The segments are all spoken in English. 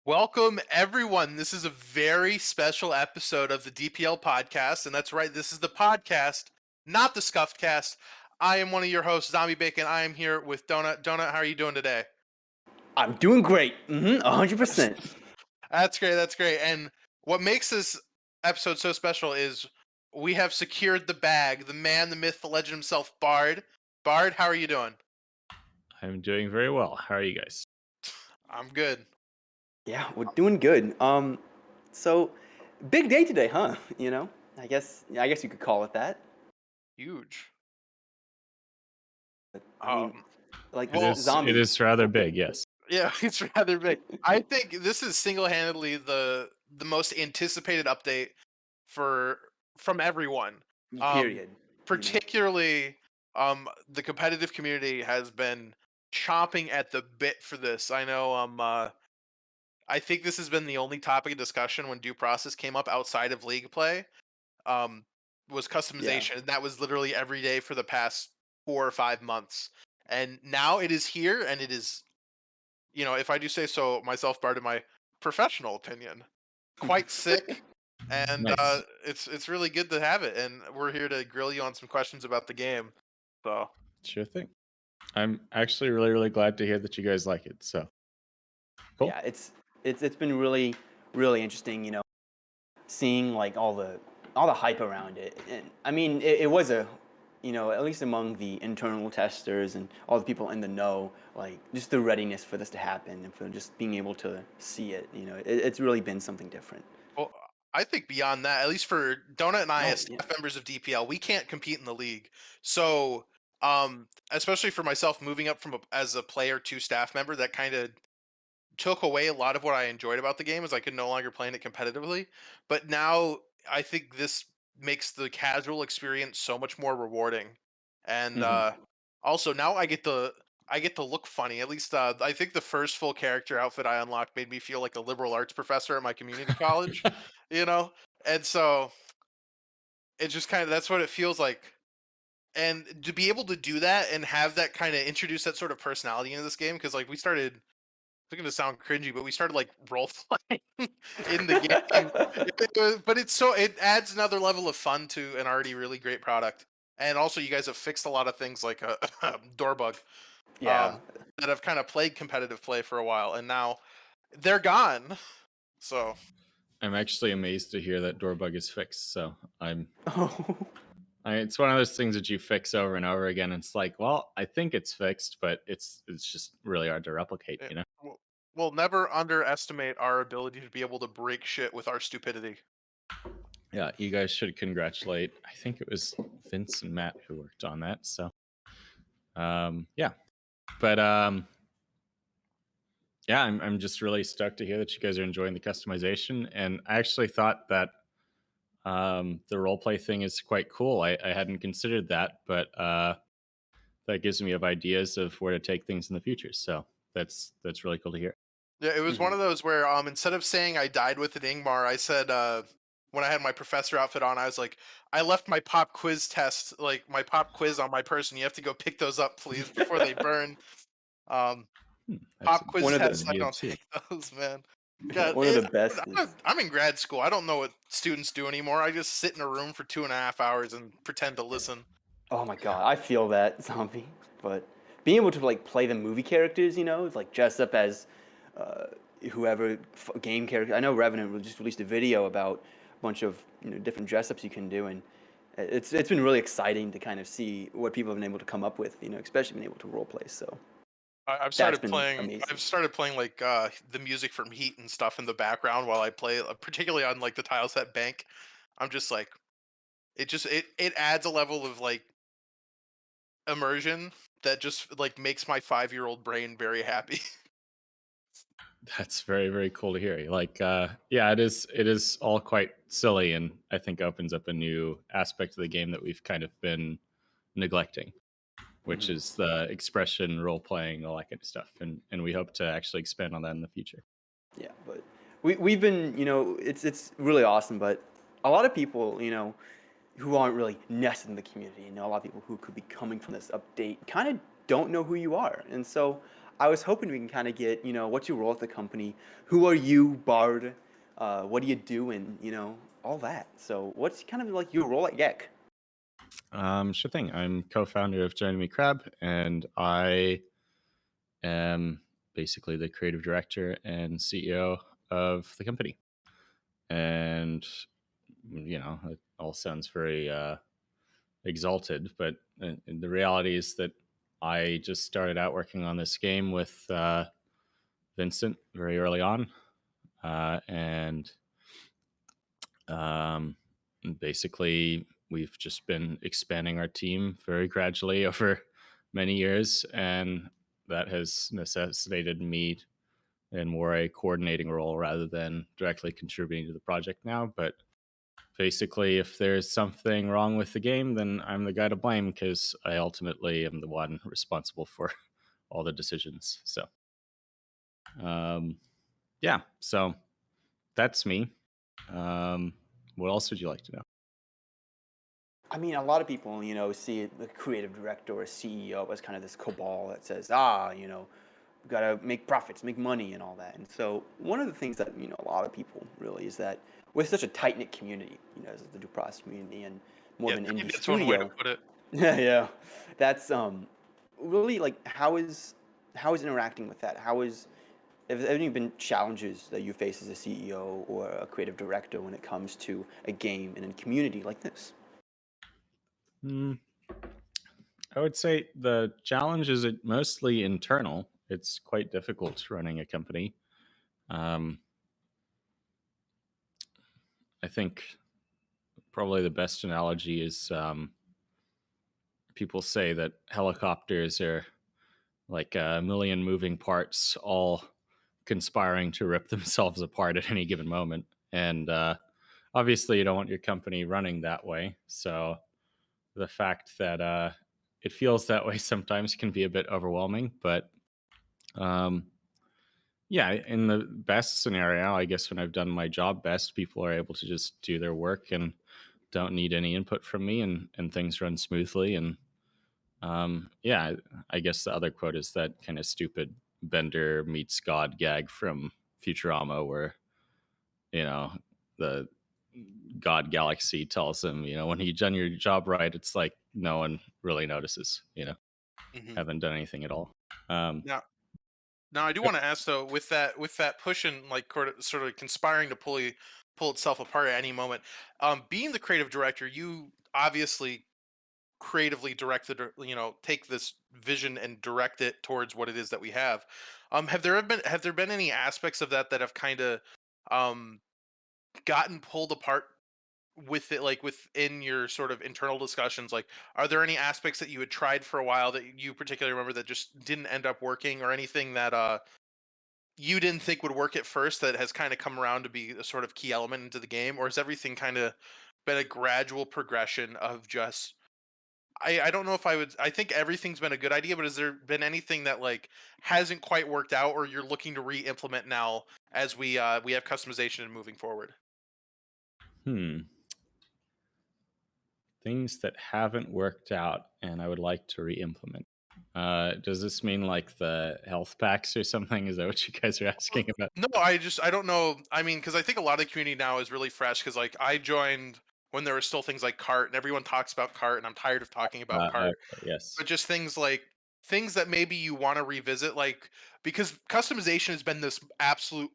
Welcome, everyone. This is a very special episode of the DPL Podcast, and that's right, this is the podcast, not the Scuffed Cast. I am one of your hosts, Zombie Bacon. I am here with Donut. Donut, how are you doing today? I'm doing great. 100%. That's great. That's great. And what makes this episode so special is we have secured the bag. The man, the myth, the legend himself, Baard. Baard, how are you doing? I'm doing very well. How are you guys? I'm good. Yeah, we're doing good. So big day today, huh? I guess you could call it that. Huge. But, I mean, like Well, It is rather big, yes. Yeah, it's rather big. I think this is single-handedly the most anticipated update from everyone. Period. Particularly, the competitive community has been chomping at the bit for this. I know. I think this has been the only topic of discussion when due process came up outside of league play. Um, was customization, and that was literally every day for the past 4 or 5 months. And now it is here, and it is, if I do say so myself, Bart, in my professional opinion, quite sick, and Nice. it's really good to have it. And we're here to grill you on some questions about the game. So Sure thing. I'm actually really, really glad to hear that you guys like it. So cool. Yeah, it's been really really interesting. Seeing like all the hype around it. And I mean, it was at least among the internal testers and all the people in the know, like just the readiness for this to happen and for just being able to see it. It's really been something different. Well, I think beyond that, at least for Donut and I Oh, as staff members of DPL, we can't compete in the league. So, especially for myself, moving up as a player to staff member, that kind of took away a lot of what I enjoyed about the game, as I could no longer play it competitively. But now I think this makes the casual experience so much more rewarding. And hmm also now I get to look funny. At least I think the first full character outfit I unlocked made me feel like a liberal arts professor at my community college, you know? And so it just kind of that's what it feels like. And to be able to do that and have that kind of introduce that sort of personality into this game, because like we started, it's going to sound cringy, but we started like role playing in the game. But it adds another level of fun to an already really great product. And also, you guys have fixed a lot of things like a door bug, Yeah. that have kind of plagued competitive play for a while, and now they're gone. So I'm actually amazed to hear that door bug is fixed. So Oh. it's one of those things that you fix over and over again. It's like, well, I think it's fixed, but it's just really hard to replicate, it, you know? we'll never underestimate our ability to be able to break shit with our stupidity. Yeah, you guys should congratulate. I think it was Vince and Matt who worked on that. So yeah. But yeah, I'm just really stoked to hear that you guys are enjoying the customization. And I actually thought that the roleplay thing is quite cool. I hadn't considered that, but that gives me ideas of where to take things in the future. So that's really cool to hear. Yeah, it was one Mhm. of those where instead of saying I died with an Ingmar, I said when I had my professor outfit on, I was like, I left my pop quiz test, like my pop quiz on my person. You have to go pick those up, please, before they burn. Um, That's Pop a quiz One of the good tests, I idea don't too. take those, man. God, one of the best is I'm in grad school. I don't know what students do anymore. I just sit in a room for 2.5 hours and pretend to listen. Oh my god, I feel that zombie. But being able to like play the movie characters, like dress up as uh, whoever game character. I know Revenant just released a video about a bunch of different dress ups you can do, and it's been really exciting to kind of see what people have been able to come up with. Especially being able to role play. So I've that's started been playing. I've amazing. started playing like the music from Heat and stuff in the background while I play, particularly on like the tile set bank. I'm just like, it adds a level of like immersion that just like makes my 5-year-old brain very happy. That's very, very cool to hear. Like, yeah, it is all quite silly, and I think opens up a new aspect of the game that we've kind of been neglecting, which Mhm. is the expression, role playing, all that kind of stuff. And we hope to actually expand on that in the future. Yeah, but we've been, it's really awesome. But a lot of people, who aren't really nested in the community, a lot of people who could be coming from this update kind of don't know who you are, and so I was hoping we can kind of get, what's your role at the company? Who are you, Bard? What do you do? And, all that. So what's kind of like your role at GEC? Sure thing. I'm co-founder of Join Me Crab, and I am basically the creative director and CEO of the company. And it all sounds very exalted, but the reality is that I just started out working on this game with Vincent very early on, and um, basically we've just been expanding our team very gradually over many years, and that has necessitated me in more a coordinating role rather than directly contributing to the project now. But basically, if there's something wrong with the game, then I'm the guy to blame because I ultimately am the one responsible for all the decisions. So, um, yeah, so that's me. Um, what else would you like to know? I mean, a lot of people, see the creative director or CEO as kind of this cabal that says, we gotta make profits, make money, and all that. And so, one of the things that a lot of people really is that we're such a tight knit community, as the Due Process community, and more Yeah, of an maybe indie that's one way to studio. put it. Yeah, that's really like how is interacting with that? Have there any been challenges that you face as a CEO or a creative director when it comes to a game in a community like this? Hmm, I would say the challenge is mostly internal. It's quite difficult running a company. Um, I think probably the best analogy is people say that helicopters are like a million moving parts, all conspiring to rip themselves apart at any given moment. And obviously, you don't want your company running that way. So the fact that it feels that way sometimes can be a bit overwhelming. But um, yeah, in the best scenario, I guess when I've done my job best, people are able to just do their work and don't need any input from me, and things run smoothly. And yeah, I guess the other quote is that kind of stupid Bender meets God gag from Futurama, where you know the God Galaxy tells him, when you've done your job right, it's like no one really notices. Hmm. Haven't done anything at all. Um, Now, now I do want to ask though, with that push and like sort of conspiring to pull itself apart at any moment. Being the creative director, you obviously creatively directed, or take this vision and direct it towards what it is that we have. Have there been any aspects of that that have kind of um gotten pulled apart with it, like within your sort of internal discussions? Like, are there any aspects that you had tried for a while that you particularly remember that just didn't end up working, or anything that you didn't think would work at first that has kind of come around to be a sort of key element into the game? Or has everything kind of been a gradual progression of just, I don't know if I think everything's been a good idea, but has there been anything that like hasn't quite worked out, or you're looking to re-implement now as we have customization and moving forward? hmm, things that haven't worked out and I would like to re-implement. Does this mean like the health packs or something? Is that what you guys are asking about? No, I don't know. I mean, because I think a lot of the community now is really fresh. Because like I joined when there were still things like cart, and everyone talks about cart, and I'm tired of talking about cart. Okay, yes. But just things that maybe you want to revisit, like, because customization has been this absolute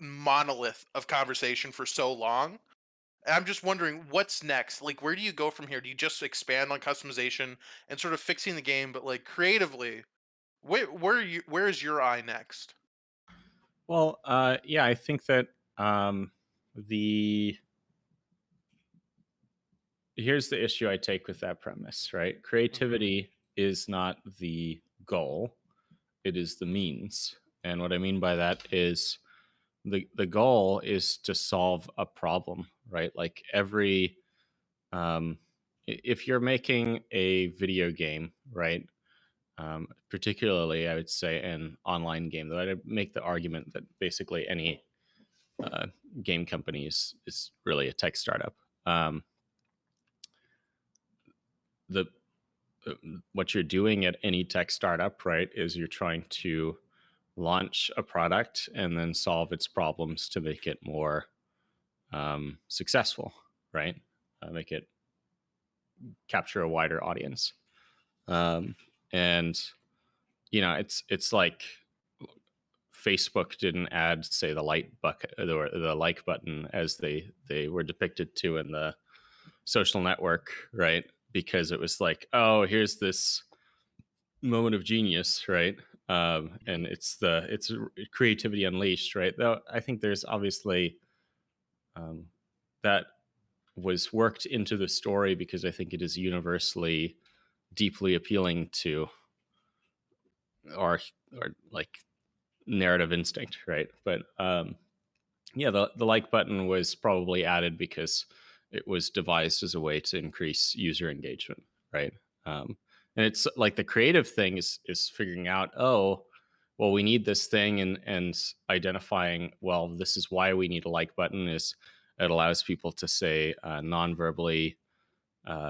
monolith of conversation for so long. And I'm just wondering what's next. Like, where do you go from here? Do you just expand on customization and sort of fixing the game, but like creatively, where is your eye next? Well, yeah, I think that um, the here's the issue I take with that premise, right? Hmm. Creativity is not the goal, it is the means. And what I mean by that is the goal is to solve a problem, right? Like um, if you're making a video game, right? Particularly, I would say an online game, though I'd make the argument that basically any uh, game company is really a tech startup. Um, the what you're doing at any tech startup, right, is you're trying to launch a product and then solve its problems to make it more successful, right? Make it capture a wider audience. And it's like Facebook didn't add, say, the like bucket or the like button as they were depicted to in the social network, right? Because it was like, oh, here's this moment of genius, right? And it's creativity unleashed, right? Though I think there's obviously that was worked into the story because I think it is universally deeply appealing to our like narrative instinct, right? But yeah, the like button was probably added because it was devised as a way to increase user engagement, right? And it's like the creative thing is figuring out, oh, well, we need this thing, and identifying, well, this is why we need a like button. Is it allows people to say non-verbally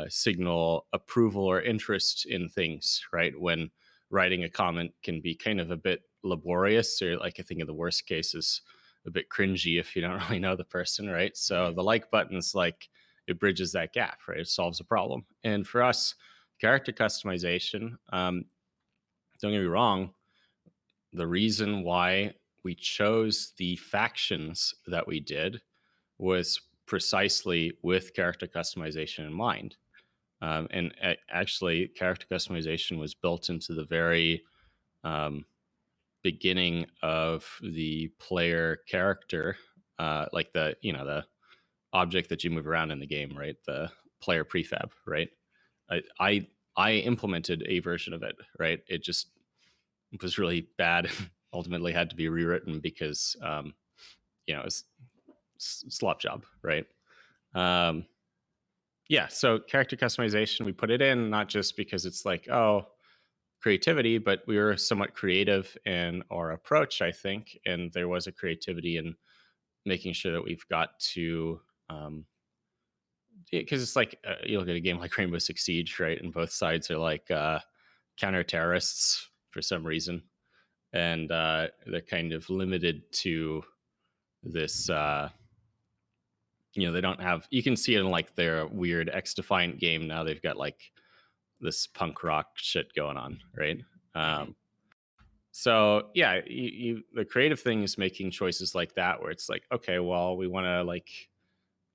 signal approval or interest in things, right? When writing a comment can be kind of a bit laborious, or like I think in the worst cases, a bit cringy if you don't really know the person, right? So the like button's like it bridges that gap, right? It solves a problem. And for us, character customization, don't get me wrong, the reason why we chose the factions that we did was precisely with character customization in mind. And actually, character customization was built into the very um, beginning of the player character, like the object that you move around in the game, right? The player prefab, right? I I, I implemented a version of it, right? It just was really bad. Ultimately, had to be rewritten because it was slop job, right? Um, yeah, so character customization, we put it in not just because it's like, oh, creativity, but we were somewhat creative in our approach, I think. And there was a creativity in making sure that we've got to, because it's like you look at a game like Rainbow Six Siege, right? And both sides are like counter terrorists for some reason. And they're kind of limited to this. They don't have, you can see it in like their weird X Defiant game. Now they've got like this punk rock shit going on, right? Mhm. So yeah, the creative thing is making choices like that, where it's like, okay, well, we want to like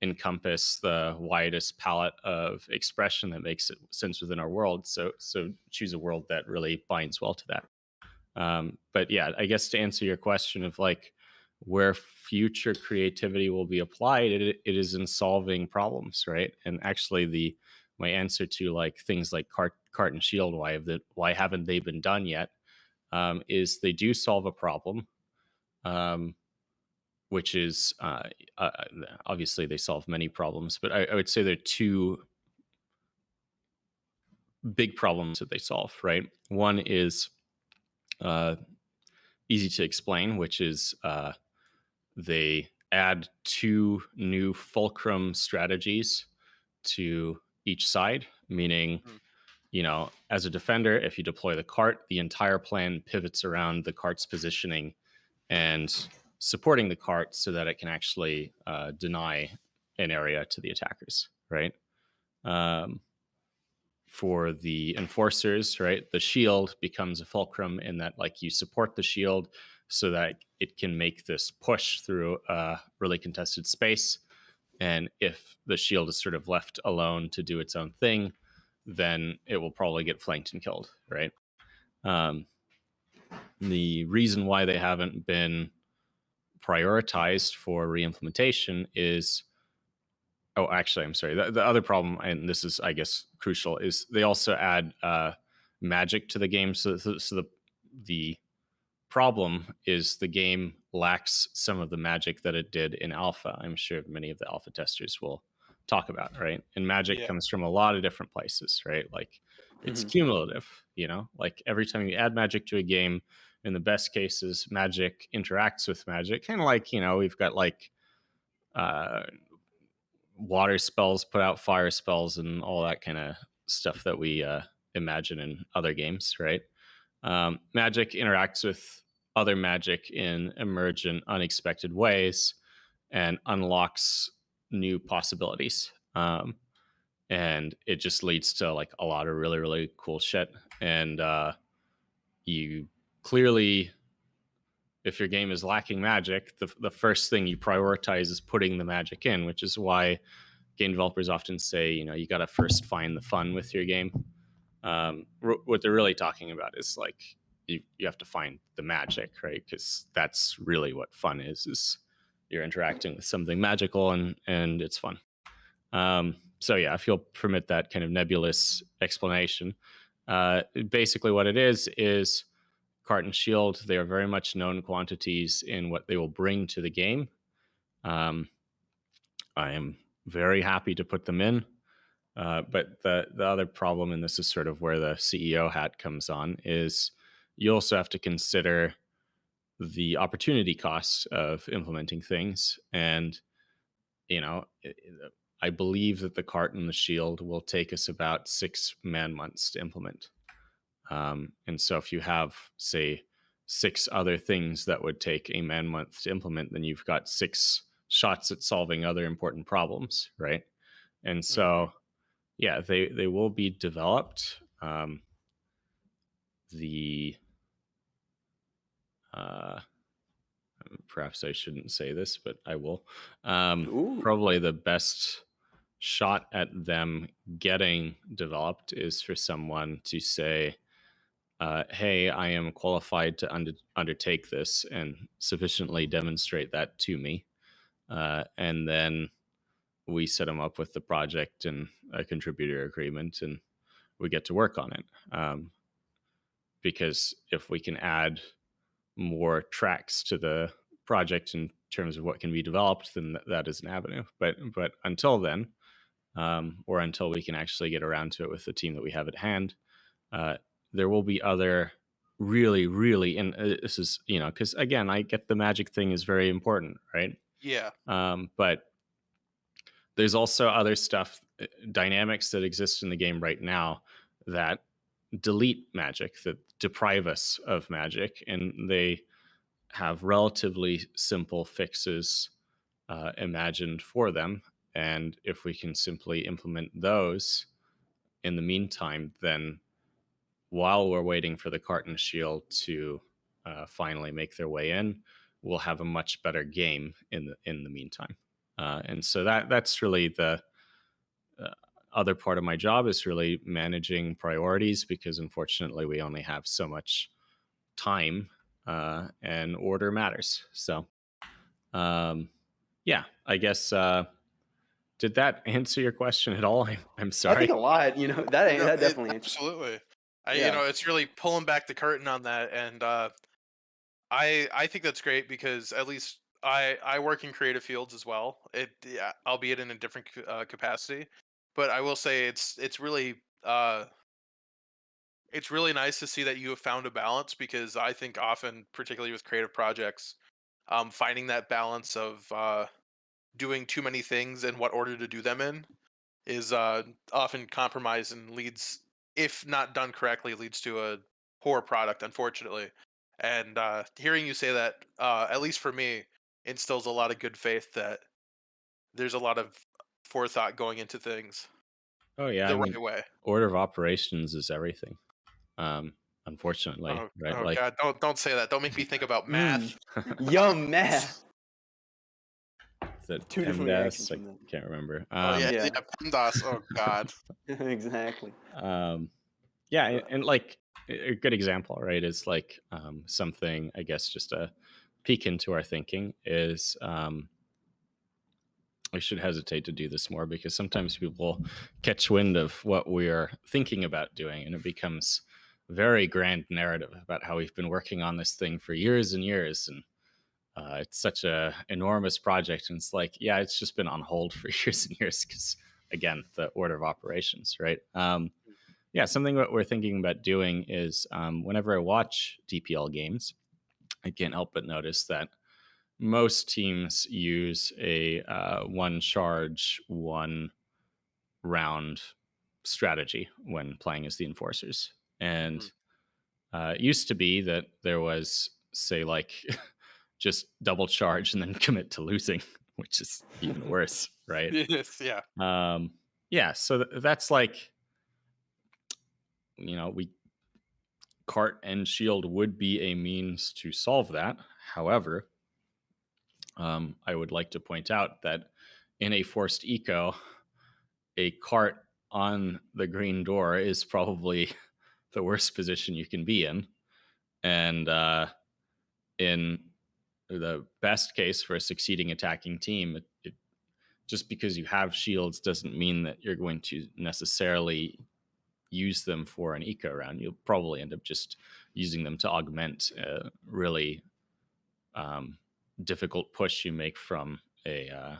encompass the widest palette of expression that makes it sense within our world. So choose a world that really binds well to that. But yeah, I guess to answer your question of like where future creativity will be applied, it is in solving problems, right? And actually, the my answer to like things like cart and shield, why haven't they been done yet? Is they do solve a problem, um, which is uh, obviously they solve many problems, but I would say there are two big problems that they solve. Right, one is uh, easy to explain, which is they add two new fulcrum strategies to each side, meaning, Mm. as a defender, if you deploy the cart, the entire plan pivots around the cart's positioning and supporting the cart so that it can actually deny an area to the attackers, right? Um, for the enforcers, right, the shield becomes a fulcrum in that, like, you support the shield so that it can make this push through a really contested space. And if the shield is sort of left alone to do its own thing, then it will probably get flanked and killed, right? Um, the reason why they haven't been prioritized for reimplementation is, oh, actually, I'm sorry. The other problem, and this is, I guess, crucial, is they also add magic to the game. So the problem is the game lacks some of the magic that it did in alpha. I'm sure many of the alpha testers will talk about, right? And magic Yeah. comes from a lot of different places, right? Like it's Hmm. cumulative, like every time you add magic to a game, in the best cases, magic interacts with magic. Kind of like, we've got like uh, water spells put out fire spells and all that kind of stuff that we imagine in other games, right? Magic interacts with other magic in emergent, unexpected ways and unlocks new possibilities. And it just leads to like a lot of really, really cool shit. And you clearly, if your game is lacking magic, the first thing you prioritize is putting the magic in, which is why game developers often say, you got to first find the fun with your game. What they're really talking about is like you have to find the magic, right? Because that's really what fun is you're interacting with something magical and it's fun. So yeah, if you'll permit that kind of nebulous explanation, basically what it is Cart and Shield. They are very much known quantities in what they will bring to the game. Um, I am very happy to put them in. But the other problem, and this is sort of where the CEO hat comes on, is you also have to consider the opportunity costs of implementing things. And, you know, I believe that the cart and the shield will take us about 6 man months to implement. And so if you have, say, 6 other things that would take a man month to implement, then you've got 6 shots at solving other important problems, right? And Hmm. so yeah, they will be developed. The uh, Perhaps I shouldn't say this, but I will. Ooh. Probably the best shot at them getting developed is for someone to say, "Hey, I am qualified to undertake this," and sufficiently demonstrate that to me, and then we set them up with the project and a contributor agreement, and we get to work on it. Because if we can add more tracks to the project in terms of what can be developed, then that is an avenue. But until then, or until we can actually get around to it with the team that we have at hand, uh, there will be other really, really, and this is because again, I get the magic thing is very important, right? Yeah. But there's also other stuff, dynamics that exist in the game right now that delete magic, that deprive us of magic, and they have relatively simple fixes imagined for them. And if we can simply implement those in the meantime, then while we're waiting for the cart and shield to finally make their way in, we'll have a much better game in the meantime. And so that's really the uh, other part of my job, is really managing priorities, because unfortunately we only have so much time, and order matters. So um, yeah, I guess did that answer your question at all? I'm I think sorry. a lot. No, That it definitely answers. absolutely. Yeah. It's really pulling back the curtain on that, and I think that's great because at least I work in creative fields as well. Yeah, albeit in a different capacity, but I will say it's really nice to see that you have found a balance, because I think often, particularly with creative projects, finding that balance of doing too many things and what order to do them in is often compromised and leads, if not done correctly, leads to a poor product, unfortunately. And hearing you say that, at least for me, instills a lot of good faith that there's a lot of forethought going into things Oh yeah, I the mean, right way. order of operations is everything. Um, Unfortunately, Oh, right? oh Like God, don't say that. Don't make me think about Mm. math. Yum math. the Two different reactions PEMDAS, I from that. can't remember. Oh yeah, Yeah. yeah, PEMDAS. Oh God. Exactly. Um, yeah, and like a good example, right, is like something, I guess, just a peek into our thinking is I should hesitate to do this more, because sometimes people catch wind of what we're thinking about doing, and it becomes very grand narrative about how we've been working on this thing for years and years, and it's such a enormous project, and it's like, yeah, it's just been on hold for years and years because, again, the order of operations, right? Yeah, something that we're thinking about doing is, whenever I watch DPL games, I can't help but notice that most teams use a one charge, one round strategy when playing as the enforcers. And Mhm. it used to be that there was say like just double charge and then commit to losing, which is even worse, right? Yes, yeah. Um, yeah, so that's like, we cart and shield would be a means to solve that. However, I would like to point out that in a forced eco, a cart on the green door is probably the worst position you can be in. And in the best case for a succeeding attacking team, just because you have shields doesn't mean that you're going to necessarily use them for an eco round. You'll probably end up just using them to augment a really um, difficult push you make from a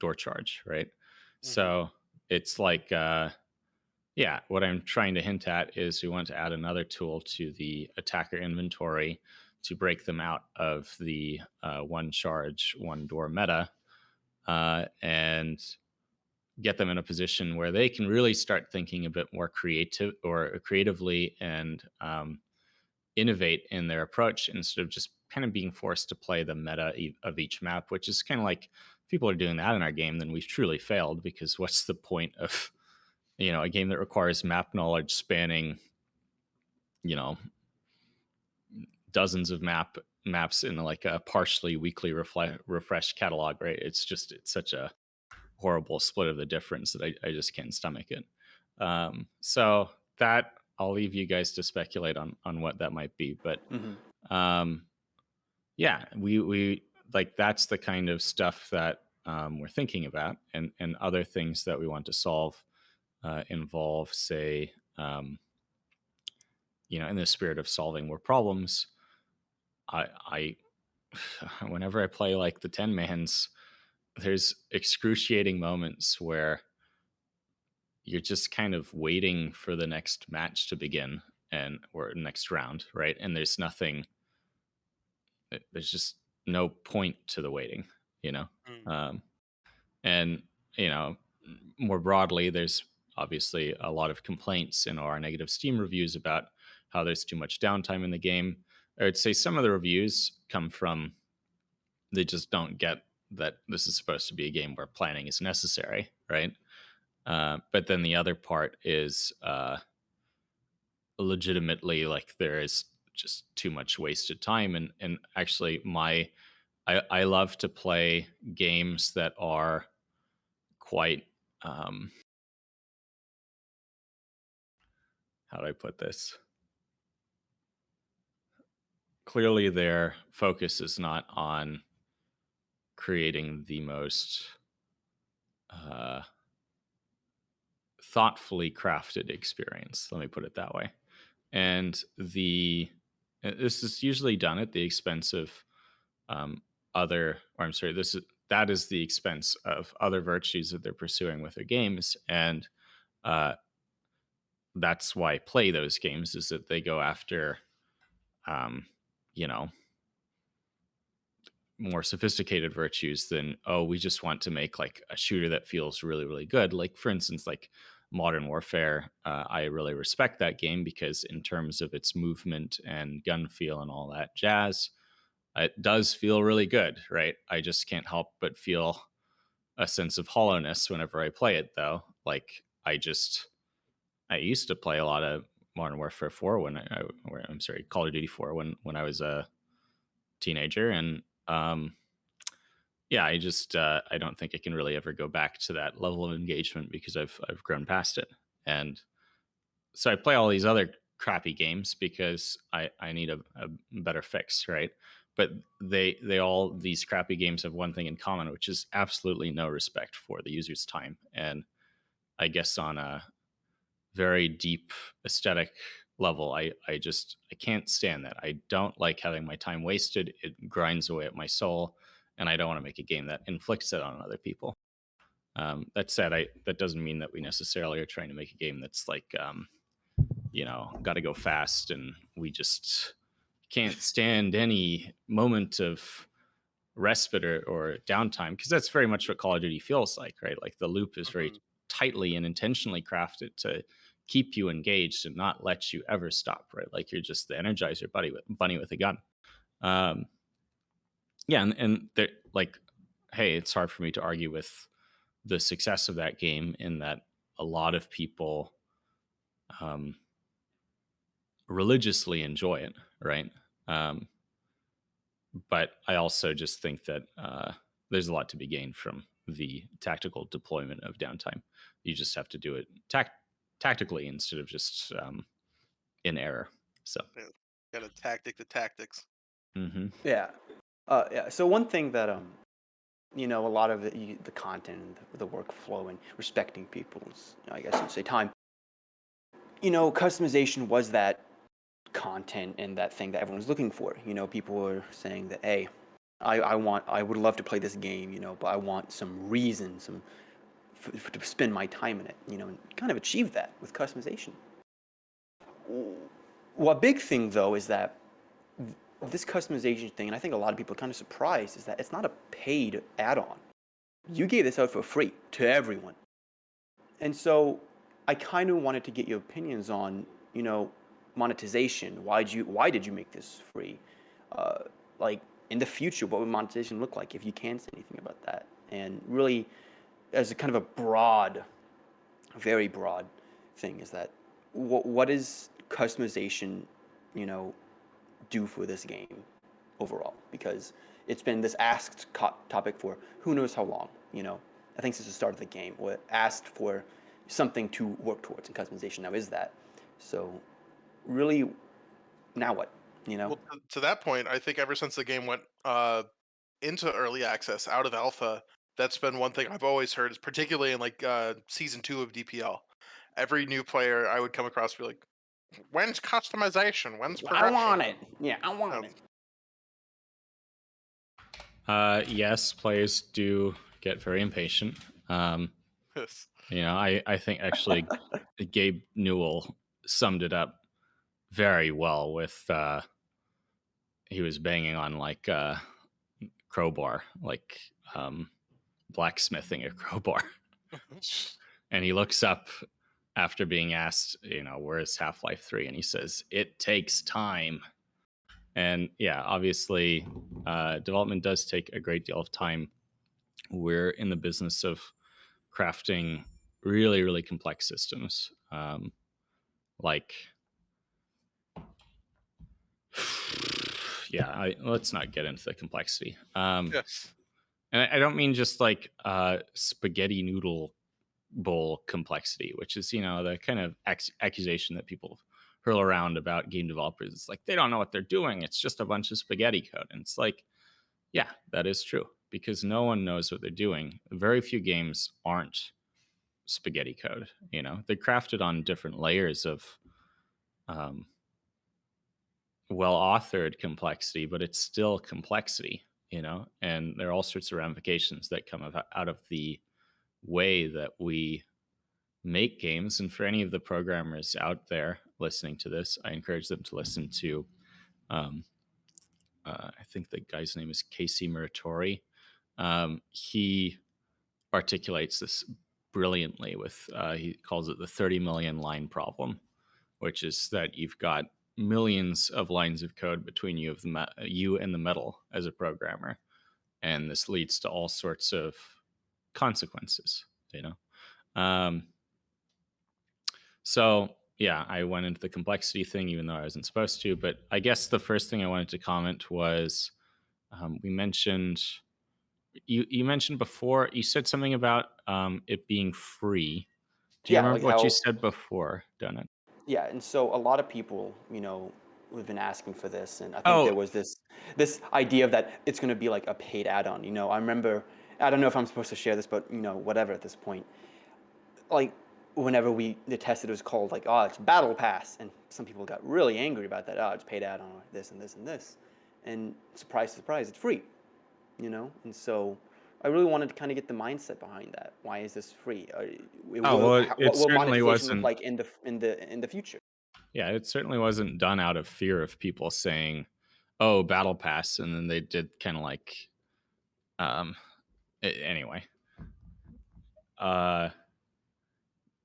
door charge, right? Hmm. So it's like, yeah, what I'm trying to hint at is we want to add another tool to the attacker inventory to break them out of the one charge, one door meta, and get them in a position where they can really start thinking a bit more creatively and innovate in their approach instead of just kind of being forced to play the meta of each map, which is kind of like if people are doing that in our game, then we've truly failed because what's the point of a game that requires map knowledge spanning you know dozens of maps in like a partially weekly refresh catalog, right? It's such a horrible split of the difference that I just can't stomach it. So that I'll leave you guys to speculate on what that might be, but Hmm. um, yeah, we like that's the kind of stuff that we're thinking about, and other things that we want to solve involve, say, in the spirit of solving more problems. I whenever I play like the 10 mans, there's excruciating moments where you're just kind of waiting for the next match to begin and or next round, right? And there's just no point to the waiting, you know. Mm. Um, and you know, more broadly, there's obviously a lot of complaints in our negative Steam reviews about how there's too much downtime in the game. I would say some of the reviews come from they just don't get that this is supposed to be a game where planning is necessary, right? But then the other part is legitimately like there is just too much wasted time, and actually I love to play games that are quite how do I put this? Clearly, their focus is not on creating the most uh, thoughtfully crafted experience. Let me put it that way. And this is usually done at the expense of other, or I'm sorry, that is the expense of other virtues that they're pursuing with their games, and uh, that's why I play those games is that they go after, um, you know, more sophisticated virtues than we just want to make like a shooter that feels really really good. Like for instance, like Modern Warfare, I really respect that game because in terms of its movement and gun feel and all that jazz, it does feel really good, right? I just can't help but feel a sense of hollowness whenever I play it, though. Like I used to play a lot of Modern Warfare 4 I'm sorry, Call of Duty 4 when I was a teenager, and yeah, I don't think I can really ever go back to that level of engagement because I've grown past it, and so I play all these other crappy games because I need a better fix, right? But they all these crappy games have one thing in common, which is absolutely no respect for the user's time, and I guess on a very deep aesthetic level, I can't stand that. I don't like having my time wasted. It grinds away at my soul, and I don't want to make a game that inflicts it on other people. That said, that doesn't mean that we necessarily are trying to make a game that's like got to go fast, and we just can't stand any moment of respite or downtime, because that's very much what Call of Duty feels like, right? Like the loop is very Hmm. tightly and intentionally crafted to keep you engaged and not let you ever stop, right? Like you're just the Energizer bunny with a gun. Um, yeah, and they're like, hey, it's hard for me to argue with the success of that game in that a lot of people um, religiously enjoy it, right? Um, but I also just think that there's a lot to be gained from the tactical deployment of downtime. You just have to do it tactically instead of just in error. So, Yeah, gotta tactic the tactics. hmm Yeah. Yeah. So one thing that a lot of the content and the workflow and respecting people's, I guess you'd say, time. Customization was that content and that thing that everyone's looking for. People were saying that, hey, I would love to play this game, but I want some reason, to spend my time in it, and kind of achieve that with customization. Well, a big thing though is that this customization thing, and I think a lot of people are kind of surprised, is that it's not a paid add-on. You gave this out for free to everyone. And so I kind of wanted to get your opinions on, monetization. Why did you make this free? Uh, like in the future, what would monetization look like if you can say anything about that? And really, as a kind of a broad, very broad thing, is that what is customization, you know, do for this game overall? Because it's been this asked topic for who knows how long. I think since the start of the game, or asked for something to work towards, and customization now is that. So, really, now what? You know? Well, to that point, I think ever since the game went into early access, out of alpha, that's been one thing I've always heard, is particularly in like season 2 of DPL. Every new player I would come across be like, "When's customization? When's I progression?" want it. Yeah, I want Um, it. yes, players do get very impatient. yes. I think actually Gabe Newell summed it up very well with he was banging on like crowbar, like um, blacksmithing a crowbar. And he looks up after being asked, where's Half Life 3? And he says, it takes time. And yeah, obviously, development does take a great deal of time. We're in the business of crafting really, really complex systems. Like, yeah, let's not get into the complexity. Yes. And I don't mean just like spaghetti noodle bowl complexity, which is, the kind of accusation that people hurl around about game developers. It's like they don't know what they're doing. It's just a bunch of spaghetti code. And it's like, yeah, that is true because no one knows what they're doing. Very few games aren't spaghetti code. They're crafted on different layers of um, well authored complexity, but it's still complexity, and there are all sorts of ramifications that come out of the way that we make games. And for any of the programmers out there listening to this, I encourage them to listen to, um, I think the guy's name is Casey Muratori. He articulates this brilliantly with, he calls it the 30 million line problem, which is that you've got millions of lines of code between you and the metal as a programmer. And this leads to all sorts of consequences, Um, So yeah, I went into the complexity thing, even though I wasn't supposed to. But I guess the first thing I wanted to comment was we mentioned you mentioned before you said something about it being free. Do you Yeah, like remember what you how. said before, Donut? Yeah, and so a lot of people, have been asking for this, and I think Oh, there was this idea of that it's going to be like a paid add-on. I remember. I don't know if I'm supposed to share this, but whatever at this point. Like whenever the tested, it was called like, oh, it's Battle Pass, and some people got really angry about that. Oh, it's paid add-on, this and this and this, and surprise, surprise, it's free. And so I really wanted to kind of get the mindset behind that. Why is this free? well, it What will certainly monetization look wasn't. like in the future? Yeah, it certainly wasn't done out of fear of people saying, "Oh, Battle Pass," and then they did kind of like, um, anyway. Uh,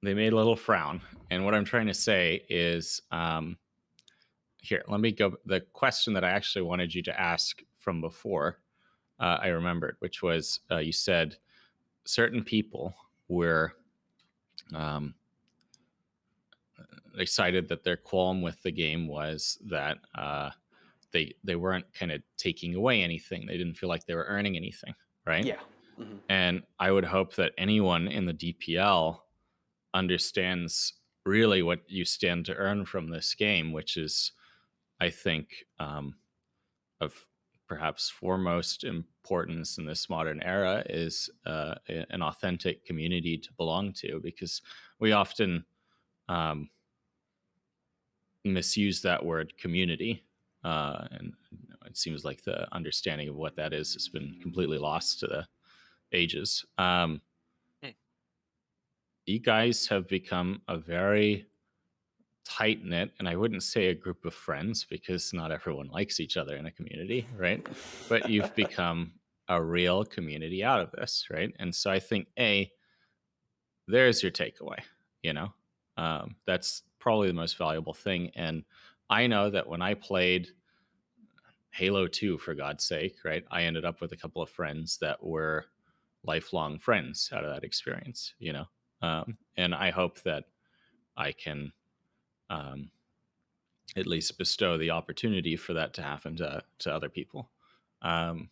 they made a little frown. And what I'm trying to say is, here, let me go. The question that I actually wanted you to ask from before, I remembered, which was you said certain people were um, excited that their qualm with the game was that they weren't kind of taking away anything. They didn't feel like they were earning anything, right? Yeah. Hmm. And I would hope that anyone in the DPL understands really what you stand to earn from this game, which is, I think, of perhaps foremost importance in this modern era is an authentic community to belong to, because we often um, misuse that word community. And it seems like the understanding of what that is has been completely lost to the ages. Hmm. You guys have become a very tight knit, and I wouldn't say a group of friends because not everyone likes each other in a community, right? But you've become a real community out of this, right? And so I think there's your takeaway. You know, that's probably the most valuable thing. And I know that when I played Halo 2, for God's sake, right, I ended up with a couple of friends that were lifelong friends out of that experience. And I hope that I can um, at least bestow the opportunity for that to happen to other people. Um,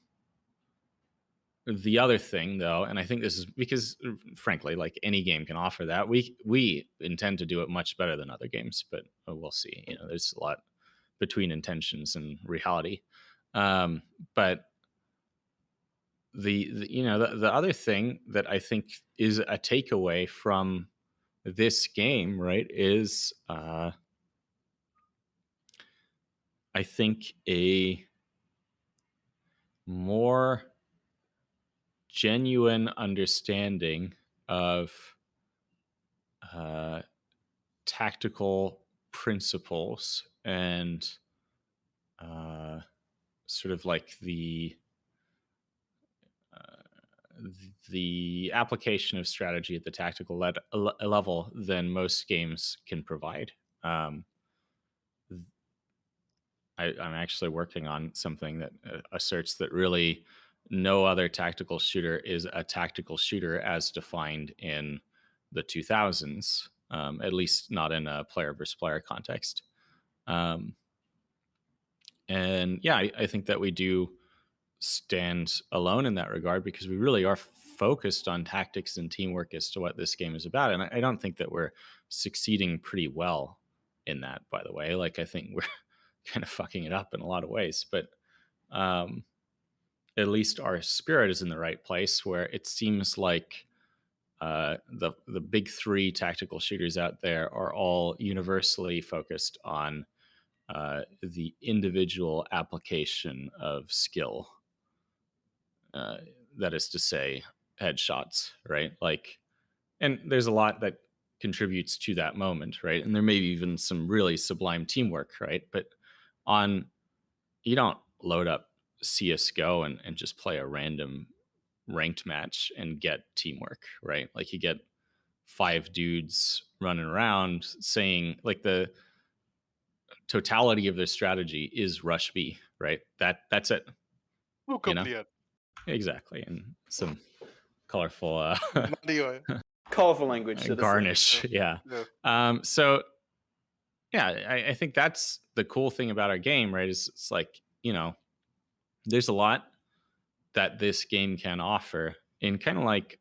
the other thing, though, and I think this is because, frankly, like any game can offer that. We intend to do it much better than other games, but we'll see. There's a lot between intentions and reality. But the other thing that I think is a takeaway from this game, right, is I think a more genuine understanding of uh, tactical principles and uh, sort of like the application of strategy at the tactical level than most games can provide. Um, I'm actually working on something that asserts that really no other tactical shooter is a tactical shooter as defined in the 2000s, at least not in a player versus player context. Um, and yeah, I think that we do stand alone in that regard because we really are focused on tactics and teamwork as to what this game is about. And I don't think that we're succeeding pretty well in that, by the way. Like, I think we're kind of fucking it up in a lot of ways, but um, at least our spirit is in the right place where it seems like the big three tactical shooters out there are all universally focused on the individual application of skill. Uh, that is to say, headshots, right? Like, and there's a lot that contributes to that moment, right? And there may be even some really sublime teamwork, right? But on you don't load up CS:GO and just play a random ranked match and get teamwork, right? Like you get five dudes running around saying like the totality of their strategy is rush B, right? That's it, Who you know? complete? Exactly. And some colorful Anyway, Colorful language, so to say. garnish. Yeah. yeah. So yeah, I think that's the cool thing about our game, right? Is it's like, there's a lot that this game can offer in kind of like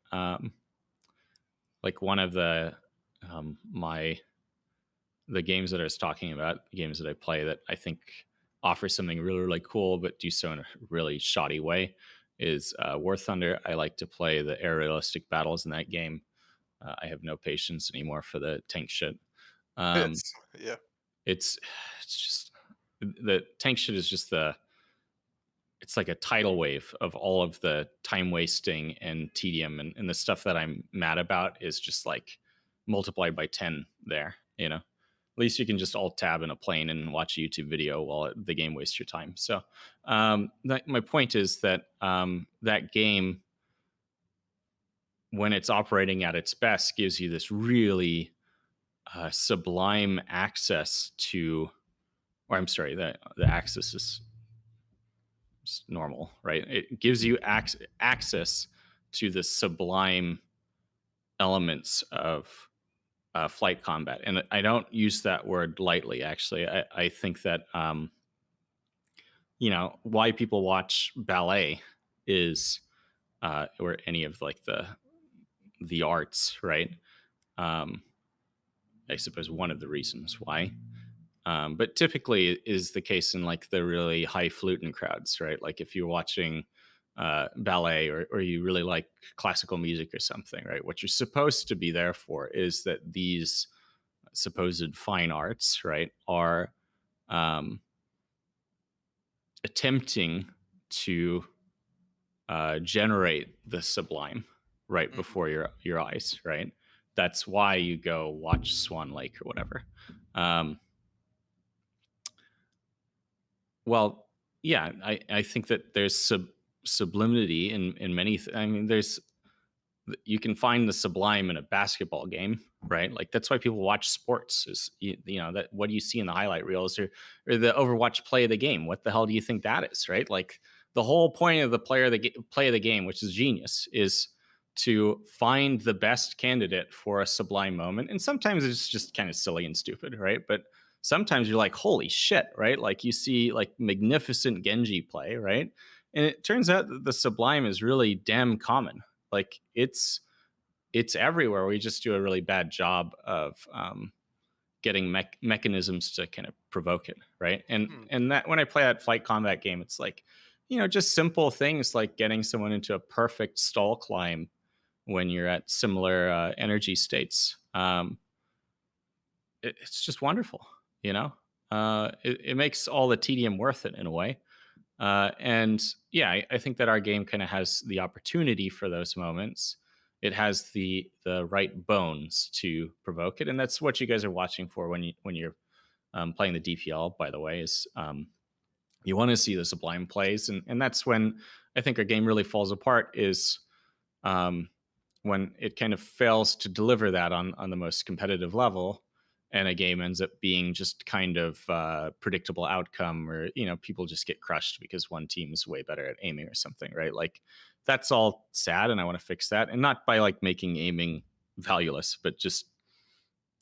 one of my the games that I was talking about, games that I play that I think offer something really, really cool, but do so in a really shoddy way is War Thunder. I like to play the air realistic battles in that game. I have no patience anymore for the tank shit. Um, It's yeah. it's it's just the tank shit is just it's like a tidal wave of all of the time wasting and tedium, and the stuff that I'm mad about is just like multiplied by 10 there, at least you can just alt tab in a plane and watch a YouTube video while the game wastes your time. So my point is that that game when it's operating at its best, gives you this really sublime access to, or I'm sorry, the access is normal, right? It gives you access to the sublime elements of flight combat, and I don't use that word lightly. Actually, I think that why people watch ballet is or any of like the arts, right? Um, I suppose one of the reasons why. But typically it is the case in like the really highfalutin crowds, right? Like if you're watching ballet or you really like classical music or something, right? What you're supposed to be there for is that these supposed fine arts, right, are um, attempting to generate the sublime right Mhm. before your eyes, right? That's why you go watch Swan Lake or whatever. Um, Well, yeah, I think that there's sublimity in many. I mean, you can find the sublime in a basketball game, right? Like that's why people watch sports. Is that what do you see in the highlight reels or the Overwatch play of the game? What the hell do you think that is, right? Like the whole point of the play of the game, which is genius, is to find the best candidate for a sublime moment. And sometimes it's just kind of silly and stupid, right? But sometimes you're like, holy shit, right? Like you see like magnificent Genji play, right? And it turns out that the sublime is really damn common. Like it's everywhere. We just do a really bad job of getting mechanisms to kind of provoke it, right? Hmm. And that when I play that flight combat game, it's like just simple things like getting someone into a perfect stall climb when you're at similar energy states. It's just wonderful, you know. It makes all the tedium worth it in a way. And yeah, I think that our game kind of has the opportunity for those moments. It has the right bones to provoke it, and that's what you guys are watching for when you're playing the DPL. By the way, is you want to see the sublime plays, and that's when I think our game really falls apart. Is um, when it kind of fails to deliver that on the most competitive level, and a game ends up being just kind of predictable outcome, or people just get crushed because one team is way better at aiming or something, right? Like that's all sad, and I want to fix that, and not by like making aiming valueless, but just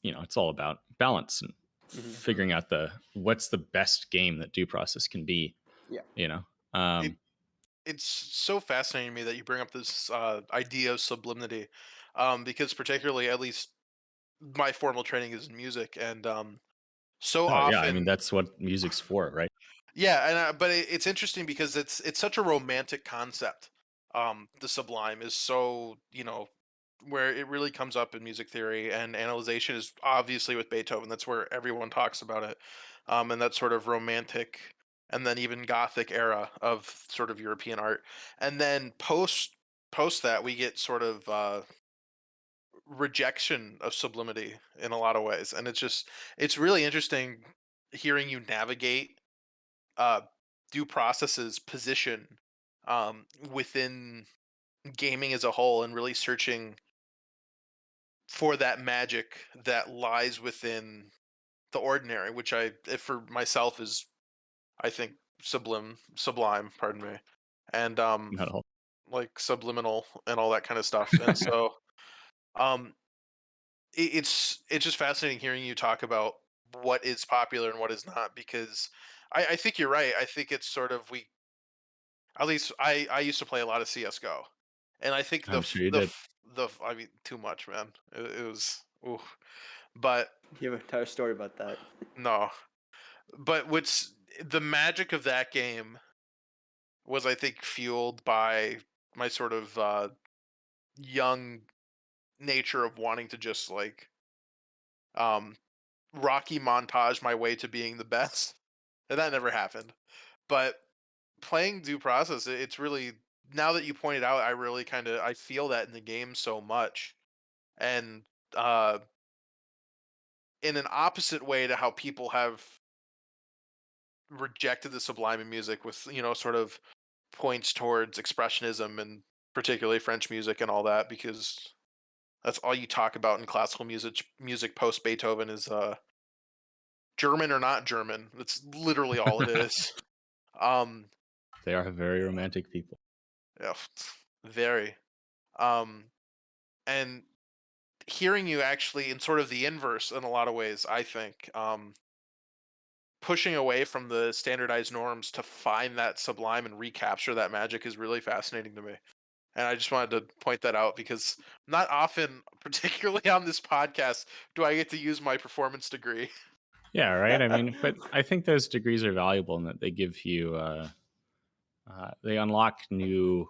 it's all about balance and Hmm. figuring out the what's the best game that due process can be, Yeah. you know. It um it's so fascinating to me that you bring up this idea of sublimity, because particularly, at least my formal training is in music, and so oh yeah, I mean often, that's what music's for, right? yeah, and but it's interesting because it's such a romantic concept. The sublime is so, where it really comes up in music theory and analyzation is obviously with Beethoven. That's where everyone talks about it, and that sort of romantic and then even Gothic era of sort of European art, and then post that we get sort of rejection of sublimity in a lot of ways, and it's really interesting hearing you navigate uh, due process's position within gaming as a whole, and really searching for that magic that lies within the ordinary, which for myself, is, I think, sublime, pardon me, and Not all. like subliminal and all that kind of stuff. And so, um, it's just fascinating hearing you talk about what is popular and what is not, because I think you're right. I think it's sort of, at least I used to play a lot of CS:GO, and I think I'm sure you did. I mean, too much, man. It was, ooh. But You have an entire story about that. no, but what's the magic of that game was, I think, fueled by my sort of young nature of wanting to just like um Rocky montage my way to being the best, and that never happened. But playing due process, it's really, now that you pointed out, I really kind of, I feel that in the game so much, and uh in an opposite way to how people have rejected the sublime in music with, sort of points towards expressionism and particularly French music and all that, because that's all you talk about in classical music post Beethoven is German or not German. That's literally all it is. Um, They are very romantic people. yeah, very. Um, and hearing you actually in sort of the inverse in a lot of ways, I think, pushing away from the standardized norms to find that sublime and recapture that magic is really fascinating to me. And I just wanted to point that out because not often, particularly on this podcast, do I get to use my performance degree. Yeah, right. I mean, but I think those degrees are valuable in that they give you, they unlock new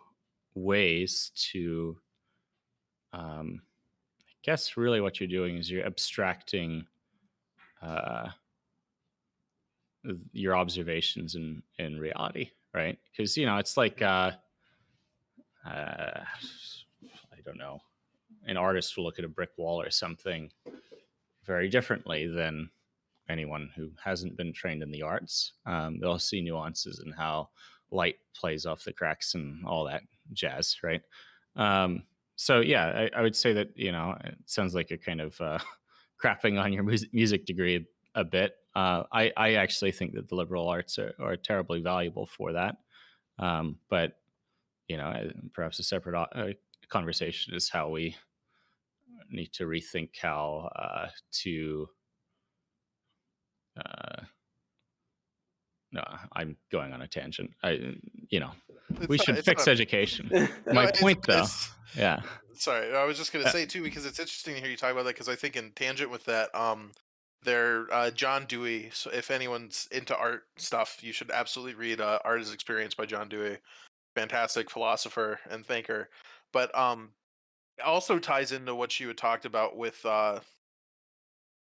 ways to, I guess, really what you're doing is you're abstracting uh, your observations in reality, right? Because it's like I don't know, an artist will look at a brick wall or something very differently than anyone who hasn't been trained in the arts. They'll see nuances in how light plays off the cracks and all that jazz, right? Um, so yeah, I would say that it sounds like you're kind of crapping on your music degree a bit. I actually think that the liberal arts are terribly valuable for that. But perhaps a separate conversation is how we need to rethink how to uh, no, I'm going on a tangent. We should It's fix not. education. No, My point, though, it's. yeah, Sorry, I was just gonna uh, say too because it's interesting to hear you talk about that because I think in tangent with that, there, John Dewey. So if anyone's into art stuff, you should absolutely read "Art is Experience" by John Dewey. Fantastic philosopher and thinker, but it also ties into what you had talked about with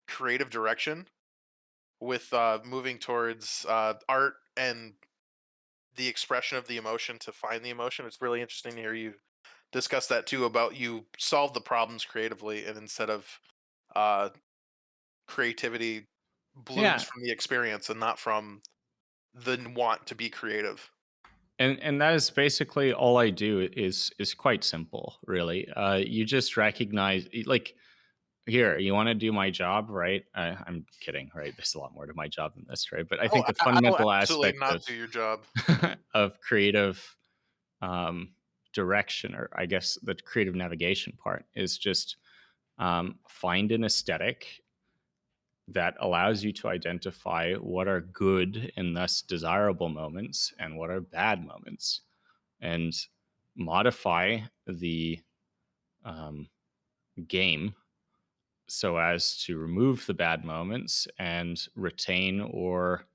creative direction, with moving towards art and the expression of the emotion to find the emotion. It's really interesting to hear you discuss that too about you solve the problems creatively and instead of uh creativity blooms yeah, from the experience and not from the want to be creative. and that is basically all I do is quite simple, really. You just recognize, like, here, you want to do my job, right? I'm kidding, right? There's a lot more to my job than this, right? But I Oh, think the I'll fundamental absolutely aspect not do your job. of creative um, direction, or I guess the creative navigation part, is just find an aesthetic that allows you to identify what are good and thus desirable moments and what are bad moments, and modify the um, game so as to remove the bad moments and retain or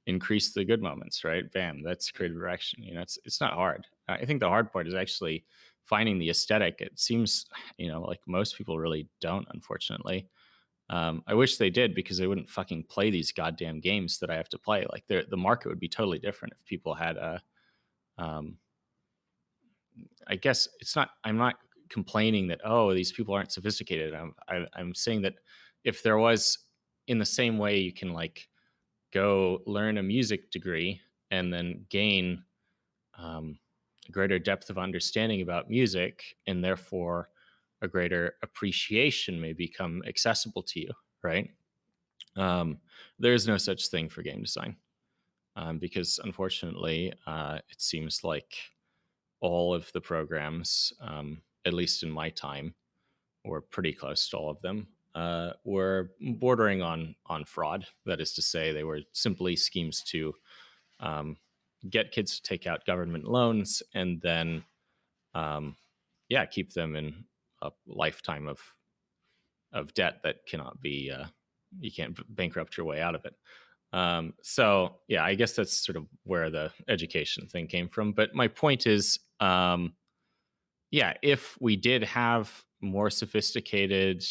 increase the good moments, right? Bam, that's creative direction. It's not hard. I think the hard part is actually finding the aesthetic. It seems, like most people really don't, unfortunately. I wish they did, because they wouldn't fucking play these goddamn games that I have to play. Like, the market would be totally different if people had a. Um, I guess it's not. I'm not complaining that, oh, these people aren't sophisticated. I'm saying that if there was, in the same way you can, like, go learn a music degree and then gain um, a greater depth of understanding about music, and therefore a greater appreciation may become accessible to you, right? Um, there is no such thing for game design, because unfortunately, it seems like all of the programs, at least in my time, or pretty close to all of them, were bordering on fraud. That is to say, they were simply schemes to um, get kids to take out government loans and then, um, yeah, keep them in a lifetime of debt that cannot be. You can't bankrupt your way out of it. So yeah, I guess that's sort of where the education thing came from. But my point is, yeah, if we did have more sophisticated,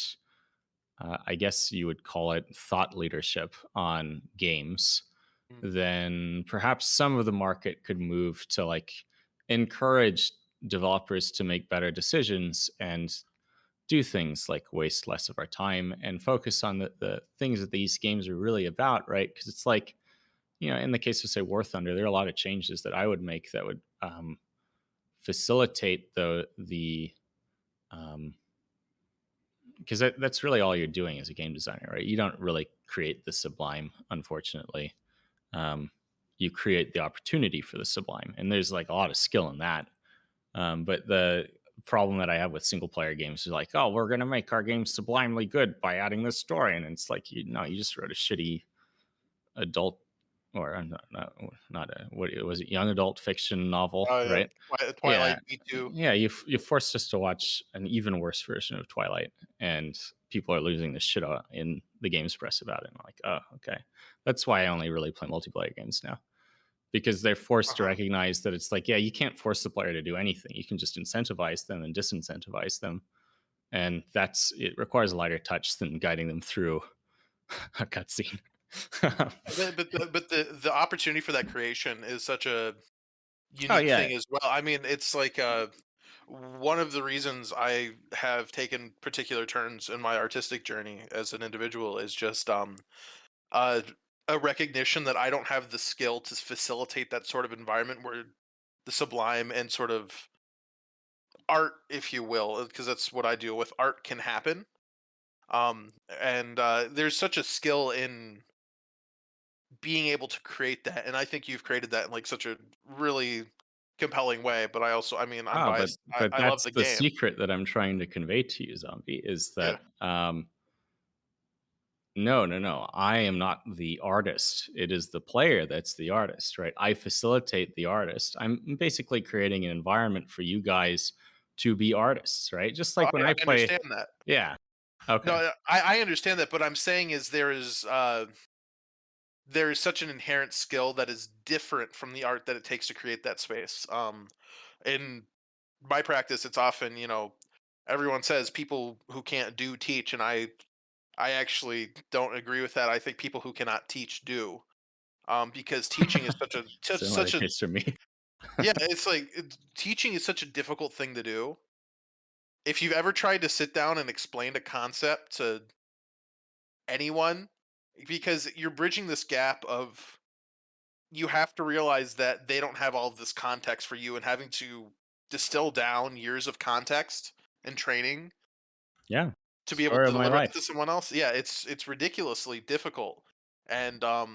I guess you would call it thought leadership on games, Mm. then perhaps some of the market could move to, like, encourage developers to make better decisions and do things like waste less of our time and focus on the things that these games are really about, right? Because it's like, in the case of, say, War Thunder, there are a lot of changes that I would make that would facilitate the because that's really all you're doing as a game designer, right? You don't really create the sublime, unfortunately. Um, you create the opportunity for the sublime, and there's like a lot of skill in that. But the problem that I have with single player games is like, oh, we're gonna make our game sublimely good by adding this story, and it's like, you know, you just wrote a shitty adult, or not a, what was it, young adult fiction novel, Oh yeah, right? Yeah, Twilight Me Too. yeah. You forced us to watch an even worse version of Twilight, and people are losing the shit out in the games press about it. And I'm like, oh, okay, that's why I only really play multiplayer games now, because they're forced to Uh-huh. recognize that it's like, yeah, you can't force the player to do anything. You can just incentivize them and disincentivize them, and that's it requires a lighter touch than guiding them through a cutscene. But the opportunity for that creation is such a Oh unique yeah. thing as well. I mean, it's like one of the reasons I have taken particular turns in my artistic journey as an individual is just uh, a recognition that I don't have the skill to facilitate that sort of environment where the sublime and sort of art, if you will, because that's what I deal with. Art can happen, and there's such a skill in being able to create that, and I think you've created that in like such a really compelling way. But I also, I mean, I'm Oh, biased. but I love that's the the game. secret that I'm trying to convey to you, Zombie, is Yeah. that no, no, no. I am not the artist. It is the player that's the artist, right? I facilitate the artist. I'm basically creating an environment for you guys to be artists, right? Just Oh, like when I I play. understand that. Yeah. No, Okay. I understand that, but I'm saying is there is such an inherent skill that is different from the art that it takes to create that space. In my practice, it's often, everyone says people who can't do teach, and I actually don't agree with that. I think people who cannot teach do, because teaching is Similar case for me. yeah, it's like teaching is such a difficult thing to do. If you've ever tried to sit down and explain a concept to anyone, because you're bridging this gap of you have to realize that they don't have all of this context for you, and having to distill down years of context and training Yeah. to be able Story to of my deliver that life. to someone else. Yeah, it's ridiculously difficult. And I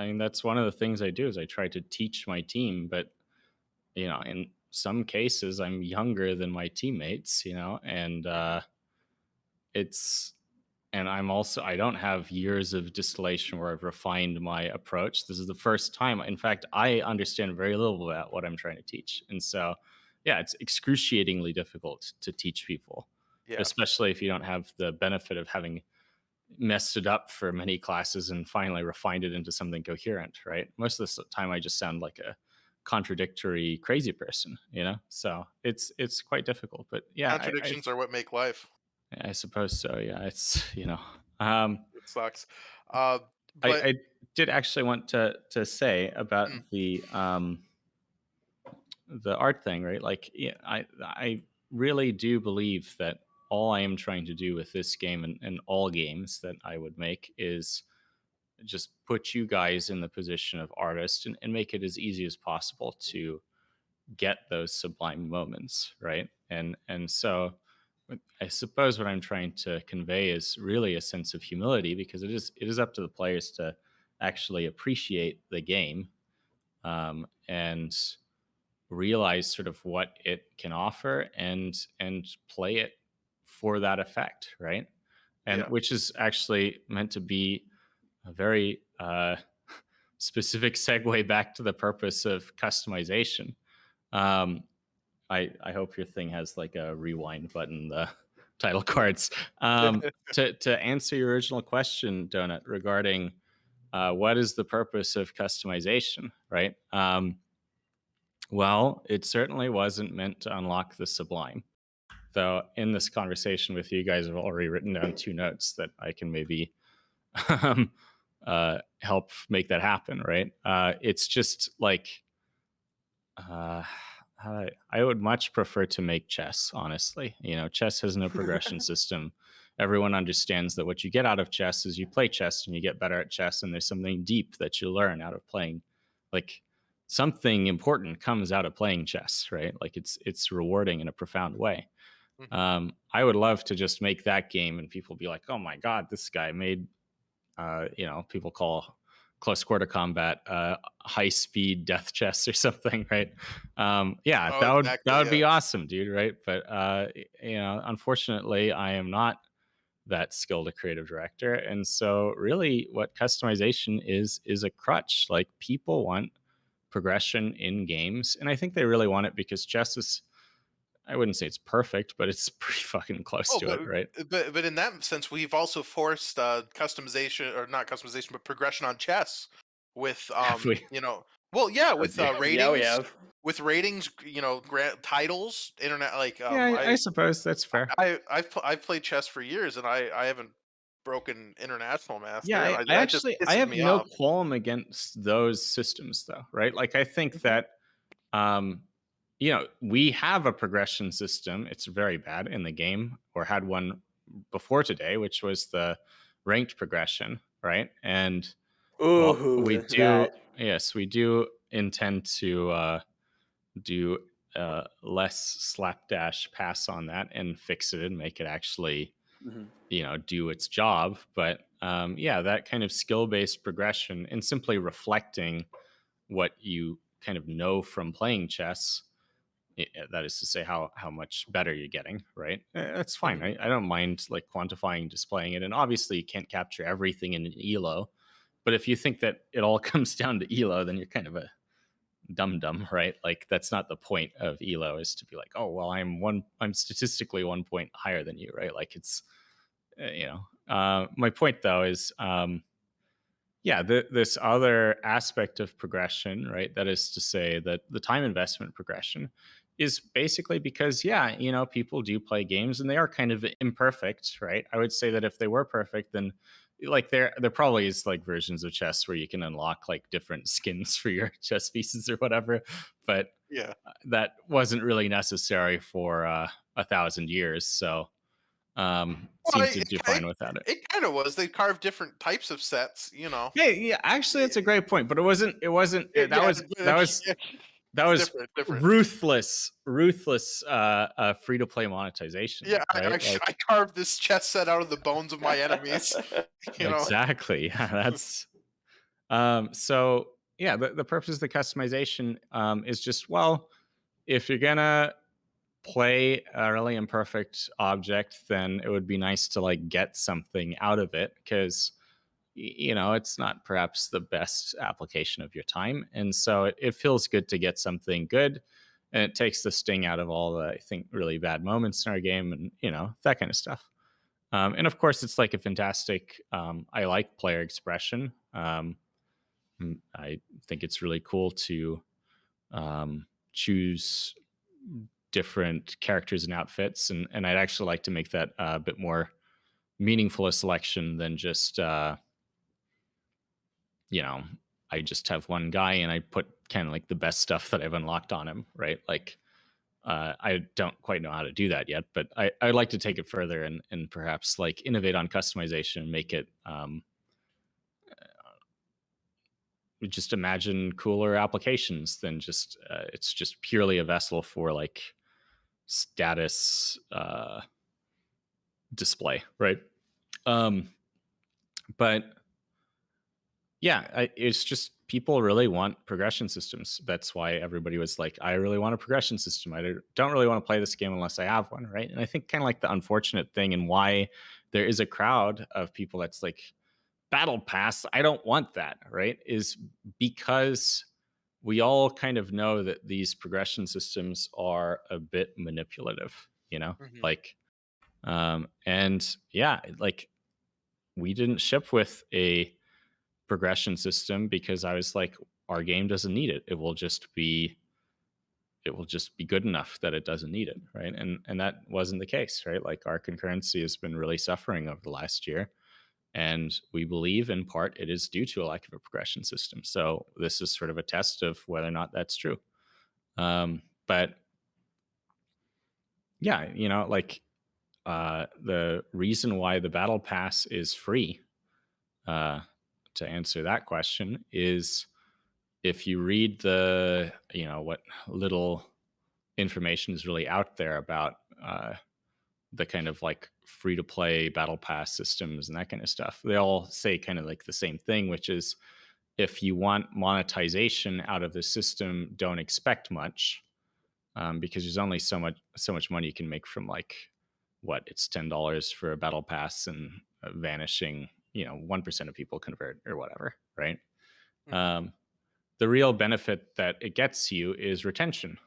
mean, that's one of the things I do is I try to teach my team, but in some cases I'm younger than my teammates, and mhm, it's and I don't have years of distillation where I've refined my approach. This is the first time. In fact, I understand very little about what I'm trying to teach. And so, yeah, it's excruciatingly difficult to teach people, yeah, especially if you don't have the benefit of having messed it up for many classes and finally refined it into something coherent, right? Most of the time I just sound like a contradictory crazy person, So it's quite difficult. But yeah, contradictions are what make life. I suppose so. Yeah, um It sucks. Uh, I, but I did actually want to say mm, about the art thing, right? Like, yeah, I really do believe that all I am trying to do with this game and all games that I would make is just put you guys in the position of artists and make it as easy as possible to get those sublime moments, right? And so I suppose what I'm trying to convey is really a sense of humility, because it is up to the players to actually appreciate the game, and realize sort of what it can offer, and play it for that effect, right? And yeah, which is actually meant to be a very specific segue back to the purpose of customization. Um, I hope your thing has like a rewind button, the title cards. To answer your original question, Donut, regarding what is the purpose of customization, right? Well, it certainly wasn't meant to unlock the sublime. Though in this conversation with you guys, I've already written down two notes that I can maybe um, help make that happen, right? It's just like uh, I would much prefer to make chess, honestly. Chess has no progression system. Everyone understands that what you get out of chess is you play chess and you get better at chess, and there's something deep that you learn out of playing. Like, something important comes out of playing chess, right? Like it's rewarding in a profound way. Mhm. I would love to just make that game and people be like, oh my god, this guy made people call close quarter combat high speed death chess or something, right? Yeah, Oh, that exactly, would yeah. be awesome, dude, right? But unfortunately, I am not that skilled a creative director, and so really, what customization is a crutch. Like people want progression in games, and I think they really want it because chess is. I wouldn't say it's perfect, but it's pretty fucking close Oh, to it, right? but in that sense, we've also forced, customization, or not customization, but progression on chess with, Have we? well, yeah, Oh with, dear. Yeah, we have. ratings, grant titles, internet, like, Yeah, I suppose that's fair. I've played chess for years, and I haven't broken international Yeah, master, and I that just actually I pisses have me no off. qualm against those systems though, right? Like I think Mhm. that um we have a progression system. It's very bad in the game, or had one before today, which was the ranked progression, right? And well, we Ooh, do, that. yes, we do intend to do less slapdash pass on that and fix it and make it actually Mhm. do its job. But yeah, that kind of skill based progression and simply reflecting what you kind of know from playing chess, that is to say how much better you're getting, right? That's fine. Mhm. I don't mind like quantifying, displaying it, and obviously you can't capture everything in an elo, but if you think that it all comes down to elo, then you're kind of a dum dum, right? Like that's not the point of elo, is to be like, oh well, I'm statistically 1 point higher than you, right? Like it's my point though is yeah, this other aspect of progression, right? That is to say that the time investment progression is basically because, yeah, people do play games and they are kind of imperfect, right? I would say that if they were perfect, then like there probably is like versions of chess where you can unlock like different skins for your chess pieces or whatever, but Yeah. that wasn't really necessary for 1,000 years. So Well, seemed to do fine without it. it kinda was. They carved different types of sets, you know? Yeah, yeah. Actually, that's a great point. But it wasn't. It wasn't. That Yeah, was. That was. That it's was different. ruthless free to play monetization, Yeah, right? Like I carved this chess set out of the bones of my enemies, you know? exactly. Yeah, that's so yeah. The purpose of the customization is just, well, if you're gonna play a really imperfect object, then it would be nice to like get something out of it because it's not perhaps the best application of your time. And so it feels good to get something good. And it takes the sting out of all the, I think, really bad moments in our game and, that kind of stuff. And of course, it's like a fantastic, I like player expression. I think it's really cool to choose different characters and outfits. And I'd actually like to make that a bit more meaningful a selection than just, you know, I just have one guy and I put kind of like the best stuff that I've unlocked on him, right? Like, I don't quite know how to do that yet, but I'd like to take it further and perhaps like innovate on customization and make it just imagine cooler applications than just it's just purely a vessel for like status display, right? Um, but yeah, it's just people really want progression systems. That's why everybody was like, I really want a progression system. I don't really want to play this game unless I have one, right? And I think kind of like the unfortunate thing and why there is a crowd of people that's like, battle pass, I don't want that, right? Is because we all kind of know that these progression systems are a bit manipulative, Mhm. like and yeah, like we didn't ship with a progression system because I was like, our game doesn't need it. It will just be good enough that it doesn't need it, right? And that wasn't the case, right? Like our concurrency has been really suffering over the last year, and we believe in part it is due to a lack of a progression system. So this is sort of a test of whether or not that's true. But yeah, like the reason why the battle pass is free, uh, to answer that question, is if you read the, what little information is really out there about the kind of like free to play battle pass systems and that kind of stuff, they all say kind of like the same thing, which is if you want monetization out of the system, don't expect much, because there's only so much money you can make from like what it's $10 for a battle pass and vanishing. 1% of people convert or whatever, right? Hmm. Um, the real benefit that it gets you is retention.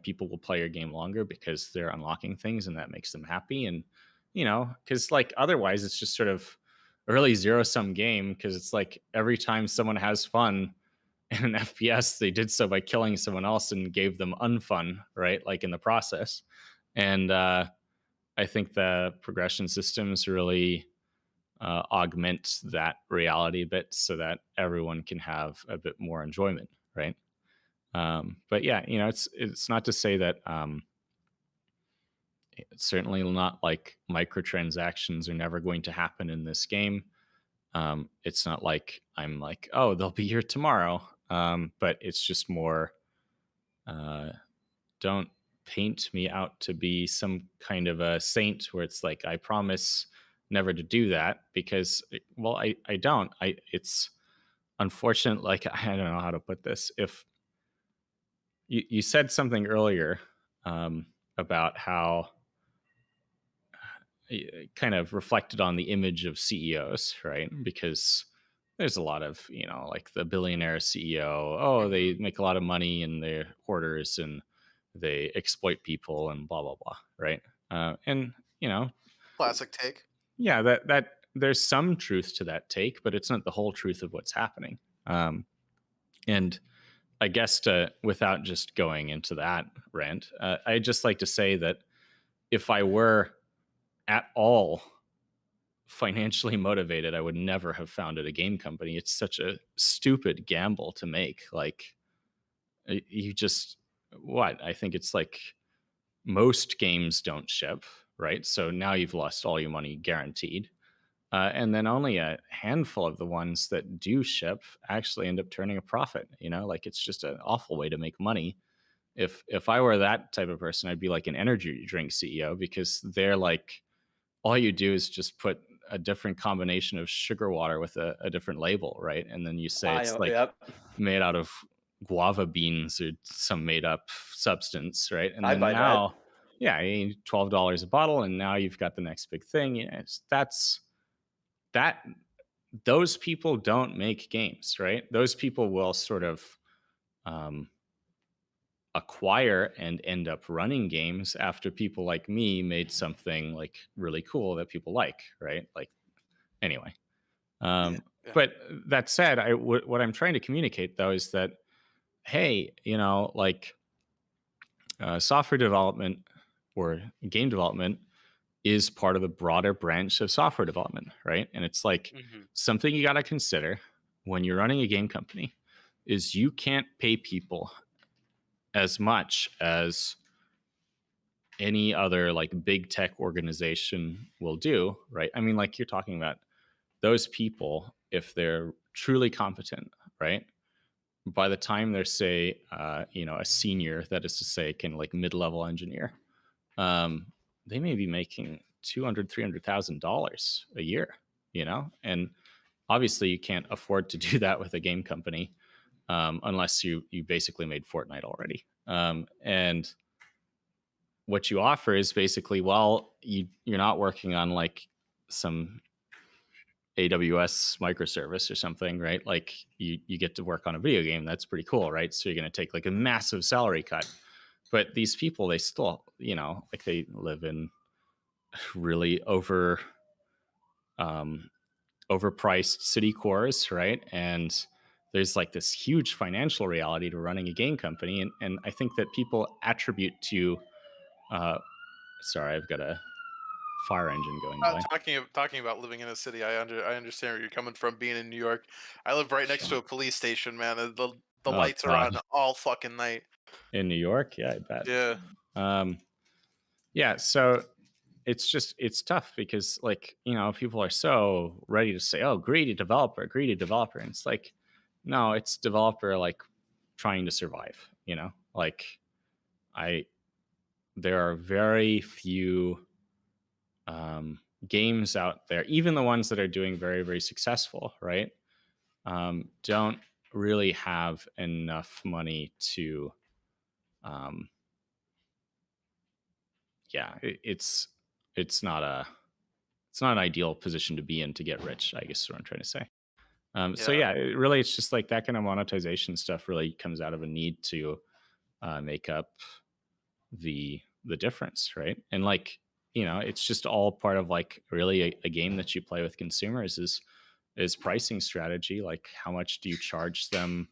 People will play your game longer because they're unlocking things and that makes them happy. And, because like otherwise it's just sort of a really zero sum game because it's like every time someone has fun in an FPS, they did so by killing someone else and gave them unfun, right? Like in the process. And I think the progression systems really augment that reality a bit so that everyone can have a bit more enjoyment, right? But yeah, it's not to say that it's certainly not like microtransactions are never going to happen in this game. It's not like I'm like, oh, they'll be here tomorrow. But it's just more, uh, don't paint me out to be some kind of a saint where it's like, I promise never to do that because, well, I don't. It's unfortunate. Like, I don't know how to put this. If you said something earlier um, about how kind of reflected on the image of CEOs, right? Because there's a lot of, like the billionaire CEO, oh, Hmm. they make a lot of money and they're hoarders and they exploit people and blah, blah, blah, right? And, you know, Classic take. yeah, that there's some truth to that take, but it's not the whole truth of what's happening. And I guess without just going into that rant, I'd just like to say that if I were at all financially motivated, I would never have founded a game company. It's such a stupid gamble to make. Like, you just, what? I think it's like most games don't ship, right? So now you've lost all your money guaranteed. And then only a handful of the ones that do ship actually end up turning a profit. Like it's just an awful way to make money. If I were that type of person, I'd be like an energy drink CEO because they're like, all you do is just put a different combination of sugar water with a different label, right? And then you say I it's know. like Yep. made out of guava beans or some made up substance, right? And I then buy that. now, yeah, you need $12 a bottle, and now you've got the next big thing. That's that. Those people don't make games, right? Those people will sort of um, acquire and end up running games after people like me made something like really cool that people like, right? Like anyway. Yeah. Um, Yeah. but that said, what I'm trying to communicate though is that hey, like software development or game development is part of the broader branch of software development, right? And it's like Hmm. something you got to consider when you're running a game company is you can't pay people as much as any other like big tech organization will do, right? I mean, like you're talking about those people, if they're truly competent, right? By the time they're say, a senior, that is to say, kind of like mid-level engineer, um, they may be making $200,000-$300,000 a year, and obviously you can't afford to do that with a game company unless you basically made Fortnite already, and what you offer is basically, well, you're not working on like some AWS microservice or something, right? Like you get to work on a video game. That's pretty cool, right? So you're going to take like a massive salary cut. But these people, they still, like they live in really um, overpriced city cores, right? And there's like this huge financial reality to running a game company, and I think that people attribute to. Uh, sorry, I've got a fire engine going by. Talking about living in a city, I understand where you're coming from. Being in New York, I live right next to Sure. a police station. Man, the Oh lights are God, on all fucking night. in New York, yeah, I bet. Yeah. Um, yeah, so it's tough because like people are so ready to say, oh, greedy developer, and it's like No, it's developer like trying to survive, Like I there are very few games out there, even the ones that are doing very, very successful, right? Don't really have enough money to, um, yeah, it's not a it's not an ideal position to be in to get rich. I guess is what I'm trying to say. So Yeah. yeah, really, it's just like that kind of monetization stuff really comes out of a need to make up the difference, right? And like, it's just all part of like really a game that you play with consumers is pricing strategy. Like how much do you charge them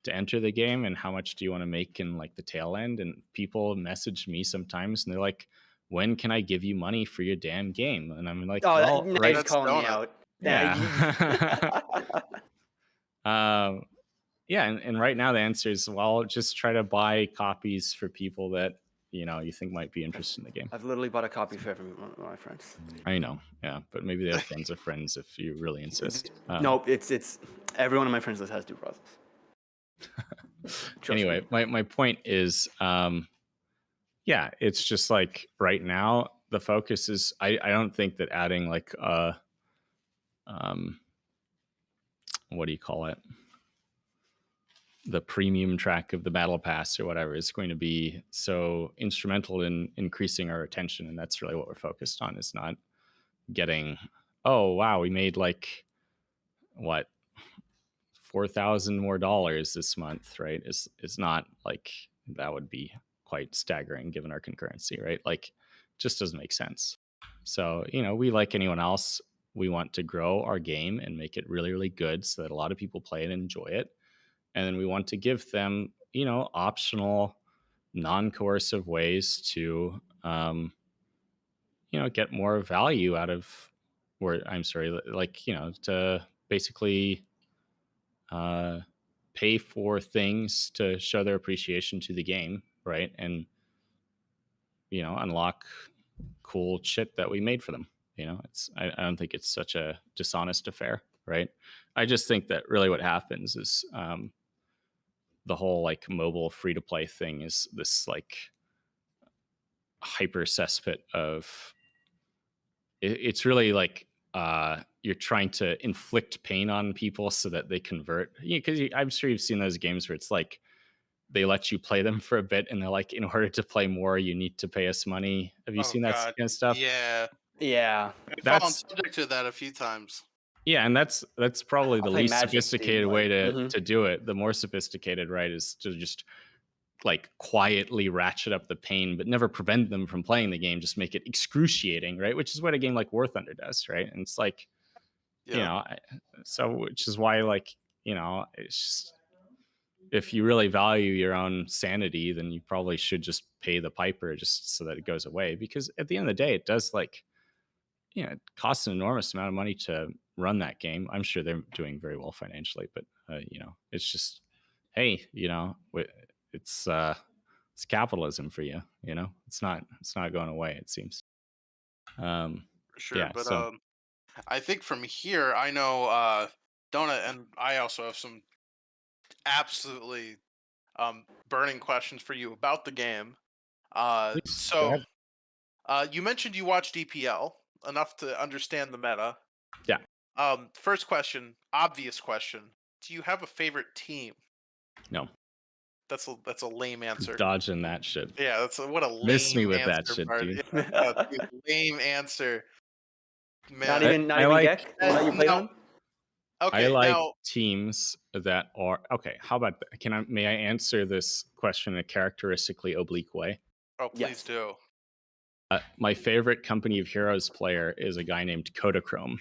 to enter the game and how much do you want to make in like the tail end? And people message me sometimes and they're like, when can I give you money for your damn game? And I'm like, Oh, well, now you're right. just That's calling me Donut. out. Now Yeah. um yeah, and right now the answer is, well, just try to buy copies for people that you think might be interested in the game. I've literally bought a copy for every one of my friends. I know, yeah, but maybe they have friends of friends if you really insist. Nope, it's every one of my friends list has two process. Trust Anyway, me. my point is, yeah, it's just like right now the focus is, I don't think that adding like um what do you call it, the premium track of the battle pass or whatever is going to be so instrumental in increasing our attention, and that's really what we're focused on, is not getting, oh wow, we made like what, 4,000 more dollars this month, right? Is not like, that would be quite staggering given our concurrency, right? Like, just doesn't make sense. So, we, like anyone else, we want to grow our game and make it really, really good so that a lot of people play it and enjoy it. And then we want to give them, optional, non-coercive ways to, get more value out of, or I'm sorry, like, to basically uh, pay for things to show their appreciation to the game, right? And unlock cool shit that we made for them. I don't think it's such a dishonest affair, right? I just think that really what happens is, the whole like mobile free to play thing is this like hyper cesspit of, it's really like, you're trying to inflict pain on people so that they convert. Because I'm sure you've seen those games where it's like they let you play them for a bit and they're like, in order to play more you need to pay us money. Have you Oh seen that God. kind of stuff? Yeah. Yeah, I've fallen That's, subject to that a few times. yeah, and that's probably I the play least Magic, dude. sophisticated way Like, to do it. The more sophisticated, right, is to just like quietly ratchet up the pain but never prevent them from playing the game, just make it excruciating, right? Which is what a game like War Thunder does, right? And it's like, you Yep. know I, so which is why, like, it's just, if you really value your own sanity, then you probably should just pay the piper just so that it goes away, because at the end of the day it does, like, it costs an enormous amount of money to run that game. I'm sure they're doing very well financially, but it's just, hey, it's capitalism for you. It's not going away, it seems. um For sure. yeah, But so I think from here I know Donut and I also have some absolutely burning questions for you about the game. please go So ahead. you mentioned you watched DPL enough to understand the meta. Yeah. First question, obvious question. Do you have a favorite team? No, That's a lame answer. dodging that shit. Yeah, what a Miss me lame with that answer, shit, Bart. dude. Yeah, no, dude, lame answer, not man. even not I even like Gek, the one that you played Now, on. I okay, like now, teams that are okay. How about may I answer this question in a characteristically oblique way? oh, please Yes. do. My favorite Company of Heroes player is a guy named Kodachrome,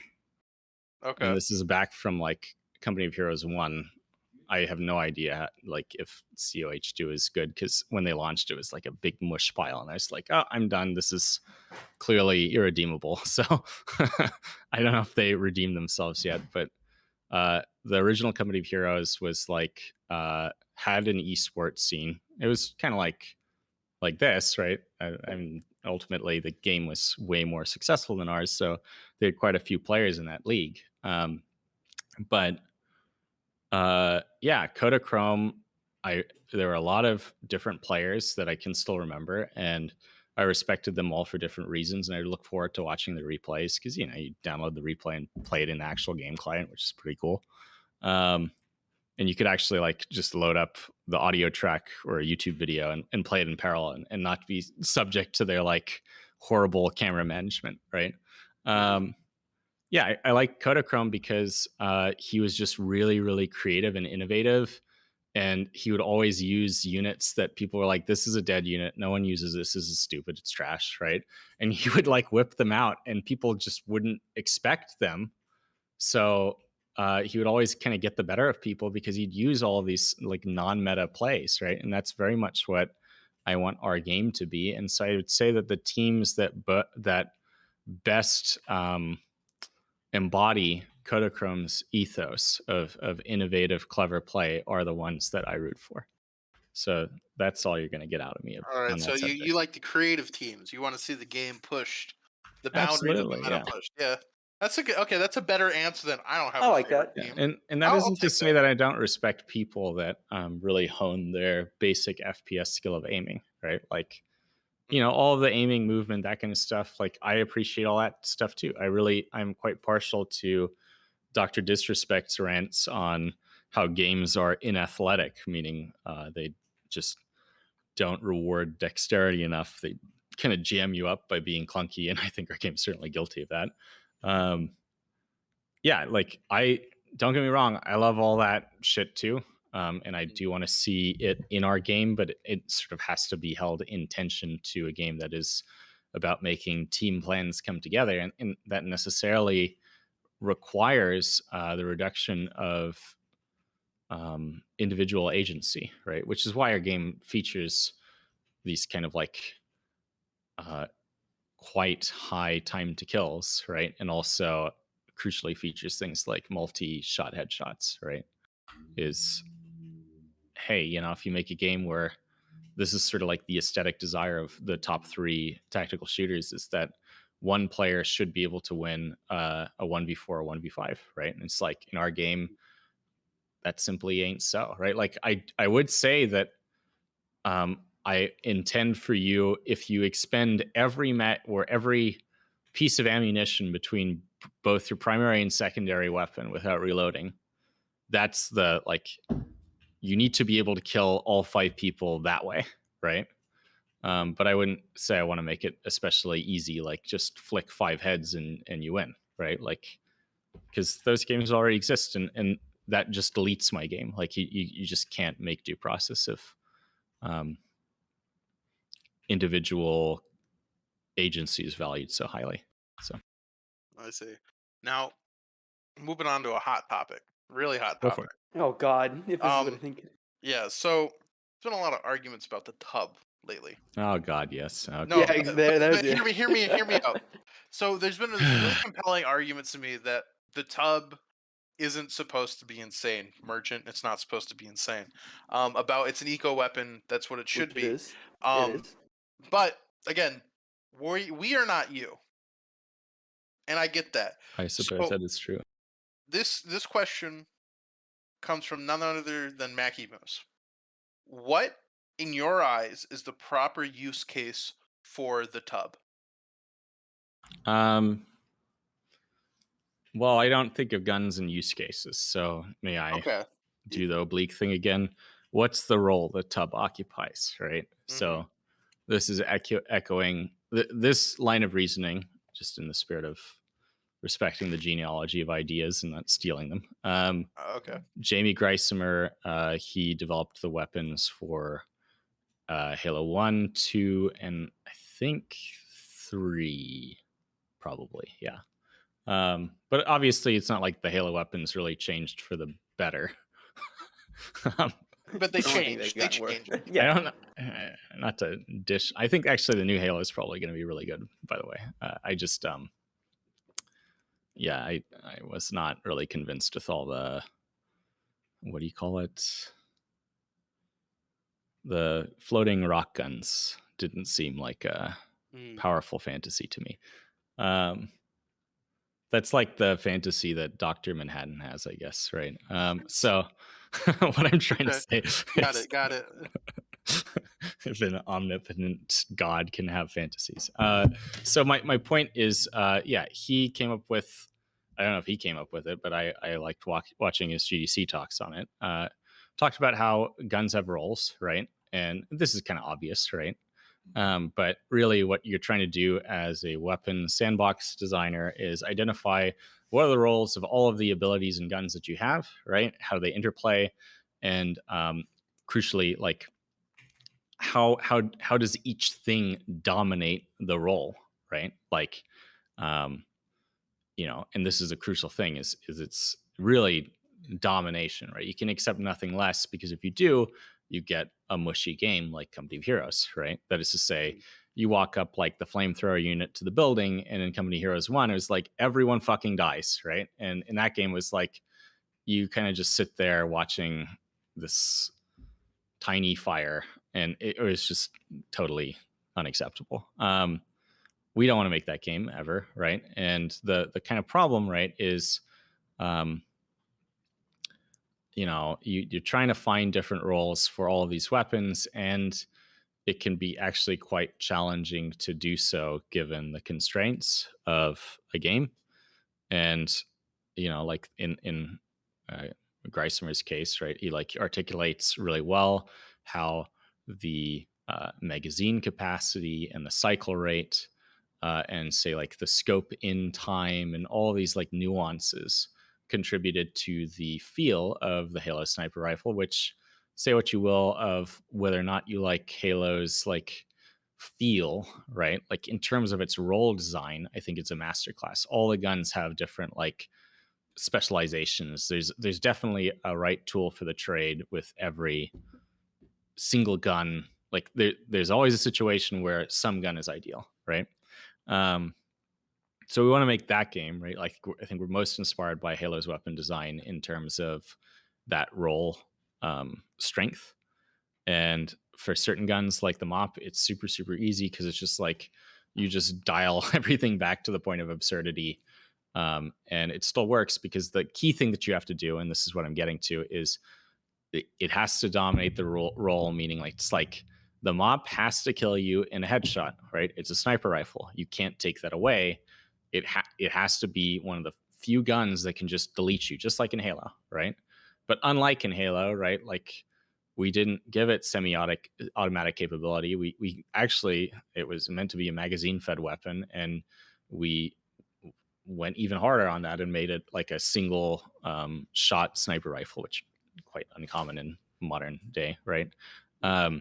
and Okay, this is back from like Company of Heroes 1. I have no idea like if COH2 is good, because when they launched it was like a big mush pile, and I was like, oh, I'm done. This is clearly irredeemable. So I don't know if they redeemed themselves yet, but the original Company of Heroes was like, had an esports scene. It was kind of like this, right? I mean, ultimately the game was way more successful than ours, so they had quite a few players in that league. But Yeah, Kodachrome. I There were a lot of different players that I can still remember, and I respected them all for different reasons. And I look forward to watching the replays because you download the replay and play it in the actual game client, which is pretty cool. Um, and you could actually like just load up the audio track or a YouTube video and play it in parallel and not be subject to their like horrible camera management, right? Hmm. Um, yeah, I like Kodachrome because he was just really, really creative and innovative. And he would always use units that people were like, this is a dead unit. No one uses this. This is stupid. It's trash. Right. And he would like whip them out, and people just wouldn't expect them. So he would always kind of get the better of people because he'd use all of these like non meta plays. Right. And that's very much what I want our game to be. And so I would say that the teams that best embody Kodachrome's ethos of innovative, clever play are the ones that I root for. So that's all you're going to get out of me All right, on so that you subject. like the creative teams. You want to see the game pushed, the boundaries of the Absolutely, meta yeah, pushed. Yeah, that's a good. Okay, that's a better answer than I don't have I a like favorite that. yeah, team. and that I'll isn't to take say that. that I don't respect people that really hone their basic FPS skill of aiming, right? Like Mhm. all of the aiming, movement, that kind of stuff. Like I appreciate all that stuff too. I'm quite partial to Dr. Disrespect's rants on how games are inathletic, meaning they just don't reward dexterity enough. They kind of jam you up by being clunky, and I think our game's certainly guilty of that. Um, yeah, like I don't get me wrong, I love all that shit too. And I Mhm. do want to see it in our game, but it sort of has to be held in tension to a game that is about making team plans come together, and that necessarily requires the reduction of individual agency, right? Which is why our game features these kind of like uh, quite high time to kills, right? And also crucially features things like multi-shot headshots, right? Is hey, if you make a game where this is sort of like the aesthetic desire of the top three tactical shooters, is that one player should be able to win a 1v4 or 1v5, right? And it's like in our game, that simply ain't so, right? Like I would say that I intend for you, if you expend every mat or every piece of ammunition between both your primary and secondary weapon without reloading, that's the like you need to be able to kill all five people that way, right? But I wouldn't say I want to make it especially easy, like just flick five heads and you win, right? Like because those games already exist, and that just deletes my game. Like you just can't make due process of um, individual agencies valued so highly. So I see. Now, moving on to a hot topic, really hot go for it. topic. Oh God, if this is what I Um, think. yeah. So there's been a lot of arguments about the tub lately. Oh God, yes. No, Okay. Yeah, there's but yeah. hear me out. So there's been this really compelling argument to me that the tub isn't supposed to be insane. Merchant, it's not supposed to be insane. About it's an eco weapon. That's what it Which should it be. is. It Um, is. but again, we are not you, and I get that. I suppose So that is true. this question comes from none other than Mackie Moose. What, in your eyes, is the proper use case for the tub? Um, well, I don't think of guns in use cases, so may I Okay. do the oblique thing again? What's the role the tub occupies, right? Mm-hmm. So this is echoing this line of reasoning, just in the spirit of respecting the genealogy of ideas and not stealing them. Okay. Jamie Greisemer, he developed the weapons for Halo 1, 2, and I think 3, probably. Yeah. But obviously, it's not like the Halo weapons really changed for the better. um, But they The only thing changed. they've They gotten worse. changed. I Yeah. don't know. Not to dish. I think actually the new Halo is probably going to be really good, by the way. I just, yeah, I was not really convinced with all the, what do you call it? The floating rock guns didn't seem like a Mm. powerful fantasy to me. Um, That's like the fantasy that Dr. Manhattan has, I guess, right? So what I'm trying to Okay, say got is it, got it. if an omnipotent god can have fantasies. So my point is, yeah, he came up with. I don't know if he came up with it, but I liked watching his GDC talks on it. Talked about how guns have roles, right? And this is kind of obvious, right? But really, what you're trying to do as a weapon sandbox designer is identify what are the roles of all of the abilities and guns that you have, right? How do they interplay? And crucially, like how does each thing dominate the role, right? Like, um, and this is a crucial thing is it's really domination, right? You can accept nothing less because if you do, you get a mushy game like Company of Heroes, right? That is to say, you walk up like the flamethrower unit to the building, and in Company of Heroes 1, it was like everyone fucking dies, right? And in that game was like you kind of just sit there watching this tiny fire, and it was just totally unacceptable. We don't want to make that game ever, right? And the kind of problem, right, is um, you're trying to find different roles for all of these weapons, and it can be actually quite challenging to do so given the constraints of a game. And like in uh, Greisemer's case, right, he like articulates really well how the magazine capacity and the cycle rate and say like the scope in time and all these like nuances contributed to the feel of the Halo sniper rifle, which say what you will of whether or not you like Halo's like feel, right? Like in terms of its role design, I think it's a masterclass. All the guns have different like specializations. There's definitely a right tool for the trade with every single gun. Like there's always a situation where some gun is ideal, right? Um, so we want to make that game, right? Like I think we're most inspired by Halo's weapon design in terms of that role strength. And for certain guns like the mop, it's super super easy because it's just like you just dial everything back to the point of absurdity, and it still works because the key thing that you have to do, and this is what I'm getting to, is it has to dominate the role, meaning like it's like the mop has to kill you in a headshot, right? It's a sniper rifle. You can't take that away. It has to be one of the few guns that can just delete you, just like in Halo, right? But unlike in Halo, right? Like we didn't give it semi-automatic capability. We actually it was meant to be a magazine fed weapon, and we went even harder on that and made it like a single shot sniper rifle, which is quite uncommon in modern day, right? Um,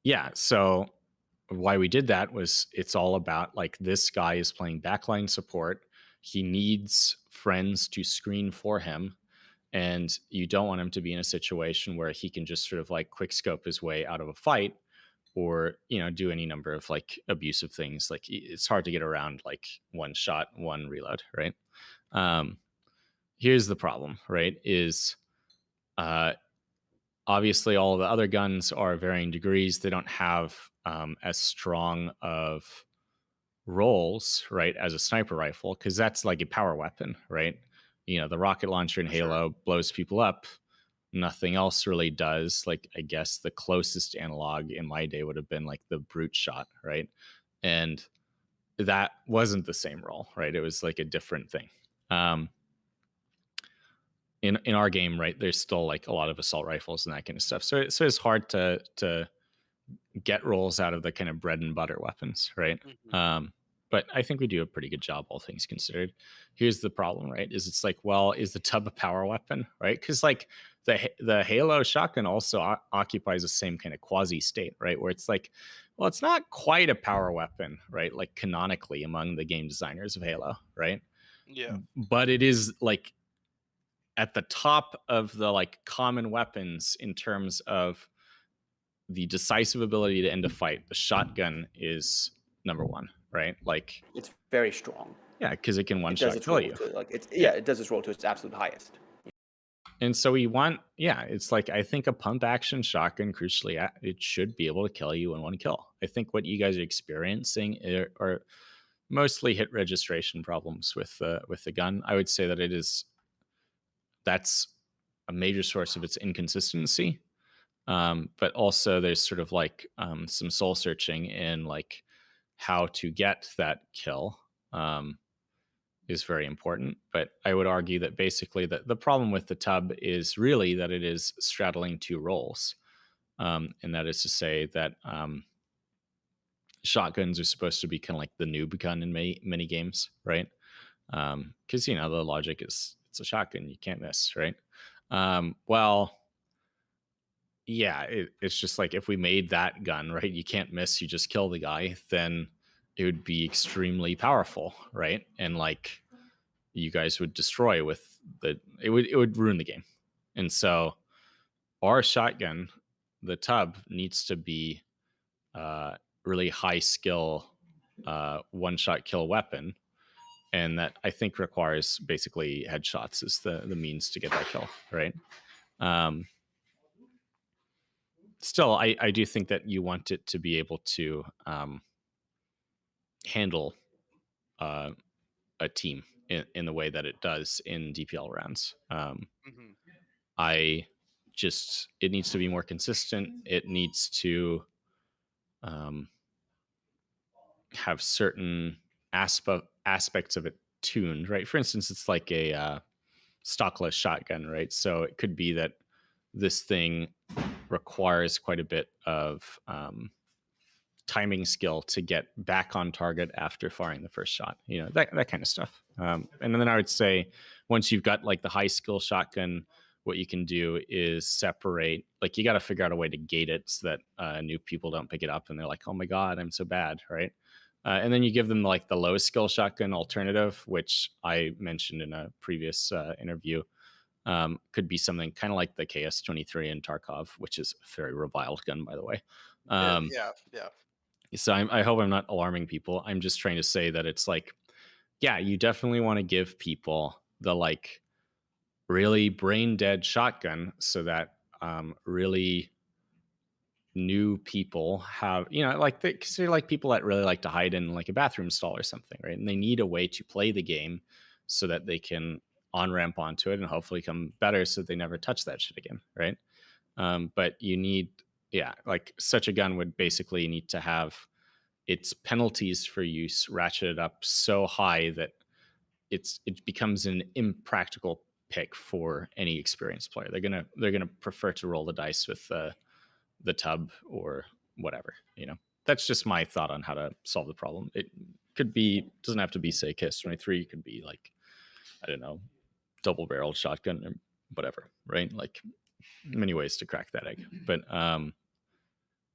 yeah, so why we did that was it's all about like this guy is playing backline support. He needs friends to screen for him, and you don't want him to be in a situation where he can just sort of like quick scope his way out of a fight or do any number of like abusive things. Like it's hard to get around like one shot one reload, right? um Here's the problem, right, is uh obviously all the other guns are varying degrees. They don't have as strong of roles, right, as a sniper rifle, because that's like a power weapon, right? The rocket launcher in For sure. Halo blows people up. Nothing else really does. Like I guess the closest analog in my day would have been like the brute shot, right? And that wasn't the same role, right? It was like a different thing. um in our game, right, there's still like a lot of assault rifles and that kind of stuff, so it's hard to get rolls out of the kind of bread and butter weapons, right? Mhm. Um, but I think we do a pretty good job, all things considered. Here's the problem, right? Is it's like, well, is the tub a power weapon, right? Because like the Halo shotgun also occupies the same kind of quasi state, right? Where it's like, well, it's not quite a power weapon, right? Like canonically among the game designers of Halo, right? Yeah. But it is like at the top of the like common weapons in terms of the decisive ability to end a fight. The shotgun is number one, right? Like, It's very strong. yeah, because it can one It does shot its kill role you. to like it's Yeah. yeah, it does its role to its absolute highest. And so we want, yeah, it's like I think a pump action shotgun, crucially, it should be able to kill you in one kill. I think what you guys are experiencing are mostly hit registration problems with the gun. I would say that that's a major source of its inconsistency. But also there's sort of like some soul searching in like how to get that kill. Is very important. But I would argue that basically the problem with the tub is really that it is straddling two roles. And that is to say that shotguns are supposed to be kind of like the noob gun in many games, right? Because the logic is it's a shotgun, you can't miss, right? Well, yeah, it's just like if we made that gun, right, you can't miss, you just kill the guy, then it would be extremely powerful, right? And like you guys would destroy with it would ruin the game. And so our shotgun, the tub, needs to be really high skill one shot kill weapon, and that I think requires basically headshots is the means to get that kill, right? um Still, I do think that you want it to be able to handle uh a team in the way that it does in DPL rounds. Hmm. I just it needs to be more consistent. It needs to um, have certain aspects of it tuned, right? For instance, it's like a stockless shotgun, right? So it could be that this thing requires quite a bit of timing skill to get back on target after firing the first shot, that kind of stuff. And then I would say once you've got like the high skill shotgun, what you can do is separate, like you got to figure out a way to gate it so that new people don't pick it up and they're like, oh my God, I'm so bad, right? And then you give them like the low skill shotgun alternative, which I mentioned in a previous interview. Could be something kind of like the KS-23 in Tarkov, which is a very reviled gun, by the way. Um, Yeah, yeah. so I hope I'm not alarming people. I'm just trying to say that it's like, yeah, you definitely want to give people the like really brain dead shotgun so that really new people have, like because they're like people that really like to hide in like a bathroom stall or something, right? And they need a way to play the game so that they can on ramp onto it and hopefully come better so they never touch that shit again, right? But you need, yeah, like such a gun would basically need to have its penalties for use ratcheted up so high that it becomes an impractical pick for any experienced player. They're gonna prefer to roll the dice with the tub or whatever. That's just my thought on how to solve the problem. It doesn't have to be say KS-23. It could be like, I don't know, double barreled shotgun or whatever, right? Like many ways to crack that egg. But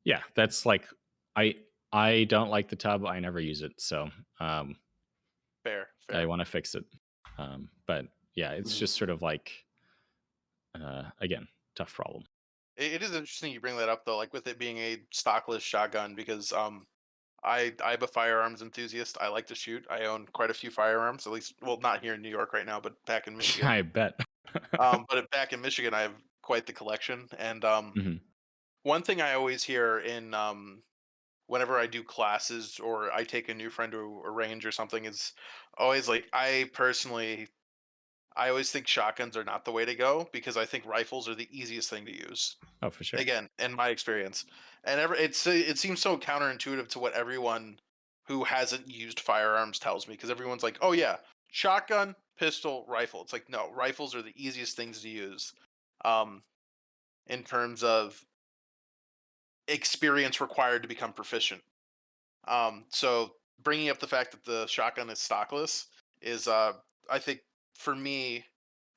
yeah, that's like I don't like the tub. I never use it, so Fair, I fair. want to fix it. But yeah, it's just sort of like again, tough problem. It is interesting you bring that up though, like with it being a stockless shotgun, because I'm a firearms enthusiast. I like to shoot. I own quite a few firearms, at least, well, not here in New York right now, but back in Michigan. I bet. Back in Michigan, I have quite the collection. And Mhm. one thing I always hear in whenever I do classes or I take a new friend to a range or something is always like I always think shotguns are not the way to go because I think rifles are the easiest thing to use. Oh, for sure. Again, in my experience, and it seems so counterintuitive to what everyone who hasn't used firearms tells me because everyone's like, "Oh yeah, shotgun, pistol, rifle." It's like, no, rifles are the easiest things to use, um, in terms of experience required to become proficient. So bringing up the fact that the shotgun is stockless is, I think, for me,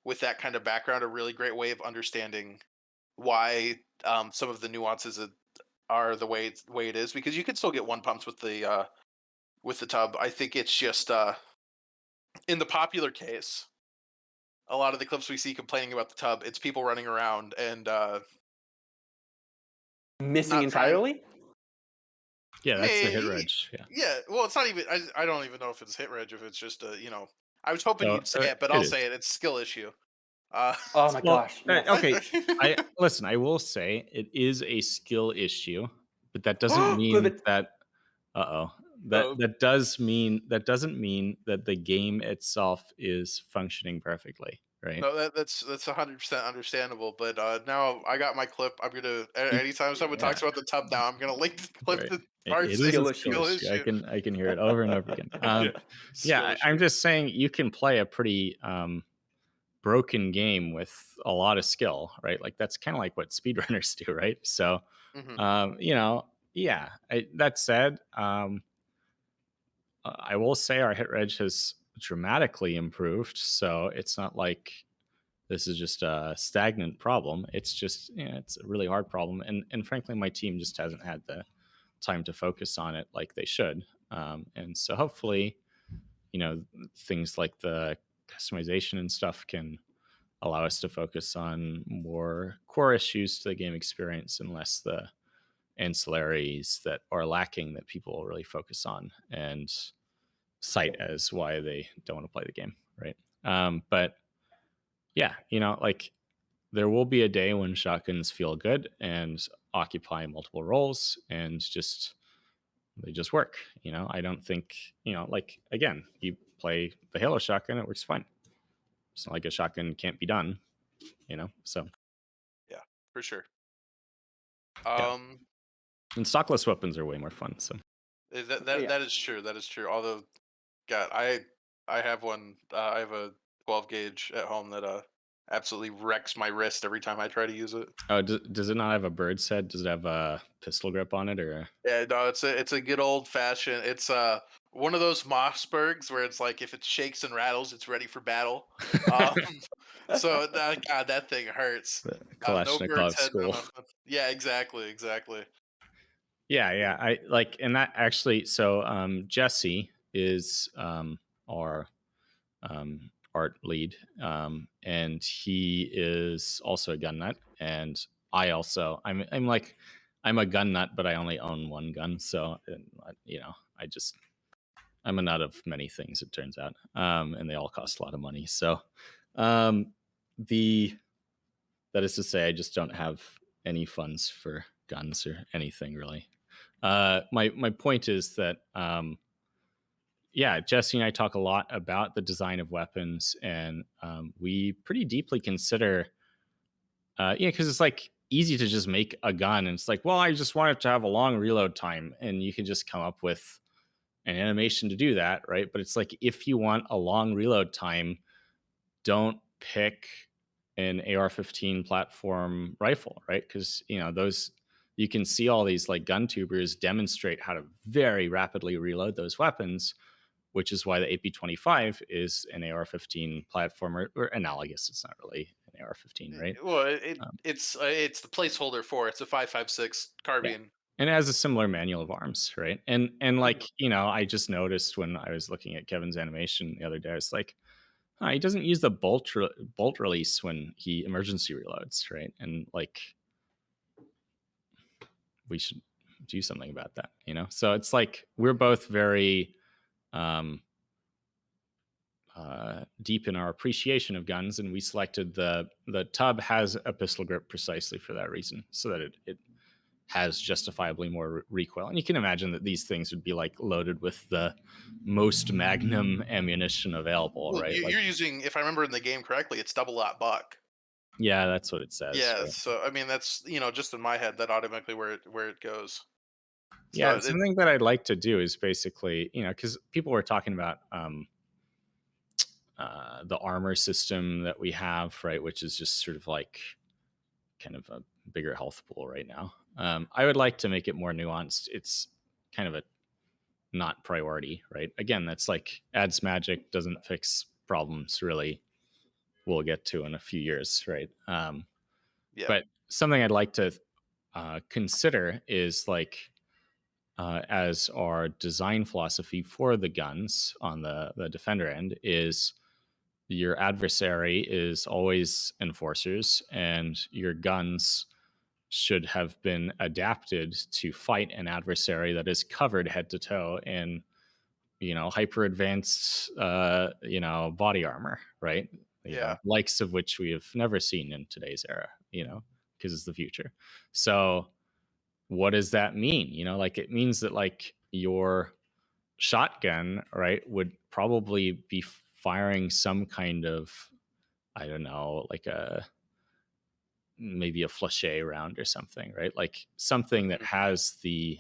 with that kind of background, a really great way of understanding why some of the nuances are the way it is, because you can still get one pumps with the tub. I think it's just in the popular case, a lot of the clips we see complaining about the tub, it's people running around and Missing not trying. entirely? Yeah, that's the hit Maybe, reg. Yeah. yeah. Well, it's not even. I don't even know if it's hit reg. If it's just a, I was hoping So you'd say it, but it I'll is. say it. It's a skill issue. Uh, Oh my Well, gosh, yes. okay. I listen. I will say it is a skill issue, but that doesn't But mean but that. Uh oh. that doesn't mean that the game itself is functioning perfectly, right? No, that's 100% understandable. But now I got my clip. I'm gonna You, anytime someone yeah, talks about the tub, now I'm gonna link the clip right. to It Bart is saying a Skill skill issue. skill issue. issue. I can hear it over and over again. Yeah, Yeah, skill I'm issue. just saying you can play a pretty broken game with a lot of skill, right? Like that's kind of like what speedrunners do, right? So, Hmm. yeah. That said, I will say our hit reg has dramatically improved. So it's not like this is just a stagnant problem. It's just, it's a really hard problem, and frankly, my team just hasn't had the time to focus on it like they should. And so hopefully, things like the customization and stuff can allow us to focus on more core issues to the game experience and less the ancillaries that are lacking that people really focus on and cite as why they don't want to play the game, right? But yeah, like there will be a day when shotguns feel good and occupy multiple roles and they just work. I don't think, like again, you play the Halo shotgun, it works fine. It's not like a shotgun can't be done, so Yeah, for sure. yeah. Um, And stockless weapons are way more fun. So that Oh that yeah. that is true. That is true. Although, God, I have one. I have a 12 gauge at home that absolutely wrecks my wrist every time I try to use it. oh, does it not have a bird's head? Does it have a pistol grip on it, or Yeah, no, it's a good old fashioned. It's one of those Mossbergs where it's like if it shakes and rattles, it's ready for battle. Um, so God, that thing hurts. the No bird's Kalashnikov head, no school? nothing. Yeah, exactly, exactly. Yeah, yeah. I like, and that actually. So Jesse is our art lead, and he is also a gun nut, and I'm a gun nut, but I only own one gun, so I just I'm a nut of many things, it turns out, and they all cost a lot of money. So um, the that is to say, I just don't have any funds for guns or anything really. My point is that yeah, Jesse and I talk a lot about the design of weapons, and we pretty deeply consider, because it's like easy to just make a gun, and it's like, well, I just want it to have a long reload time, and you can just come up with an animation to do that, right? But it's like if you want a long reload time, don't pick an AR-15 platform rifle, right? Because those you can see all these like gun tubers demonstrate how to very rapidly reload those weapons, which is why the AP-25 is an AR-15 platform or analogous. It's not really an AR-15, right? Well, Um, it's the placeholder for it's a 5.56 yeah, carbine. and it has a similar manual of arms, right? And Mhm. like I just noticed when I was looking at Kevin's animation the other day, I was like, he doesn't use the bolt release when he emergency reloads, right? And like we should do something about that, So it's like we're both very um, deep in our appreciation of guns, and we selected the tub has a pistol grip precisely for that reason, so that it has justifiably more recoil. And you can imagine that these things would be like loaded with the most magnum ammunition available, Well, right? Like, you're using, if I remember in the game correctly, it's double lot buck. yeah, that's what it says, Yeah, right? so I mean that's just in my head that automatically where it goes. Yeah, So it, something that I'd like to do is basically, because people were talking about the armor system that we have, right, which is just sort of like kind of a bigger health pool right now. I would like to make it more nuanced. It's kind of a not priority, right? Again, that's like adds magic, doesn't fix problems really. We'll get to in a few years, right? yeah, But something I'd like to consider is like as our design philosophy for the guns on the defender end is your adversary is always enforcers and your guns should have been adapted to fight an adversary that is covered head to toe in hyper advanced body armor, right? yeah, Likes of which we have never seen in today's era, because it's the future. So what does that mean? Like it means that like your shotgun, right, would probably be firing some kind of, I don't know, like maybe a flèche round or something, right? Like something that Mhm. has the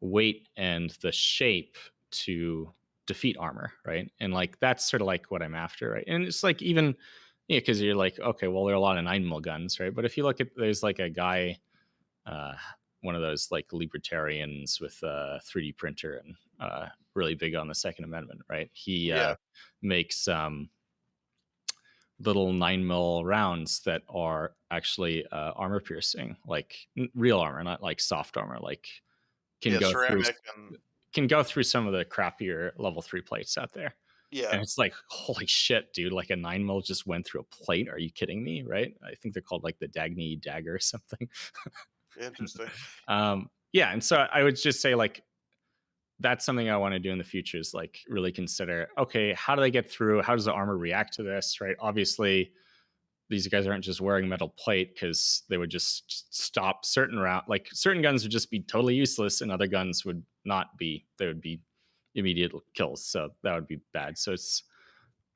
weight and the shape to defeat armor, right? And like that's sort of like what I'm after, right? And it's like even because you're like, okay, well, there are a lot of 9mm guns, right? But if you look at, there's like a guy, uh, one of those like libertarians with a 3D printer and really big on the Second Amendment, right? He Yeah. makes little 9mm rounds that are actually armor piercing, like real armor, not like soft armor, like can Yeah. go through Ceramic and some of the crappier level 3 plates out there. yeah. And it's like, holy shit, dude! Like a 9mm just went through a plate. Are you kidding me? Right? I think they're called like the Dagny dagger or something. Interesting. Yeah, and so I would just say like that's something I want to do in the future is like really consider, okay, how do they get through? How does the armor react to this? Right? Obviously, these guys aren't just wearing metal plate because they would just stop certain round. Like certain guns would just be totally useless, and other guns would not be. They would be immediate kills. So that would be bad. So it's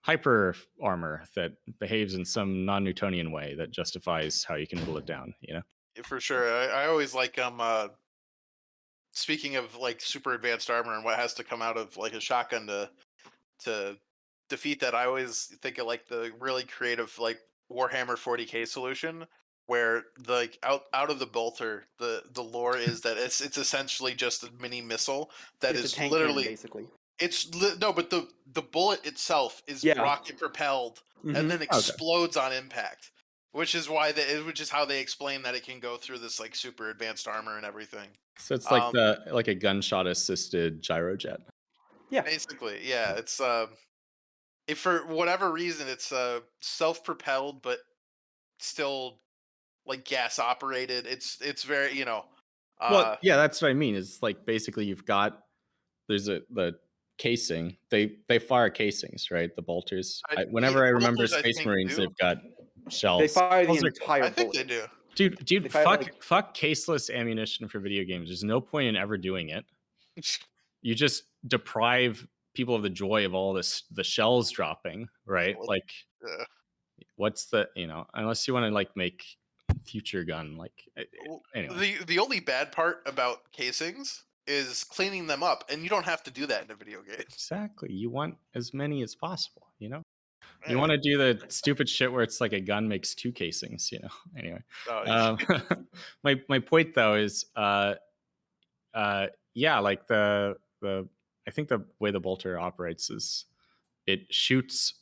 hyper armor that behaves in some non-Newtonian way that justifies how you can whittle it down. You know. Yeah, for sure. I always like speaking of like super advanced armor and what has to come out of like a shotgun to defeat that, I always think of like the really creative like Warhammer 40K solution where the, like out of the bolter, the lore is that it's essentially just a mini missile that It's a is tank cannon, literally basically. no, but the bullet itself is Yeah. rocket propelled and then Okay. explodes on impact, which is which is how they explain that it can go through this like super advanced armor and everything. So it's like Um, a gunshot assisted gyrojet. Yeah. Basically, yeah, it's if for whatever reason it's self propelled but still like gas operated. It's very Well, uh yeah, that's what I mean. It's like basically you've got there's the casing. They fire casings, right? The bolters. yeah, Whenever I remember bolters I Space think Marines, do. they've got They shells. fire the Shells are cool. entire I think they bullet. do. They Dude, fire fuck, like fuck caseless ammunition for video games. There's no point in ever doing it. You just deprive people of the joy of all the shells dropping, right? Like, Uh, what's the unless you want to like make future gun like Well, anyway. the only bad part about casings is cleaning them up, and you don't have to do that in a video game. Exactly. You want as many as possible, you know? You Yeah. want to do the stupid shit where it's like a gun makes two casings, you know? Anyway. Oh, Um, my point though is yeah, like the I think the way the bolter operates is it shoots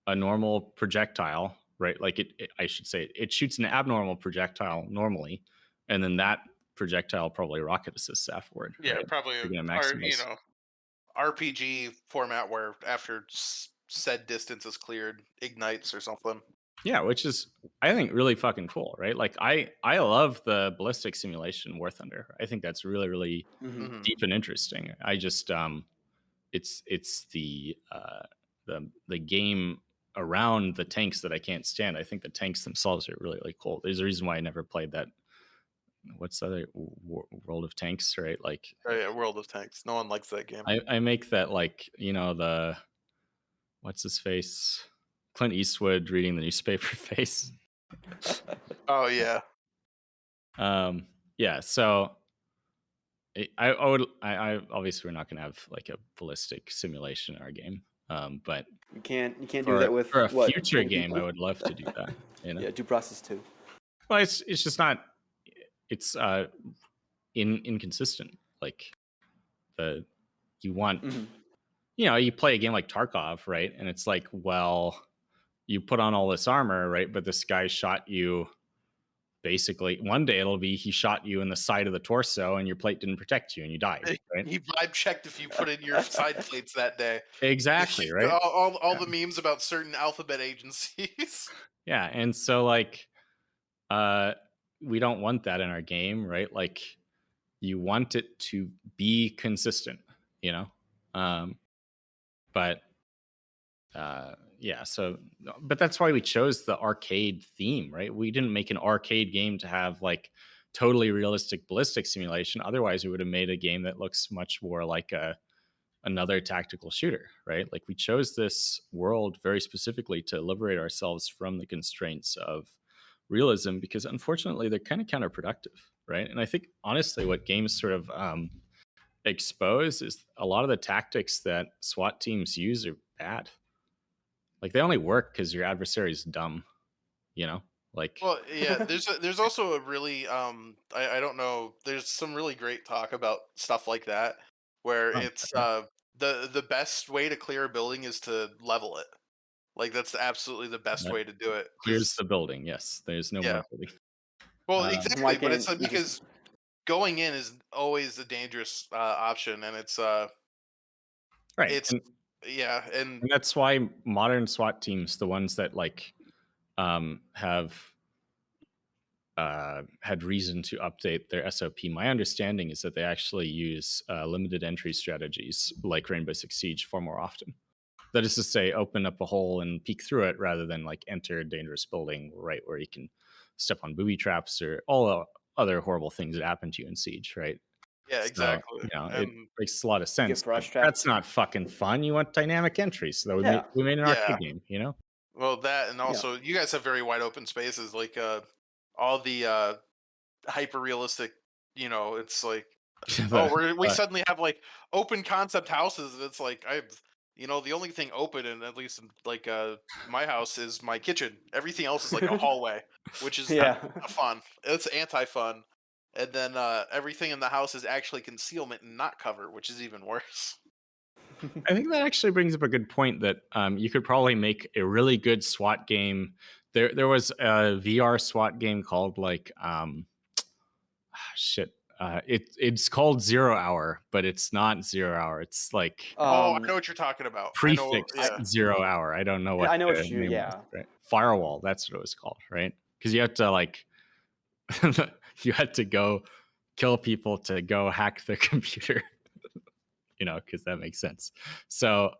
a normal projectile, right? Like I should say it shoots an abnormal projectile normally, and then that projectile probably rocket assists afterward, yeah, right? probably You're gonna our maximize. RPG format where after said distance is cleared, ignites or something. Yeah, which is I think really fucking cool, right? Like I love the ballistic simulation War Thunder. I think that's really really mhm. Hmm. deep and interesting. I just it's the game around the tanks that I can't stand. I think the tanks themselves are really really cool. There's a reason why I never played that. What's the other World of Tanks, right? Like Oh yeah, World of Tanks. No one likes that game. I make that like the what's his face Clint Eastwood reading the newspaper face. Oh yeah, Yeah, so I would I obviously we're not gonna have like a ballistic simulation in our game, but You can't do for that with for a what, future 20 game, I people? would love to do that. You know, Yeah, due process too. well, it's just not it's inconsistent. Like the you want Mhm. you play a game like Tarkov, right? And it's like, well, you put on all this armor, right? But this guy shot you. Basically, one day it'll be he shot you in the side of the torso, and your plate didn't protect you, and you died. Right? he vibe checked if you put in your side plates that day. Exactly. Right. All Yeah. the memes about certain alphabet agencies. Yeah. And so like uh we don't want that in our game, right? Like you want it to be consistent, you know? Um but yeah, so but that's why we chose the arcade theme, right? We didn't make an arcade game to have like totally realistic ballistic simulation. Otherwise we would have made a game that looks much more like a another tactical shooter, right? Like we chose this world very specifically to liberate ourselves from the constraints of realism because unfortunately they're kind of counterproductive, right? And I think honestly what games sort of expose is a lot of the tactics that SWAT teams use are bad. Like they only work because your adversary is dumb, you know? Like Well, yeah, there's also a really I don't know, there's some really great talk about stuff like that where oh, it's okay. the best way to clear a building is to level it. Like that's absolutely the best That way to do it clears cuz the building. Yes, there's no more yeah. building. Well, Why exactly, but it's can't you just? because going in is always a dangerous option and Right. it's yeah, and And that's why modern SWAT teams, the ones that like have had reason to update their SOP. My understanding is that they actually use limited entry strategies like Rainbow Six Siege far more often. That is to say, open up a hole and peek through it rather than like enter a dangerous building right where you can step on booby traps or all the other horrible things that happen to you in Siege, right? yeah, So, exactly. you know, it And makes a lot of You get sense, but frost that's trapped. not fucking fun. You want dynamic entry. So Yeah, we made an yeah, arcade game, you know? well that and yeah. also you guys have very wide open spaces like all the hyper realistic, it's like, oh, The, we suddenly have like open concept houses and it's like the only thing open in at least in, like my house is my kitchen. Everything else is like a hallway, which is not Yeah. fun. It's anti-fun. And then everything in the house is actually concealment and not cover, which is even worse. I think that actually brings up a good point that you could probably make a really good SWAT game. There was a VR SWAT game called like shit. It's called Zero Hour, but it's not Zero Hour. It's like Oh, I um, know what you're talking about. I know, prefix I yeah. Zero Hour. I don't know what I know the what you. name was. Yeah. Right? Firewall. That's what it was called, right? Because you had to like you had to go kill people to go hack the computer. Because that makes sense. So,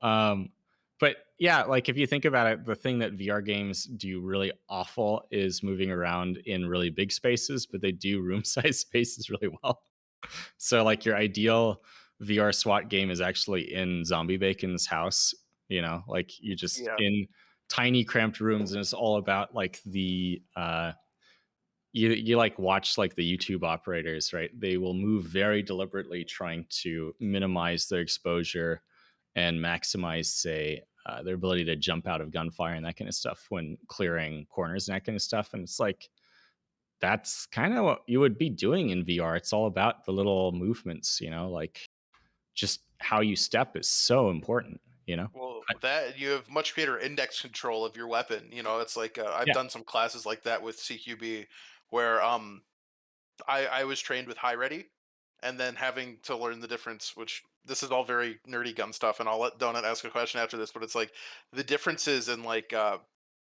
but yeah, like if you think about it, the thing that VR games do really awful is moving around in really big spaces, but they do room size spaces really well. So, like your ideal VR SWAT game is actually in Zombie Bacon's house, like you just Yeah. in tiny cramped rooms, and it's all about like the you like watch like the YouTube operators, right? They will move very deliberately trying to minimize their exposure and maximize, say, their ability to jump out of gunfire and that kind of stuff when clearing corners and that kind of stuff. And it's like that's kind of what you would be doing in VR. It's all about the little movements, like just how you step is so important, Well, I- that you have much greater index control of your weapon. It's like I've yeah, done some classes like that with CQB where I was trained with high ready and then having to learn the difference, which this is all very nerdy gun stuff, and I'll let Donut ask a question after this, but it's like the differences in like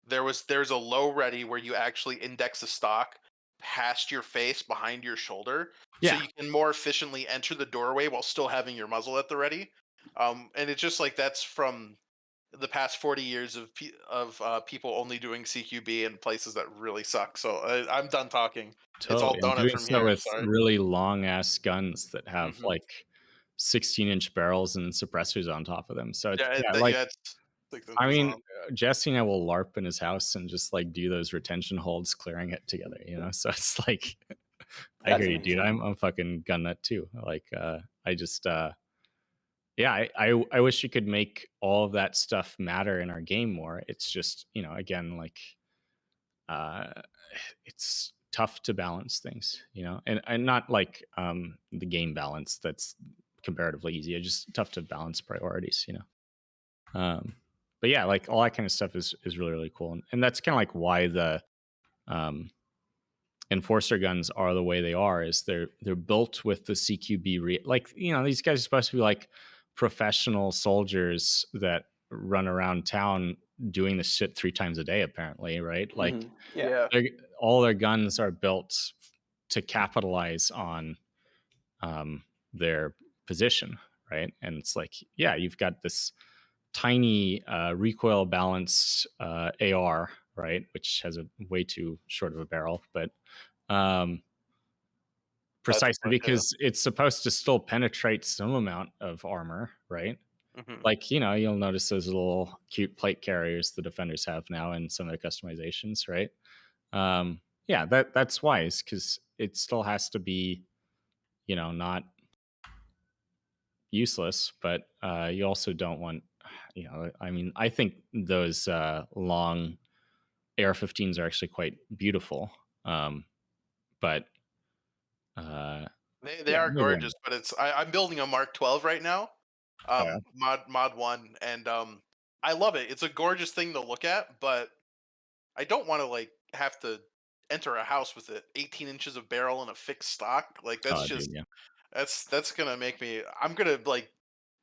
there's a low ready where you actually index the stock past your face behind your shoulder so yeah, you can more efficiently enter the doorway while still having your muzzle at the ready. And it's just like that's from the past 40 years of people only doing CQB in places that really suck. So I'm done talking. It's all totally. And donut doing from so here. with Sorry. really long ass guns that have Hmm. like 16-inch barrels and suppressors on top of them. So it's, Yeah, yeah, that you like, had 6 I inches mean, on. Jesse and I will LARP in his house and just like do those retention holds, clearing it together, So it's like, I hear That's you, dude. amazing. I'm fucking gun nut too. Like, I just, yeah, I wish you could make all of that stuff matter in our game more. It's just, again, like, uh, it's tough to balance things, and not like the game balance that's comparatively easy. It's just tough to balance priorities. Um, but yeah, like all that kind of stuff is really really cool, and that's kind of like why the um, enforcer guns are the way they are. Is they're built with the CQB like these guys are supposed to be like professional soldiers that run around town doing this shit 3 times a day apparently, right? Like Yeah. Yeah. they're- all their guns are built to capitalize on um, their position, right? And it's like, yeah, you've got this tiny recoil balanced AR, right, which has a way too short of a barrel, but um, precisely Yeah. because it's supposed to still penetrate some amount of armor, right? Hmm. Like, you'll notice those little cute plate carriers the defenders have now in some of their customizations, right? Yeah, that's wise because it still has to be, not useless, but you also don't want, I mean, I think those long AR-15s are actually quite beautiful. But uh, They yeah, are maybe gorgeous, but I'm building a Mark 12 right now, yeah. mod 1, and I love it. It's a gorgeous thing to look at, but I don't want to like have to enter a house with it 18 inches of barrel and a fixed stock. Like that's Oh, dude, just yeah. that's gonna make me. I'm gonna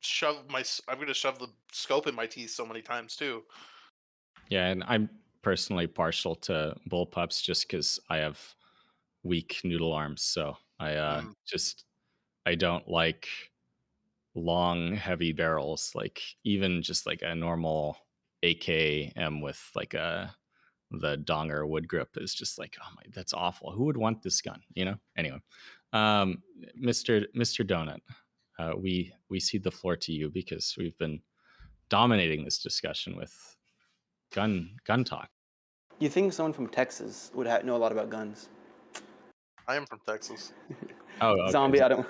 shove the scope in my teeth so many times too. Yeah, and I'm personally partial to bullpups just because I have weak noodle arms. So Mm. I don't like long, heavy barrels. Like even just like a normal AKM with like the donger wood grip is just like, oh my, that's awful. Who would want this gun? Anyway, um, Mr. Donut, we cede the floor to you because we've been dominating this discussion with gun talk. You think someone from Texas would know a lot about guns? I am from Texas. Oh, okay. Zombie, I don't.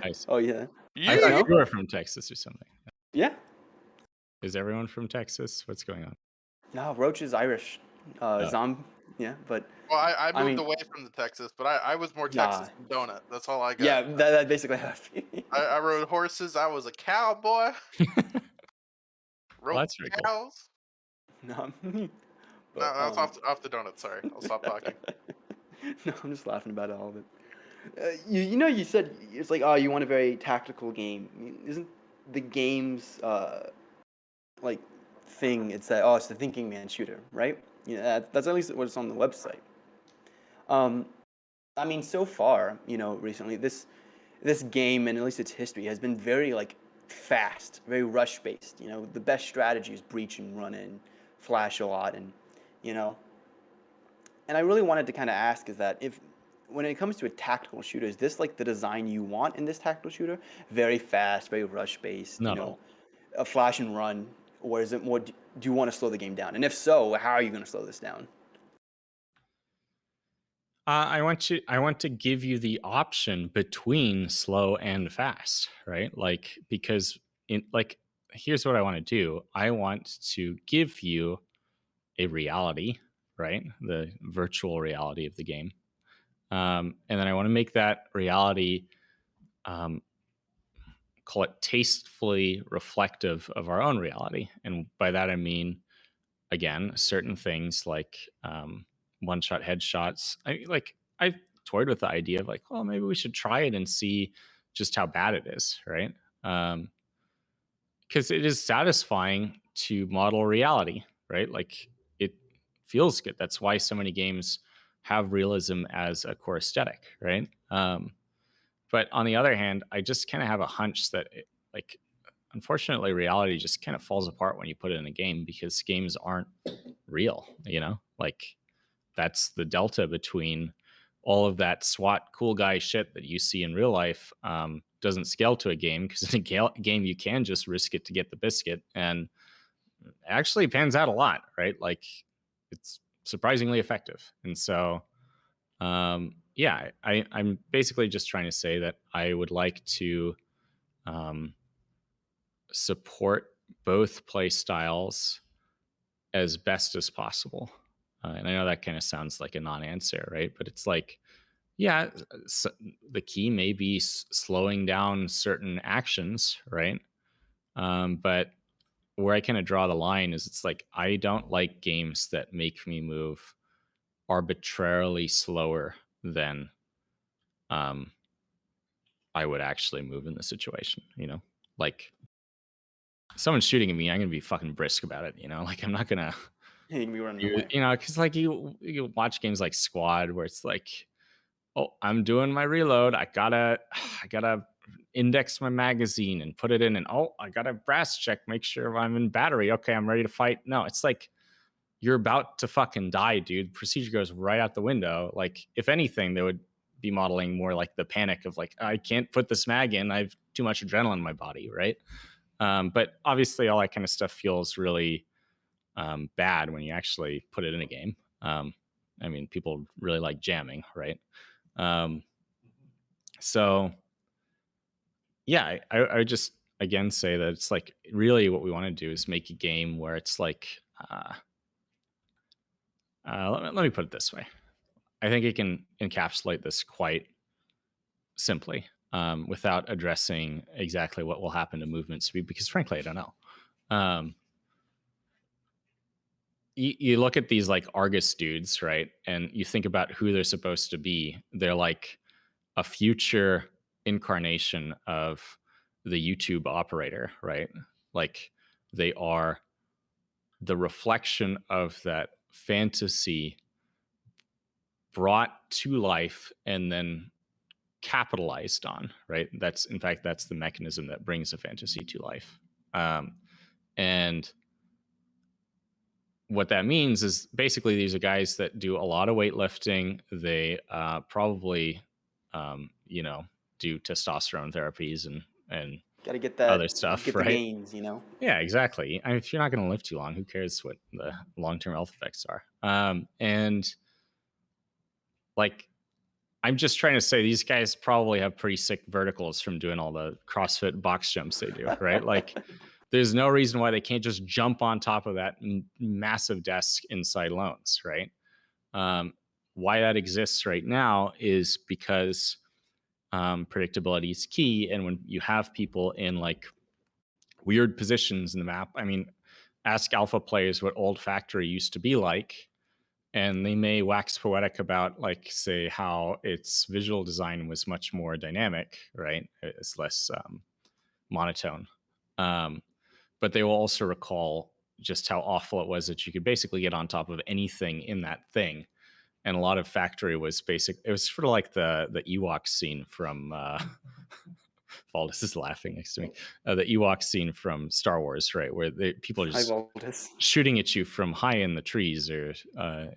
I see. Oh yeah. I thought Yeah. No. you were from Texas or something. Yeah. Is everyone from Texas? What's going on? No, Roach is Irish. Oh, Yeah, but Well, I I moved mean, away from the Texas, but I was more nah. Texas than Donut. That's all I got. Yeah, that basically happened. I rode horses. I was a cowboy. well, Roped that's very cool. cows. No, No, but that's off the donut. Sorry, I'll stop talking. no, I'm just laughing about all of it. You said it's like, oh, you want a very tactical game. I mean, isn't the game's like thing? It's that, oh, it's the thinking man shooter, right? Yeah, that's at least what's on the website. Um, I mean, so far, recently this game and at least its history has been very like fast, very rush based. The best strategy is breach and run in, flash a lot, and you know. And I really wanted to kind of ask is that if when it comes to a tactical shooter, is this like the design you want in this tactical shooter? Very fast, very rush based, Not all. a flash and run, or is it more? Do you want to slow the game down? And if so, how are you going to slow this down? I want to give you the option between slow and fast, right? Like because here's what I want to do. I want to give you a reality, right? The virtual reality of the game. And then I want to make that reality, um, call it tastefully reflective of our own reality. And by that, I mean, again, certain things like one shot headshots. I've toyed with the idea of like, well, maybe we should try it and see just how bad it is, right? Because it is satisfying to model reality, right? Like it feels good. That's why so many games have realism as a core aesthetic, right? But on the other hand, I just kind of have a hunch that like unfortunately reality just kind of falls apart when you put it in a game because games aren't real, like that's the delta between all of that SWAT cool guy shit that you see in real life. Doesn't scale to a game because in a game you can just risk it to get the biscuit, and it actually pans out a lot, right? Like it's surprisingly effective. And so yeah, I'm basically just trying to say that I would like to um, support both play styles as best as possible. And I know that kind of sounds like a non-answer, right? But it's like, yeah, the key may be slowing down certain actions, right? But where I kind of draw the line is it's like I don't like games that make me move arbitrarily slower than um, I would actually move in the situation. Like someone's shooting at me, I'm gonna be fucking brisk about it. Like I'm not gonna You can be running away. because like you watch games like Squad where it's like, oh, I'm doing my reload. I gotta index my magazine and put it in, and oh, I gotta brass check, make sure I'm in battery. Okay, I'm ready to fight. No, it's like you're about to fucking die, dude. Procedure goes right out the window. Like if anything, be modeling more like the panic of like, I can't put this mag in, I have too much adrenaline in my body, right? But obviously all that kind of stuff feels really bad when you actually put it in a game. I mean, people really like jamming, right? So yeah, I would just again say that it's like really what we want to do is make a game where it's like, let me put it this way. I think it can encapsulate this quite simply, without addressing exactly what will happen to movement speed, because frankly, I don't know. You look at these like Argus dudes, right? And you think about who they're supposed to be. They're like a future incarnation of the YouTube operator, right? Like they are the reflection of that fantasy brought to life and then capitalized on, right? That's in fact that's the mechanism that brings a fantasy to life. And what that means is basically these are guys that do a lot of weightlifting. They probably, you know, do testosterone therapies and Got to get other that, stuff, get the right? gains, you know. Yeah, exactly. I mean, if you're not going to live too long, who cares what the long-term health effects are? And like, I'm just trying to say these guys probably have pretty sick verticals from doing all the CrossFit box jumps they do, right? Like, there's no reason why they can't just jump on top of that massive desk inside loans, right? Why that exists right now is because predictability is key. And when you have people in like weird positions in the map, I mean, ask alpha players what old factory used to be like, and they may wax poetic about like say how its visual design was much more dynamic, right? It's less monotone. But they will also recall just how awful it was that you could basically get on top of anything in that thing. And a lot of factory was basic. It was sort of like the Ewok scene from Valdis is laughing next to me. The Ewok scene from Star Wars, right, where people are Hi, just Valdis. shooting at you from high in the trees, or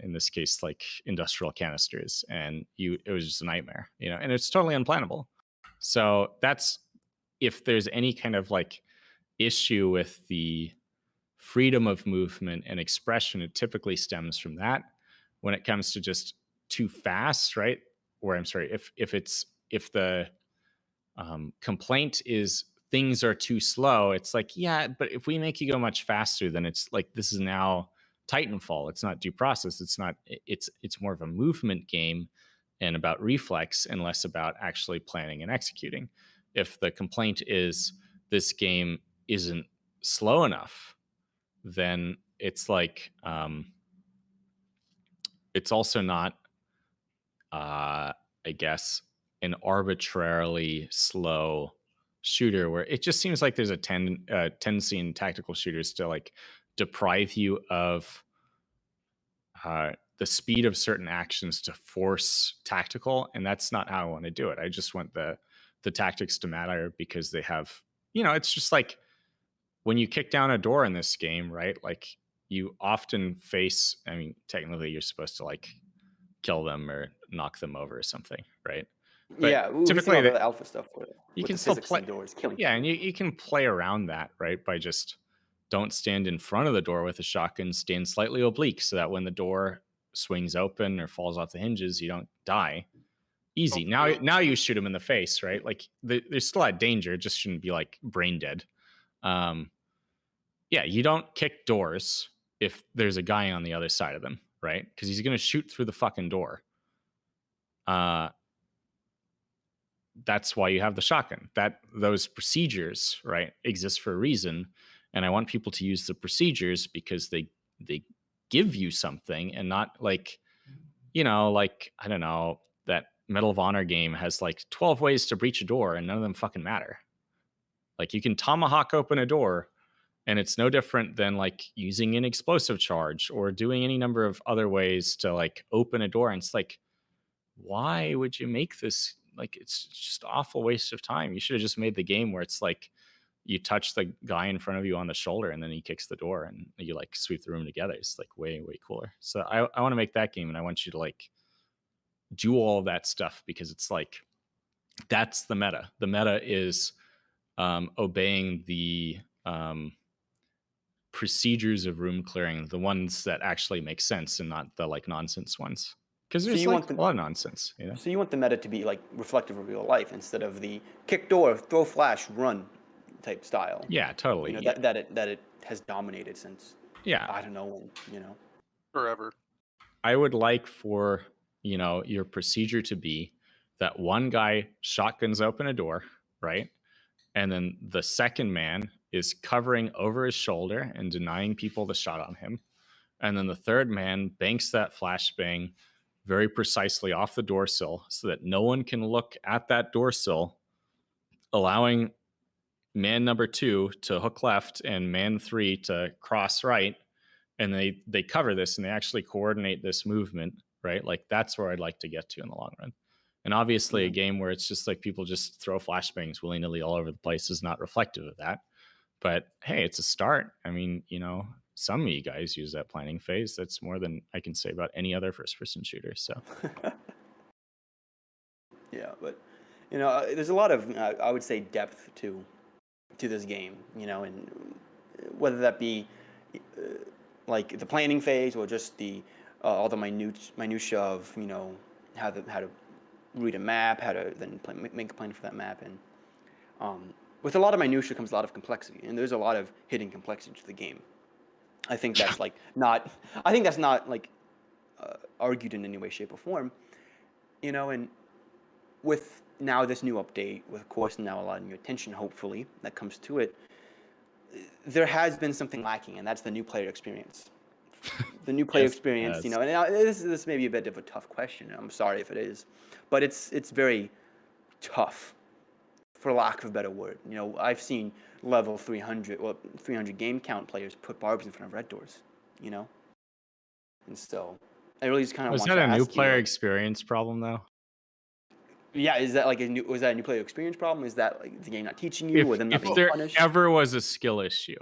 in this case, like industrial canisters, and it was just a nightmare, you know, and it's totally unplannable. So that's if there's any kind of like issue with the freedom of movement and expression, it typically stems from that. When it comes to just too fast, right? Or I'm sorry, if the complaint is things are too slow, it's like, yeah, but if we make you go much faster, then it's like this is now Titanfall. It's not due process. It's not. It's more of a movement game and about reflex and less about actually planning and executing. If the complaint is this game isn't slow enough, then it's like it's also not I guess an arbitrarily slow shooter where it just seems like there's a tendency in tactical shooters to like deprive you of the speed of certain actions to force tactical, and that's not how I want to do it. I just want the tactics to matter because they have, you know, it's just like when you kick down a door in this game, right? Like you often face, I mean, technically you're supposed to like kill them or knock them over or something, right? But Yeah, we've seen typically all the alpha stuff you with can the still physics play. in doors, killing Yeah, and people. you can play around that, right? By just don't stand in front of the door with a shotgun, stand slightly oblique so that when the door swings open or falls off the hinges, you don't die. Easy. Now you shoot him in the face, right? Like there's still that danger, it just shouldn't be like brain dead. Yeah, you don't kick doors if there's a guy on the other side of them, right? Because he's gonna shoot through the fucking door. That's why you have the shotgun. Those procedures, right, exist for a reason, and I want people to use the procedures because they give you something, and not like, you know, like I don't know, that Medal of Honor game has like 12 ways to breach a door, and none of them fucking matter. Like you can tomahawk open a door, and it's no different than like using an explosive charge or doing any number of other ways to like open a door. And it's like, why would you make this? Like, it's just awful waste of time. You should have just made the game where it's like you touch the guy in front of you on the shoulder and then he kicks the door and you like sweep the room together. It's like way, way cooler. So I want to make that game, and I want you to like do all of that stuff, because it's like that's the meta. The meta is obeying the procedures of room clearing, the ones that actually make sense and not the like nonsense ones. Because So there's you like want the a lot of nonsense, you know? so you want the meta to be like reflective of real life instead of the kick door, throw flash, run type style. Yeah, totally. That it has dominated since Yeah. I don't know when. Forever. I would like for, your procedure to be that one guy shotguns open a door, right? And then the second man is covering over his shoulder and denying people the shot on him. And then the third man banks that flashbang very precisely off the door sill so that no one can look at that door sill, allowing man number 2 to hook left and man 3 to cross right. And they cover this and they actually coordinate this movement, right? Like that's where I'd like to get to in the long run. And obviously, a Mhm. game where it's just like people just throw flashbangs willy nilly all over the place is not reflective of that. But hey, it's a start. I mean, some of you guys use that planning phase. That's more than I can say about any other first person shooter. So, Yeah, but there's a lot of I would say depth to this game, and whether that be uh, like the planning phase or just the all the minutia of how to read a map, how to then make a plan for that map, and with a lot of minutia comes a lot of complexity, and there's a lot of hidden complexity to the game. I think that's like not. I think that's not like argued in any way, shape, or form. And with now this new update, with of course now a lot of new attention, hopefully that comes to it, there has been something lacking, and that's the new player experience. The new player yes, experience, yes. and now this may be a bit of a tough question. I'm sorry if it is, but it's very tough, for lack of a better word. I've seen level 300 game count players put barbs in front of red doors. You know, and so I really just kind of Was want that to a new ask you, player like, experience problem, though? yeah, is that like was that a new player experience problem? Is that like the game not teaching you, or them not If being there punished? ever was a skill issue,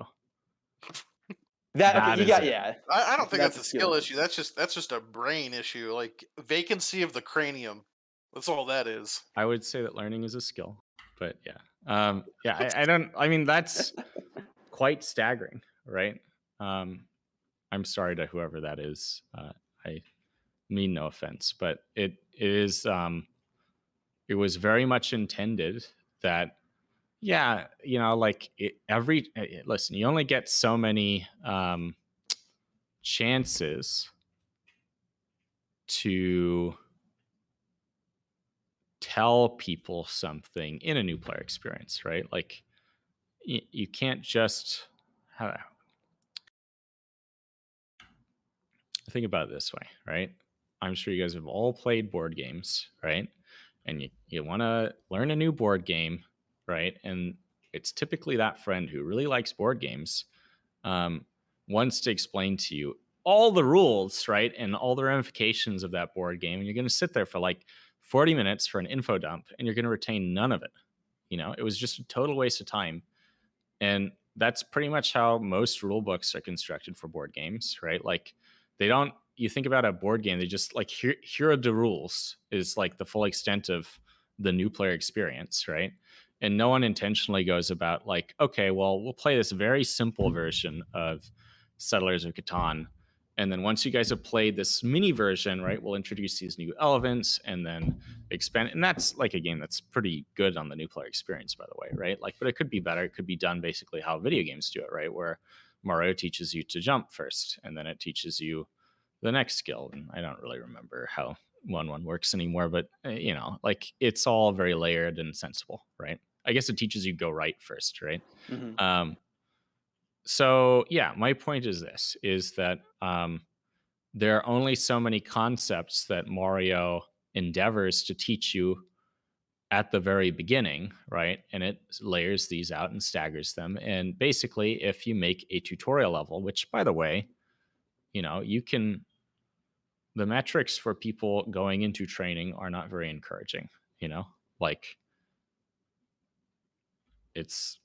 That okay, that you is got it. yeah. I don't think That's that's a a skill skill issue. issue. That's just a brain issue. Like vacancy of the cranium. That's all that is. I would say that learning is a skill, but yeah, yeah. I don't. I mean, that's quite staggering, right? Um, I'm sorry to whoever that is. I mean no offense, but it is. It was very much intended that, yeah, like listen, you only get so many chances to tell people something in a new player experience, right? Like you can't just how, think about it this way, right? I'm sure you guys have all played board games, right? And you want to learn a new board game, right? And it's typically that friend who really likes board games, um, wants to explain to you all the rules, right? And all the ramifications of that board game. And you're going to sit there for like 40 minutes for an info dump and you're going to retain none of it. It was just a total waste of time. And that's pretty much how most rule books are constructed for board games, right? Like they don't, you think about a board game, they just like, here are the rules is like the full extent of the new player experience, right? And no one intentionally goes about like, okay, well, we'll play this very simple version of Settlers of Catan. And then once you guys have played this mini version, right, we'll introduce these new elements and then expand. And that's like a game that's pretty good on the new player experience, by the way, right? Like, but it could be better. It could be done basically how video games do it, right? Where Mario teaches you to jump first, and then it teaches you the next skill. And I don't really remember how one works anymore, but like it's all very layered and sensible, right? I guess it teaches you go right first, right? Hmm. Um, so yeah, my point is this: is that there are only so many concepts that Mario endeavors to teach you at the very beginning, right? And it layers these out and staggers them. And basically, if you make a tutorial level, which by the way, you can, the metrics for people going into training are not very encouraging, like it's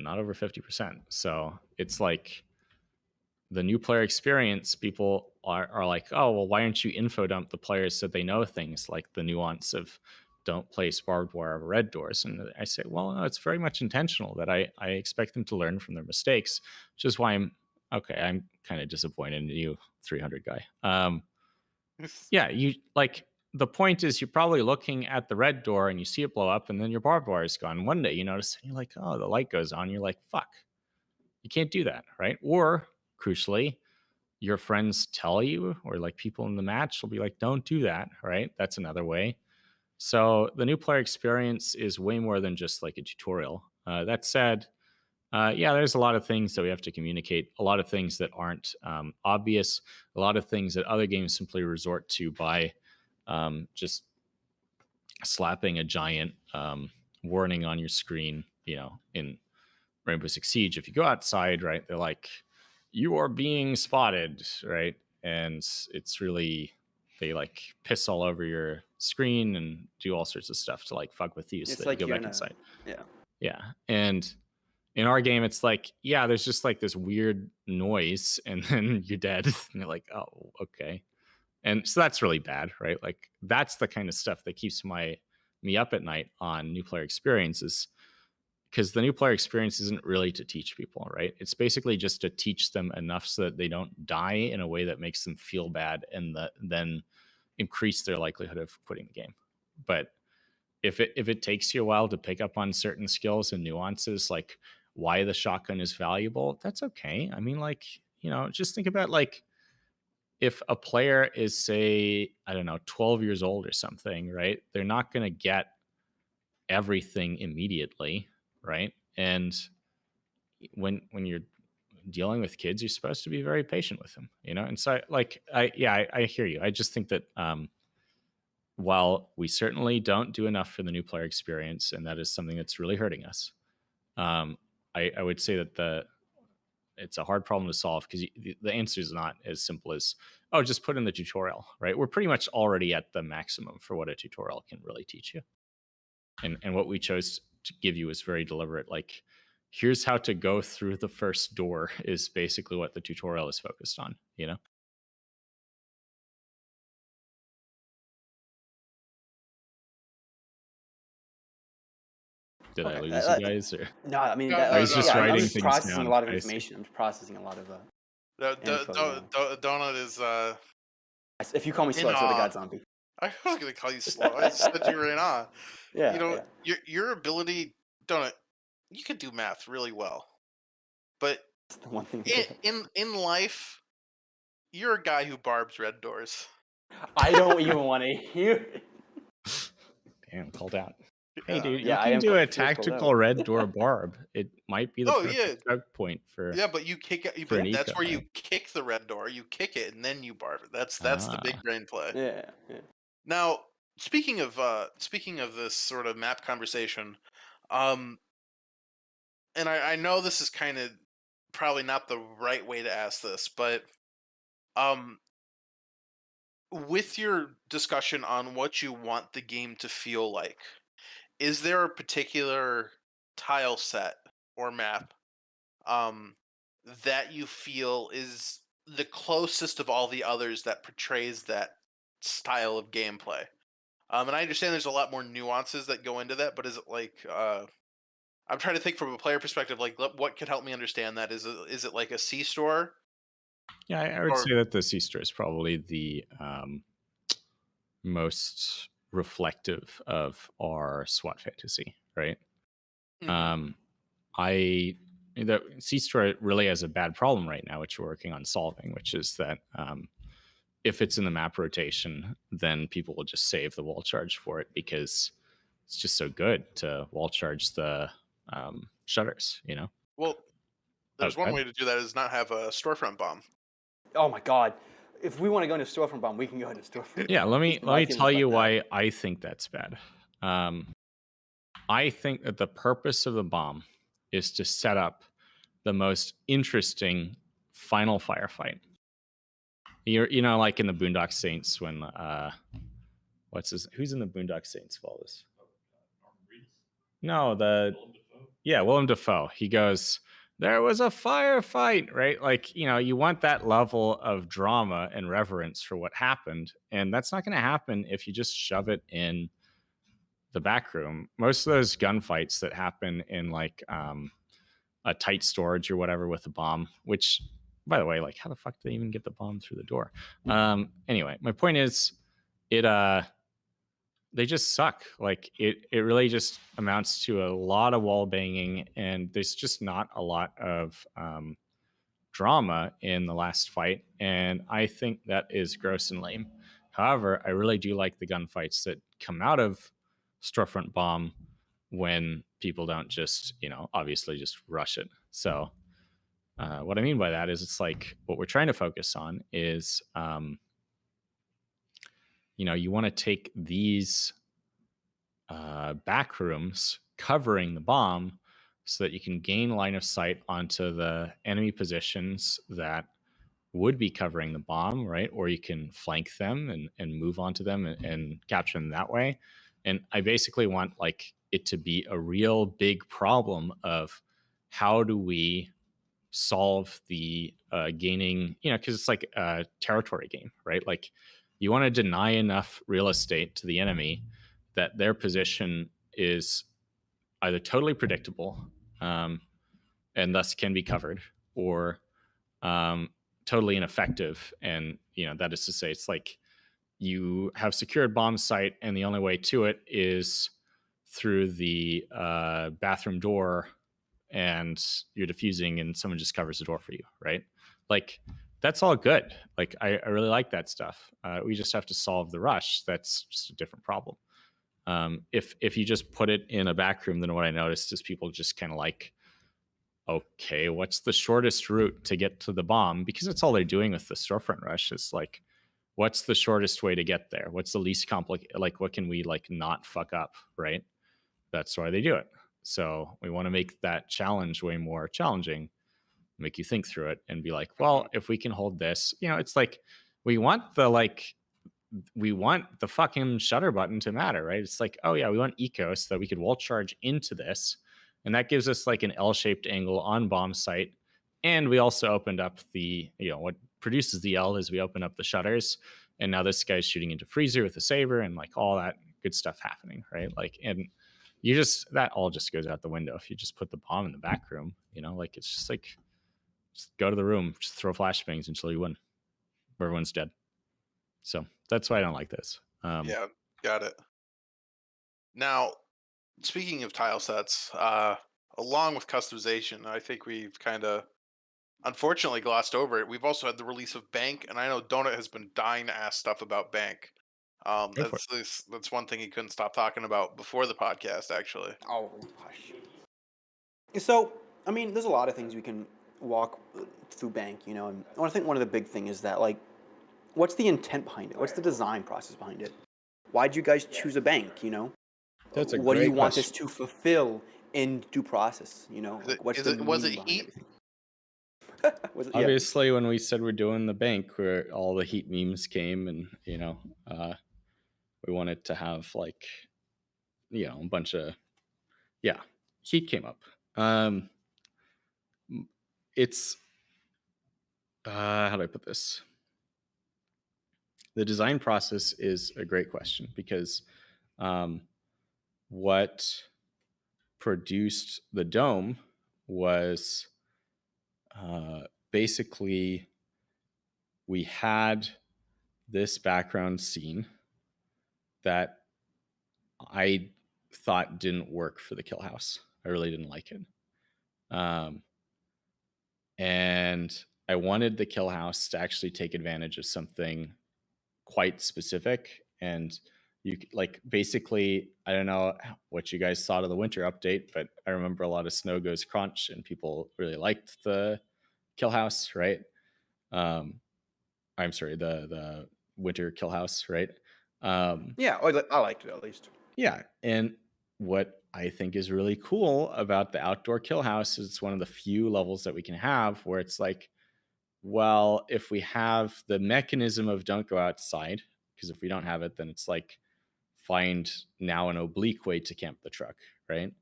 not over 50%. So it's like the new player experience, people are like, oh, well, why aren't you info dump the players so they know things like the nuance of don't place barbed wire over red doors? And I say, well, no, it's very much intentional that I expect them to learn from their mistakes, which is why I'm kind of disappointed in you, 300 guy. Yeah, you like the point is you're probably looking at the red door and you see it blow up and then your barbed wire is gone. One day you notice and you're like, oh, the light goes on. You're like, fuck, you can't do that, right? Or crucially, your friends tell you, or like people in the match will be like, don't do that, right? That's another way. So the new player experience is way more than just like a tutorial. That said, yeah, there's a lot of things that we have to communicate, a lot of things that aren't obvious, a lot of things that other games simply resort to by just slapping a giant warning on your screen, in Rainbow Six Siege. If you go outside, right, they're like, you are being spotted, right? And it's really, they like piss all over your screen and do all sorts of stuff to like fuck with you so It's that you like go you're back in a inside. yeah. Yeah. And in our game, it's like, yeah, there's just like this weird noise and then you're dead. And you're like, oh, okay. And so that's really bad, right? Like that's the kind of stuff that keeps me up at night on new player experiences, because the new player experience isn't really to teach people, right? It's basically just to teach them enough so that they don't die in a way that makes them feel bad and then increase their likelihood of quitting the game. But if it takes you a while to pick up on certain skills and nuances, like why the shotgun is valuable, that's okay. I mean, like, just think about like if a player is, say, I don't know, 12 years old or something, right? They're not going to get everything immediately, right? And when you're dealing with kids, you're supposed to be very patient with them, And so, like, I hear you. I just think that while we certainly don't do enough for the new player experience, and that is something that's really hurting us, um, I would say that it's a hard problem to solve because the answer is not as simple as, oh, just put in the tutorial, right? We're pretty much already at the maximum for what a tutorial can really teach you. And what we chose to give you is very deliberate. Like, here's how to go through the first door is basically what the tutorial is focused on. Did I Okay. lose you guys? Or No, I mean No, that I no, was like just no. yeah, I'm writing just things processing a down. lot of I see. information. I'm just processing a lot of The info. donut is If you call me in slow, I swear to awe. God, zombie. I was gonna call you slow. I just said you were in awe. Yeah, yeah. Your ability, donut. You could do math really well, but It's the one thing. in life, you're a guy who barbs red doors. I don't even want to hear it. Damn, called out. Hey, Yeah. dude, you Yeah, I can am. do a It feels called tactical out. red door barb. It might be the Oh yeah, perfect choke point for yeah. But you kick it. for an But that's eco, where you right? kick the red door. You kick it and then you barb it. That's the Ah, big brain play. Yeah, yeah. Now, speaking of this sort of map conversation, um, and I know this is kind of probably not the right way to ask this, but um, with your discussion on what you want the game to feel like, is there a particular tile set or map um, that you feel is the closest of all the others that portrays that style of gameplay? And I understand there's a lot more nuances that go into that, but is it like I'm trying to think from a player perspective, like what could help me understand that? Is it like a C store yeah, I would or? say that the Seaster is probably the most reflective of our SWAT fantasy, right? Mhm. Um, I the Seaster really has a bad problem right now, which we're working on solving, which is that if it's in the map rotation, then people will just save the wall charge for it because it's just so good to wall charge the shutters. Well, Oh, there's one way to do that is not have a storefront bomb. Oh my God. If we want to go into storefront bomb, we can go into storefront. yeah. Let At me least let my me feelings tell about you that. why I think that's bad. Um, I think that the purpose of the bomb is to set up the most interesting final firefight. Like in the Boondock Saints when who's in the Boondock Saints of all this? No, Willem Dafoe. He goes, there was a firefight, right? Like, you want that level of drama and reverence for what happened. And that's not going to happen if you just shove it in the back room. Most of those gunfights that happen in like a tight storage or whatever with a bomb, which, by the way, like, how the fuck do they even get the bomb through the door? Anyway, my point is, it they just suck. Like, it really just amounts to a lot of wall banging, and there's just not a lot of drama in the last fight, and I think that is gross and lame. However, I really do like the gunfights that come out of Storefront Bomb when people don't just, obviously just rush it. So, what I mean by that is, it's like what we're trying to focus on is, you want to take these back rooms covering the bomb so that you can gain line of sight onto the enemy positions that would be covering the bomb, right? Or you can flank them and move onto them and capture them that way. And I basically want like it to be a real big problem of how do we solve the gaining, because it's like a territory game, right? Like you want to deny enough real estate to the enemy that their position is either totally predictable, um, and thus can be covered, or totally ineffective. And, that is to say, it's like you have secured bomb site, and the only way to it is through the bathroom door, and you're diffusing, and someone just covers the door for you, right? Like, that's all good. Like, I really like that stuff. We just have to solve the rush. That's just a different problem. If you just put it in a back room, then what I noticed is people just kind of like, okay, what's the shortest route to get to the bomb? Because that's all they're doing with the storefront rush. Is like, what's the shortest way to get there? What's the least complicated? Like, what can we like not fuck up, right? That's why they do it. So we want to make that challenge way more challenging, make you think through it and be like, well, if we can hold this, it's like we want the fucking shutter button to matter, right? It's like, oh yeah, we want eco so that we could wall charge into this, and that gives us like an L-shaped angle on bomb site. And we also opened up the, what produces the L is we open up the shutters, and now this guy's shooting into freezer with a saber and like all that good stuff happening, right? Like, and that all just goes out the window if you just put the bomb in the back room. Like, it's just like, just go to the room, just throw flashbangs until you win, or everyone's dead. So that's why I don't like this. Yeah, got it. Now, speaking of tile sets, along with customization, I think we've kind of unfortunately glossed over it. We've also had the release of Bank, and I know Donut has been dying to ask stuff about Bank. Go for That's one thing he couldn't stop talking about before the podcast, actually. Oh, hush. So, I mean, there's a lot of things we can walk through Bank, and I think one of the big thing is that, like, what's the intent behind it? What's the design process behind it? Why'd you guys choose a bank, That's a What do you great want question. this to fulfill in due process, Like, what's the Was meaning it behind Heat? everything? Yeah. Obviously, when we said we're doing the bank, where all the heat memes came, and we wanted to have like a bunch of heat came up. It's how do I put this? The design process is a great question because what produced the dome was basically we had this background scene that I thought didn't work for the kill house. I really didn't like it. And I wanted the kill house to actually take advantage of something quite specific. And like basically, I don't know what you guys thought of the winter update, but I remember a lot of Snow Goes Crunch and people really liked the kill house, right? I'm sorry, the winter kill house, right? Yeah, I liked it at least. Yeah, and what I think is really cool about the outdoor kill house is it's one of the few levels that we can have where it's like, well, if we have the mechanism of don't go outside, because if we don't have it, then it's like find now an oblique way to camp the truck, right?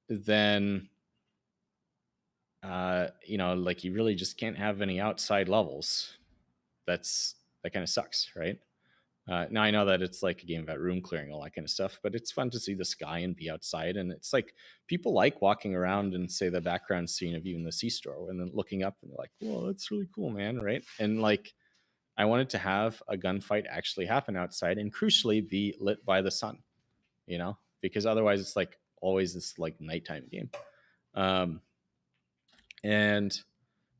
Then like you really just can't have any outside levels. That kind of sucks, right? Now I know that it's like a game about room clearing, all that kind of stuff, but it's fun to see the sky and be outside. And it's like people like walking around and say the background scene of even the C store and then looking up and they're like, "Whoa, that's really cool, man!" Right? And like I wanted to have a gunfight actually happen outside and crucially be lit by the sun, because otherwise it's like always this like nighttime game. Um, and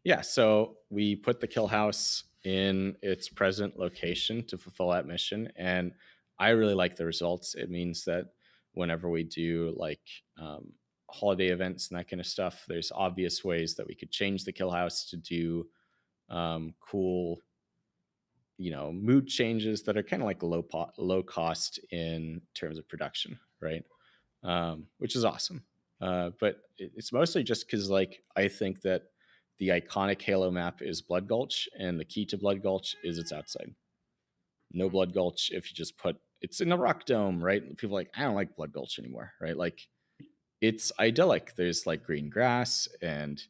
yeah, so we put the kill house in its present location to fulfill that mission. And I really like the results. It means that whenever we do like holiday events and that kind of stuff, there's obvious ways that we could change the kill house to do cool, mood changes that are kind of like low cost in terms of production, right? Which is awesome. But it's mostly just because, like, I think that the iconic Halo map is Blood Gulch, and the key to Blood Gulch is it's outside. No Blood Gulch if you just put it's in a rock dome, right? People are like, I don't like Blood Gulch anymore, right? Like, it's idyllic. There's like green grass and